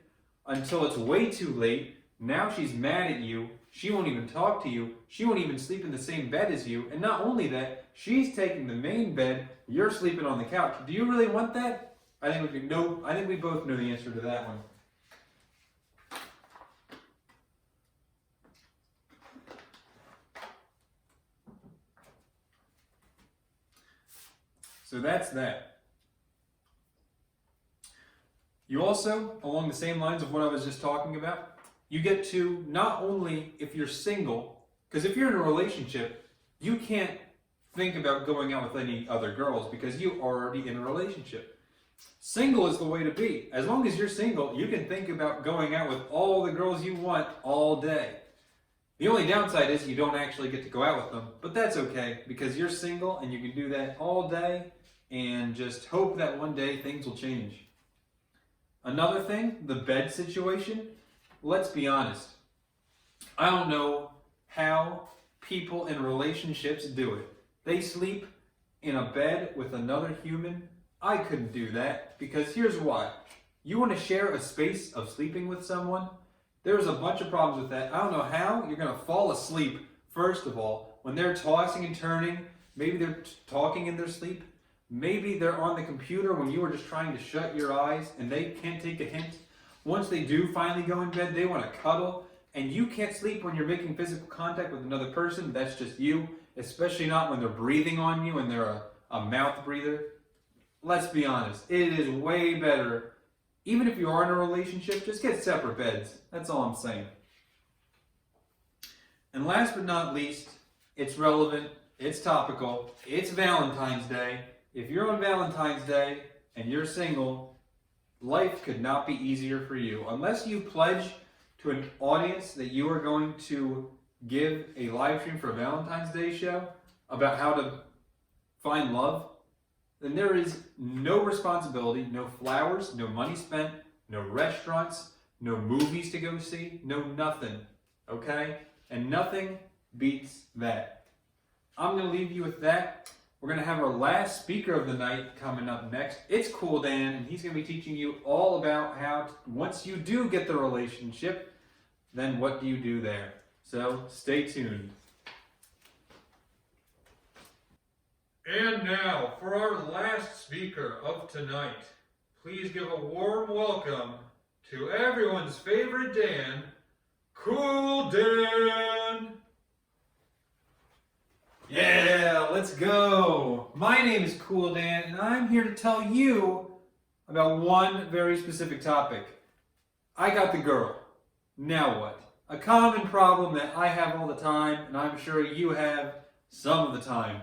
until it's way too late. Now she's mad at you. She won't even talk to you. She won't even sleep in the same bed as you. And not only that, she's taking the main bed. You're sleeping on the couch. Do you really want that? I think we both know the answer to that one. So that's that. You also, along the same lines of what I was just talking about, you get to not only, if you're single, because if you're in a relationship, you can't think about going out with any other girls because you're already in a relationship. Single is the way to be. As long as you're single, you can think about going out with all the girls you want all day. The only downside is you don't actually get to go out with them, but that's okay because you're single and you can do that all day and just hope that one day things will change. Another thing, the bed situation. Let's be honest. I don't know how people in relationships do it. They sleep in a bed with another human. I couldn't do that because here's why. You want to share a space of sleeping with someone? There's a bunch of problems with that. I don't know how you're going to fall asleep, first of all, when they're tossing and turning. Maybe they're talking in their sleep. Maybe they're on the computer when you were just trying to shut your eyes and they can't take a hint. Once they do finally go in bed, they want to cuddle. And you can't sleep when you're making physical contact with another person. That's just you. Especially not when they're breathing on you and they're a mouth breather. Let's be honest. It is way better. Even if you are in a relationship, just get separate beds. That's all I'm saying. And last but not least, it's relevant, it's topical, it's Valentine's Day. If you're on Valentine's Day and you're single, life could not be easier for you. Unless you pledge to an audience that you are going to give a live stream for a Valentine's Day show about how to find love, then there is no responsibility, no flowers, no money spent, no restaurants, no movies to go see, no nothing, okay? And nothing beats that. I'm going to leave you with that. We're going to have our last speaker of the night coming up next. It's Cool Dan, and he's going to be teaching you all about how, once you do get the relationship, then what do you do there? So stay tuned. And now, for our last speaker of tonight, please give a warm welcome to everyone's favorite Dan, Cool Dan! Yeah, let's go. My name is Cool Dan, and I'm here to tell you about one very specific topic. I got the girl. Now what? A common problem that I have all the time, and I'm sure you have some of the time.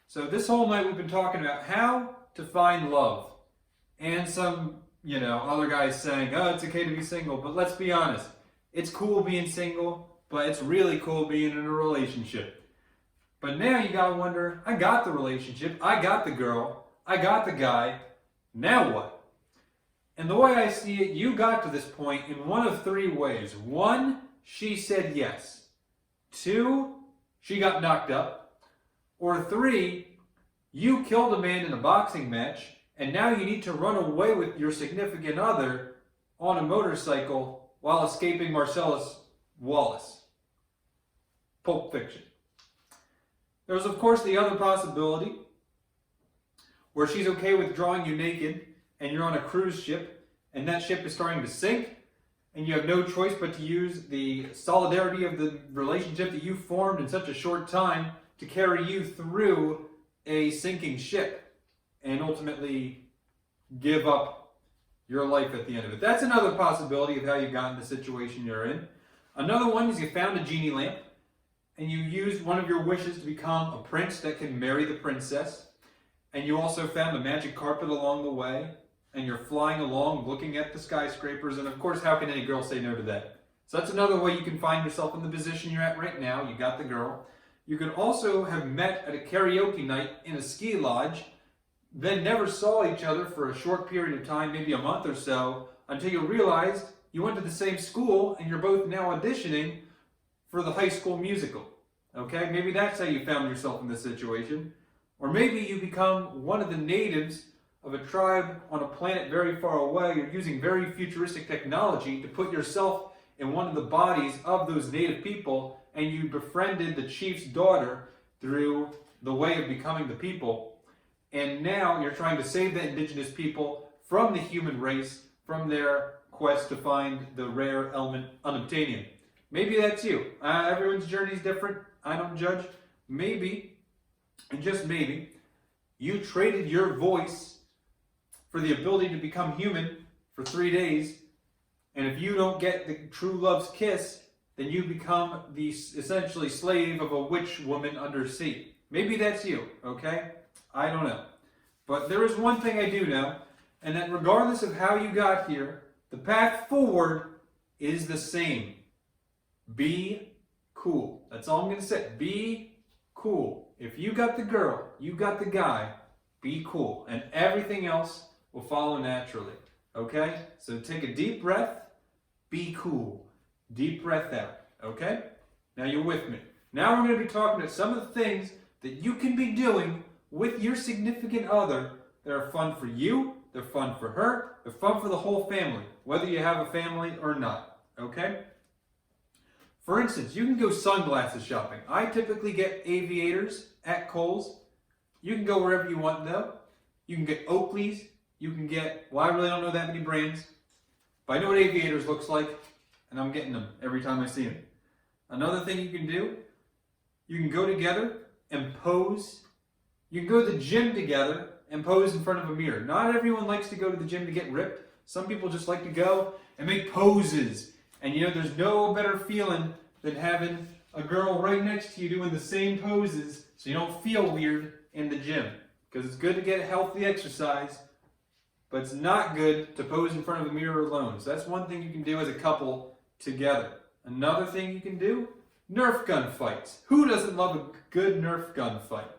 So this whole night we've been talking about how to find love. And some, other guys saying, oh, it's okay to be single. But let's be honest. It's cool being single, but it's really cool being in a relationship. But now you gotta wonder, I got the relationship, I got the girl, I got the guy, now what? And the way I see it, you got to this point in one of three ways. One, she said yes. Two, she got knocked up. Or three, you killed a man in a boxing match, and now you need to run away with your significant other on a motorcycle while escaping Marcellus Wallace. Pulp Fiction. There's, of course, the other possibility where she's okay with drawing you naked and you're on a cruise ship and that ship is starting to sink and you have no choice but to use the solidarity of the relationship that you formed in such a short time to carry you through a sinking ship and ultimately give up your life at the end of it. That's another possibility of how you got in the situation you're in. Another one is you found a genie lamp and you used one of your wishes to become a prince that can marry the princess. And you also found a magic carpet along the way. And you're flying along looking at the skyscrapers. And of course, how can any girl say no to that? So that's another way you can find yourself in the position you're at right now. You got the girl. You could also have met at a karaoke night in a ski lodge, then never saw each other for a short period of time, maybe a month or so, until you realized you went to the same school and you're both now auditioning for the High School Musical. Okay, maybe that's how you found yourself in this situation. Or maybe you become one of the natives of a tribe on a planet very far away. You're using very futuristic technology to put yourself in one of the bodies of those native people, and you befriended the chief's daughter through the way of becoming the people. And now you're trying to save the indigenous people from the human race, from their quest to find the rare element unobtainium. Maybe that's you. Everyone's journey is different. I don't judge. Maybe, and just maybe, you traded your voice for the ability to become human for 3 days, and if you don't get the true love's kiss, then you become the essentially slave of a witch woman undersea. Maybe that's you, okay? I don't know. But there is one thing I do know, and that regardless of how you got here, the path forward is the same. Be cool. That's all I'm going to say. Be cool. If you got the girl, you got the guy, be cool. And everything else will follow naturally. Okay? So take a deep breath. Be cool. Deep breath out. Okay? Now you're with me. Now we're going to be talking about some of the things that you can be doing with your significant other that are fun for you, they're fun for her, they're fun for the whole family, whether you have a family or not. Okay? For instance, you can go sunglasses shopping. I typically get aviators at Kohl's. You can go wherever you want though. You can get Oakley's. You can get, well, I really don't know that many brands, but I know what aviators looks like, and I'm getting them every time I see them. Another thing you can do, you can go together and pose. You can go to the gym together and pose in front of a mirror. Not everyone likes to go to the gym to get ripped. Some people just like to go and make poses. And you know, there's no better feeling than having a girl right next to you doing the same poses so you don't feel weird in the gym. Because it's good to get healthy exercise, but it's not good to pose in front of a mirror alone. So that's one thing you can do as a couple together. Another thing you can do, Nerf gun fights. Who doesn't love a good Nerf gun fight?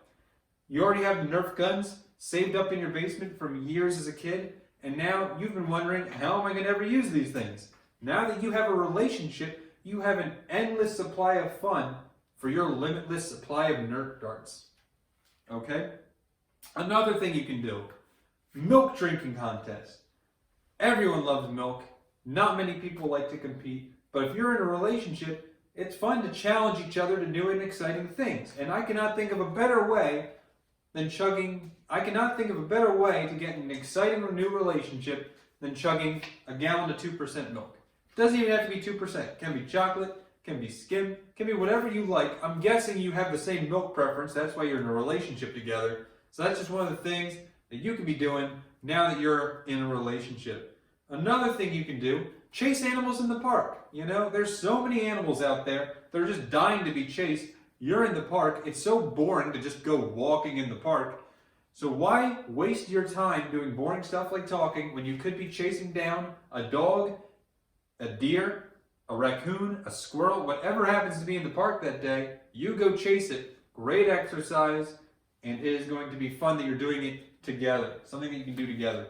You already have the Nerf guns saved up in your basement from years as a kid, and now you've been wondering, how am I going to ever use these things? Now that you have a relationship, you have an endless supply of fun for your limitless supply of Nerf darts. Okay? Another thing you can do, milk drinking contest. Everyone loves milk. Not many people like to compete, but if you're in a relationship, it's fun to challenge each other to new and exciting things. And I cannot think of a better way to get an exciting new relationship than chugging a gallon of 2% milk. It doesn't even have to be 2%. It can be chocolate, can be skim, can be whatever you like. I'm guessing you have the same milk preference. That's why you're in a relationship together. So that's just one of the things that you can be doing now that you're in a relationship. Another thing you can do, chase animals in the park. You know, there's so many animals out there that are just dying to be chased. You're in the park. It's so boring to just go walking in the park. So why waste your time doing boring stuff like talking when you could be chasing down a dog, a deer, a raccoon, a squirrel, whatever happens to be in the park that day, you go chase it. Great exercise, and it is going to be fun that you're doing it together. Something that you can do together.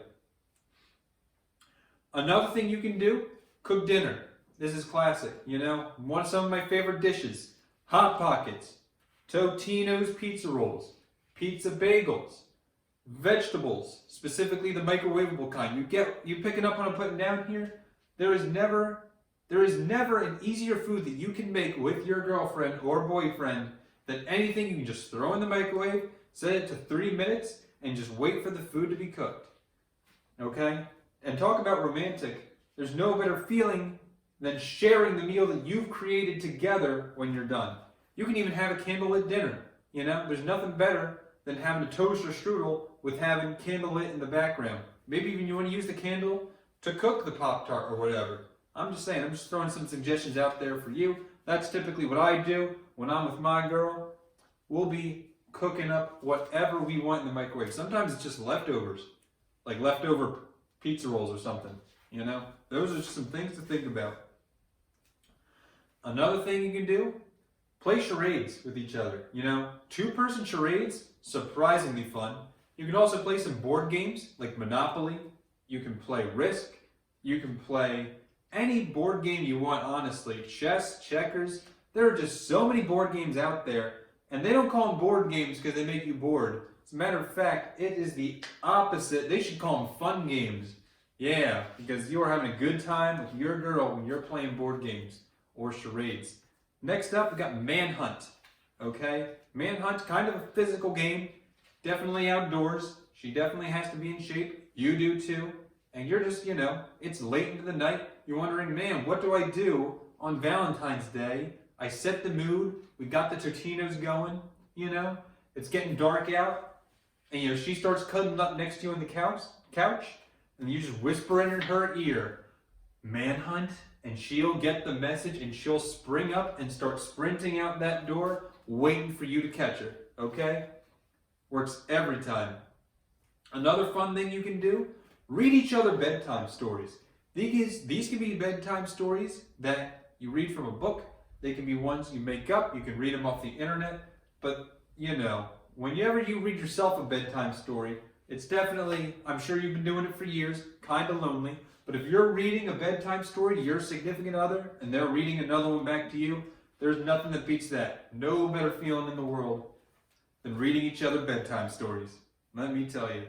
Another thing you can do, cook dinner. This is classic, you know. Some of my favorite dishes, Hot Pockets, Totino's pizza rolls, pizza bagels, vegetables, specifically the microwavable kind. You picking up what I'm putting down here? There is never an easier food that you can make with your girlfriend or boyfriend than anything you can just throw in the microwave, set it to 3 minutes, and just wait for the food to be cooked. Okay? And talk about romantic. There's no better feeling than sharing the meal that you've created together when you're done. You can even have a candlelit dinner. You know, there's nothing better than having a toast or strudel with having candlelit in the background. Maybe even you want to use the candle to cook the Pop-Tart or whatever. I'm just saying, I'm just throwing some suggestions out there for you. That's typically what I do when I'm with my girl. We'll be cooking up whatever we want in the microwave. Sometimes it's just leftovers, like leftover pizza rolls or something, you know? Those are just some things to think about. Another thing you can do, play charades with each other, you know? 2-person charades, surprisingly fun. You can also play some board games like Monopoly. You can play Risk. You can play any board game you want, honestly. Chess, checkers. There are just so many board games out there, and they don't call them board games because they make you bored. As a matter of fact, it is the opposite. They should call them fun games. Yeah, because you are having a good time with your girl when you're playing board games or charades. Next up, we got Manhunt. Okay? Manhunt, kind of a physical game. Definitely outdoors. She definitely has to be in shape. You do too. And you're just, you know, it's late into the night. You're wondering, man, what do I do on Valentine's Day? I set the mood. We got the Totinos going, you know. It's getting dark out. And, you know, she starts cuddling up next to you on the couch. And you just whisper in her ear, Manhunt. And she'll get the message and she'll spring up and start sprinting out that door, waiting for you to catch her. Okay? Works every time. Another fun thing you can do, read each other bedtime stories. These can be bedtime stories that you read from a book. They can be ones you make up. You can read them off the internet. But, you know, whenever you read yourself a bedtime story, It's definitely, I'm sure you've been doing it for years, kind of lonely. But if you're reading a bedtime story to your significant other and they're reading another one back to you, there's nothing that beats that. No better feeling in the world than reading each other bedtime stories. Let me tell you.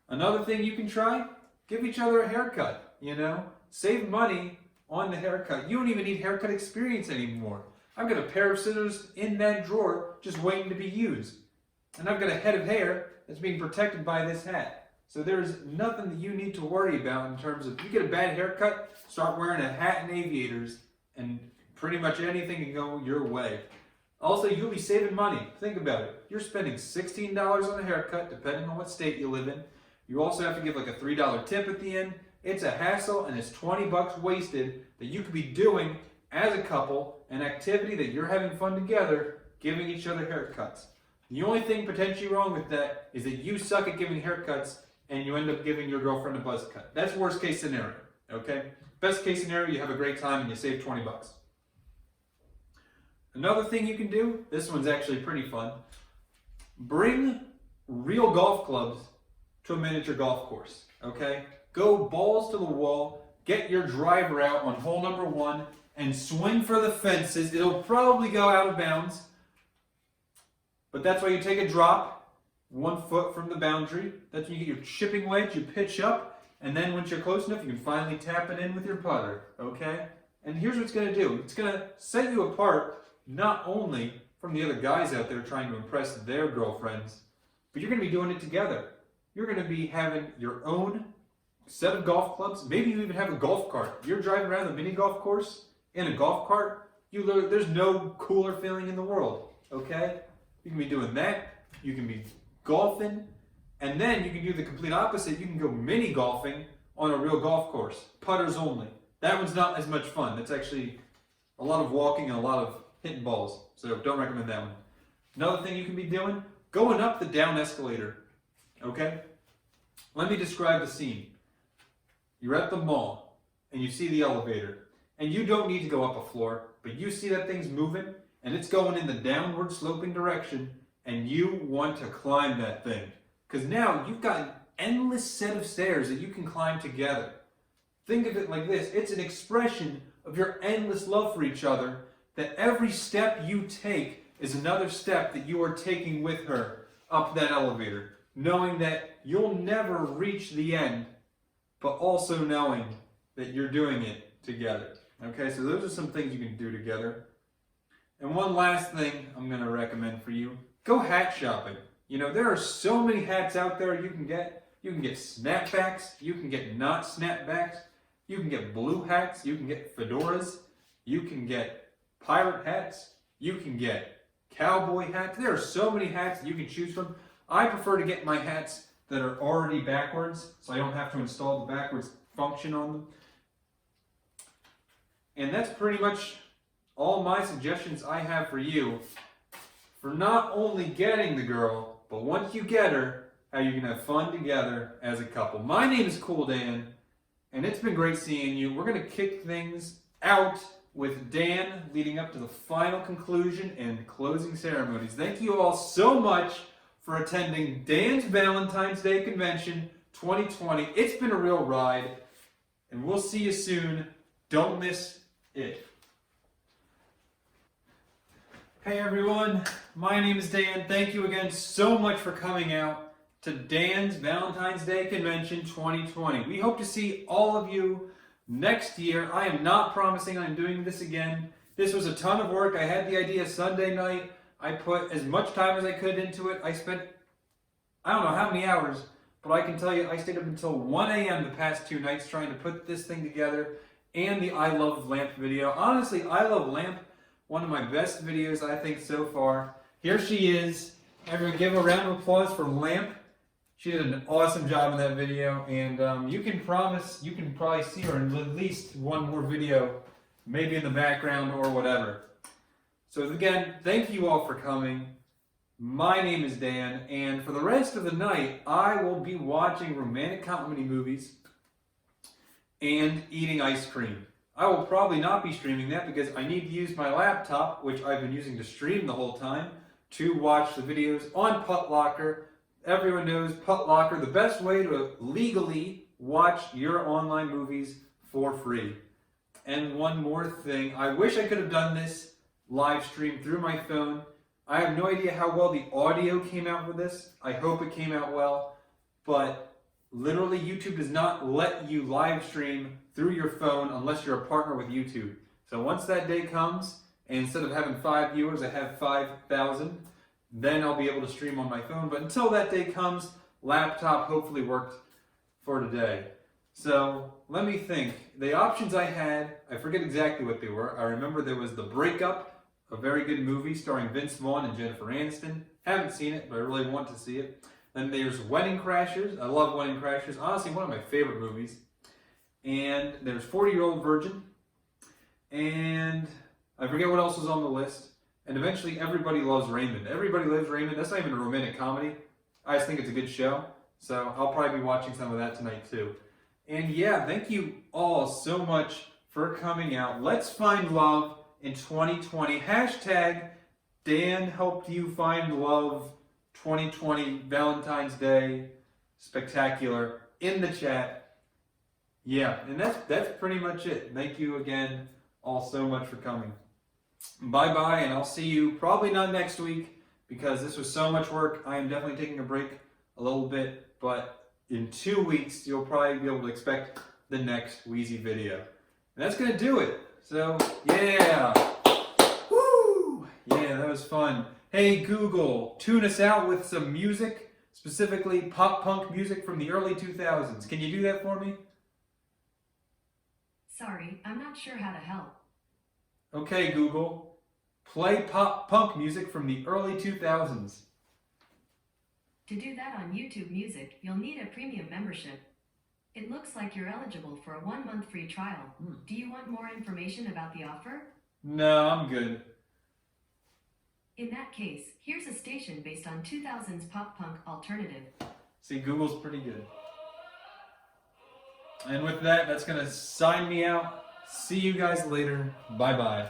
Another thing you can try, give each other a haircut, you know? Save money on the haircut. You don't even need haircut experience anymore. I've got a pair of scissors in that drawer just waiting to be used. And I've got a head of hair that's being protected by this hat. So there's nothing that you need to worry about in terms of, you get a bad haircut, start wearing a hat and aviators, and pretty much anything can go your way. Also, you'll be saving money. Think about it. You're spending $16 on a haircut, depending on what state you live in. You also have to give like a $3 tip at the end. It's a hassle, and it's 20 bucks wasted that you could be doing as a couple, an activity that you're having fun together, giving each other haircuts. The only thing potentially wrong with that is that you suck at giving haircuts and you end up giving your girlfriend a buzz cut. That's worst case scenario, okay? Best case scenario, you have a great time and you save 20 bucks. Another thing you can do, this one's actually pretty fun. Bring real golf clubs to a miniature golf course, okay? Go balls to the wall, get your driver out on hole number 1 and swing for the fences. It'll probably go out of bounds, but that's why you take a drop 1 foot from the boundary. That's when you get your chipping wedge, you pitch up, and then once you're close enough, you can finally tap it in with your putter, okay? And here's what it's gonna do. It's gonna set you apart not only from the other guys out there trying to impress their girlfriends, but you're gonna be doing it together. You're gonna be having your own set of golf clubs. Maybe you even have a golf cart. You're driving around the mini golf course in a golf cart. There's no cooler feeling in the world, okay? You can be doing that. You can be golfing. And then you can do the complete opposite. You can go mini golfing on a real golf course. Putters only. That one's not as much fun. That's actually a lot of walking and a lot of hitting balls. So don't recommend that one. Another thing you can be doing, going up the down escalator, okay? Let me describe the scene. You're at the mall and you see the elevator and you don't need to go up a floor, but you see that thing's moving and it's going in the downward sloping direction and you want to climb that thing. Because now you've got an endless set of stairs that you can climb together. Think of it like this. It's an expression of your endless love for each other, that every step you take is another step that you are taking with her up that elevator, knowing that you'll never reach the end, but also knowing that you're doing it together. Okay, so those are some things you can do together. And one last thing I'm going to recommend for you, go hat shopping. You know, there are so many hats out there you can get. You can get snapbacks, you can get not snapbacks, you can get blue hats, you can get fedoras, you can get pirate hats, you can get cowboy hats. There are so many hats that you can choose from. I prefer to get my hats that are already backwards, so I don't have to install the backwards function on them. And that's pretty much all my suggestions I have for you for not only getting the girl, but once you get her, how you can have fun together as a couple. My name is Cool Dan, and it's been great seeing you. We're going to kick things out with Dan leading up to the final conclusion and closing ceremonies. Thank you all so much for attending Dan's Valentine's Day Convention 2020. It's been a real ride, and we'll see you soon. Don't miss it. Hey everyone, my name is Dan. Thank you again so much for coming out to Dan's Valentine's Day Convention 2020. We hope to see all of you next year. I am not promising I'm doing this again. This was a ton of work. I had the idea Sunday night. I put as much time as I could into it. I spent, I don't know how many hours, but I can tell you I stayed up until 1 a.m. the past 2 nights trying to put this thing together and the I Love Lamp video. Honestly, I Love Lamp, one of my best videos I think so far. Here she is. Everyone give a round of applause for Lamp. She did an awesome job in that video, and you can probably see her in at least one more video, maybe in the background or whatever. So again, thank you all for coming. My name is Dan, and for the rest of the night, I will be watching romantic comedy movies and eating ice cream. I will probably not be streaming that because I need to use my laptop, which I've been using to stream the whole time, to watch the videos on Putt Locker. everyone knows Put Locker, the best way to legally watch your online movies for free. And one more thing, I wish I could have done this live stream through my phone. I have no idea how well the audio came out with this. I hope it came out well, but literally YouTube does not let you live stream through your phone unless you're a partner with YouTube. So once that day comes, and instead of having 5 viewers, I have 5,000, then I'll be able to stream on my phone. But until that day comes, laptop hopefully worked for today. So let me think. The options I had, I forget exactly what they were. I remember there was The Breakup, a very good movie starring Vince Vaughn and Jennifer Aniston. Haven't seen it, but I really want to see it. Then there's Wedding Crashers. I love Wedding Crashers. Honestly, one of my favorite movies. And there's 40-Year-Old Virgin. And I forget what else was on the list. And eventually, Everybody Loves Raymond. Everybody Loves Raymond. That's not even a romantic comedy. I just think it's a good show. So I'll probably be watching some of that tonight too. And yeah, thank you all so much for coming out. Let's find love in 2020. Hashtag Dan helped you find love 2020 Valentine's Day Spectacular in the chat. Yeah, and that's pretty much it. Thank you again all so much for coming. Bye-bye, and I'll see you probably not next week because this was so much work. I am definitely taking a break a little bit, but in 2 weeks, you'll probably be able to expect the next Weezy video. And that's going to do it. So, yeah. Woo! Yeah, that was fun. Hey, Google, tune us out with some music, specifically pop-punk music from the early 2000s. Can you do that for me? Sorry, I'm not sure how to help. Okay, Google, play pop-punk music from the early 2000s. To do that on YouTube Music, you'll need a premium membership. It looks like you're eligible for a 1-month free trial. Do you want more information about the offer? No, I'm good. In that case, here's a station based on 2000's pop-punk alternative. See, Google's pretty good. And with that, that's going to sign me out. See you guys later. Bye-bye.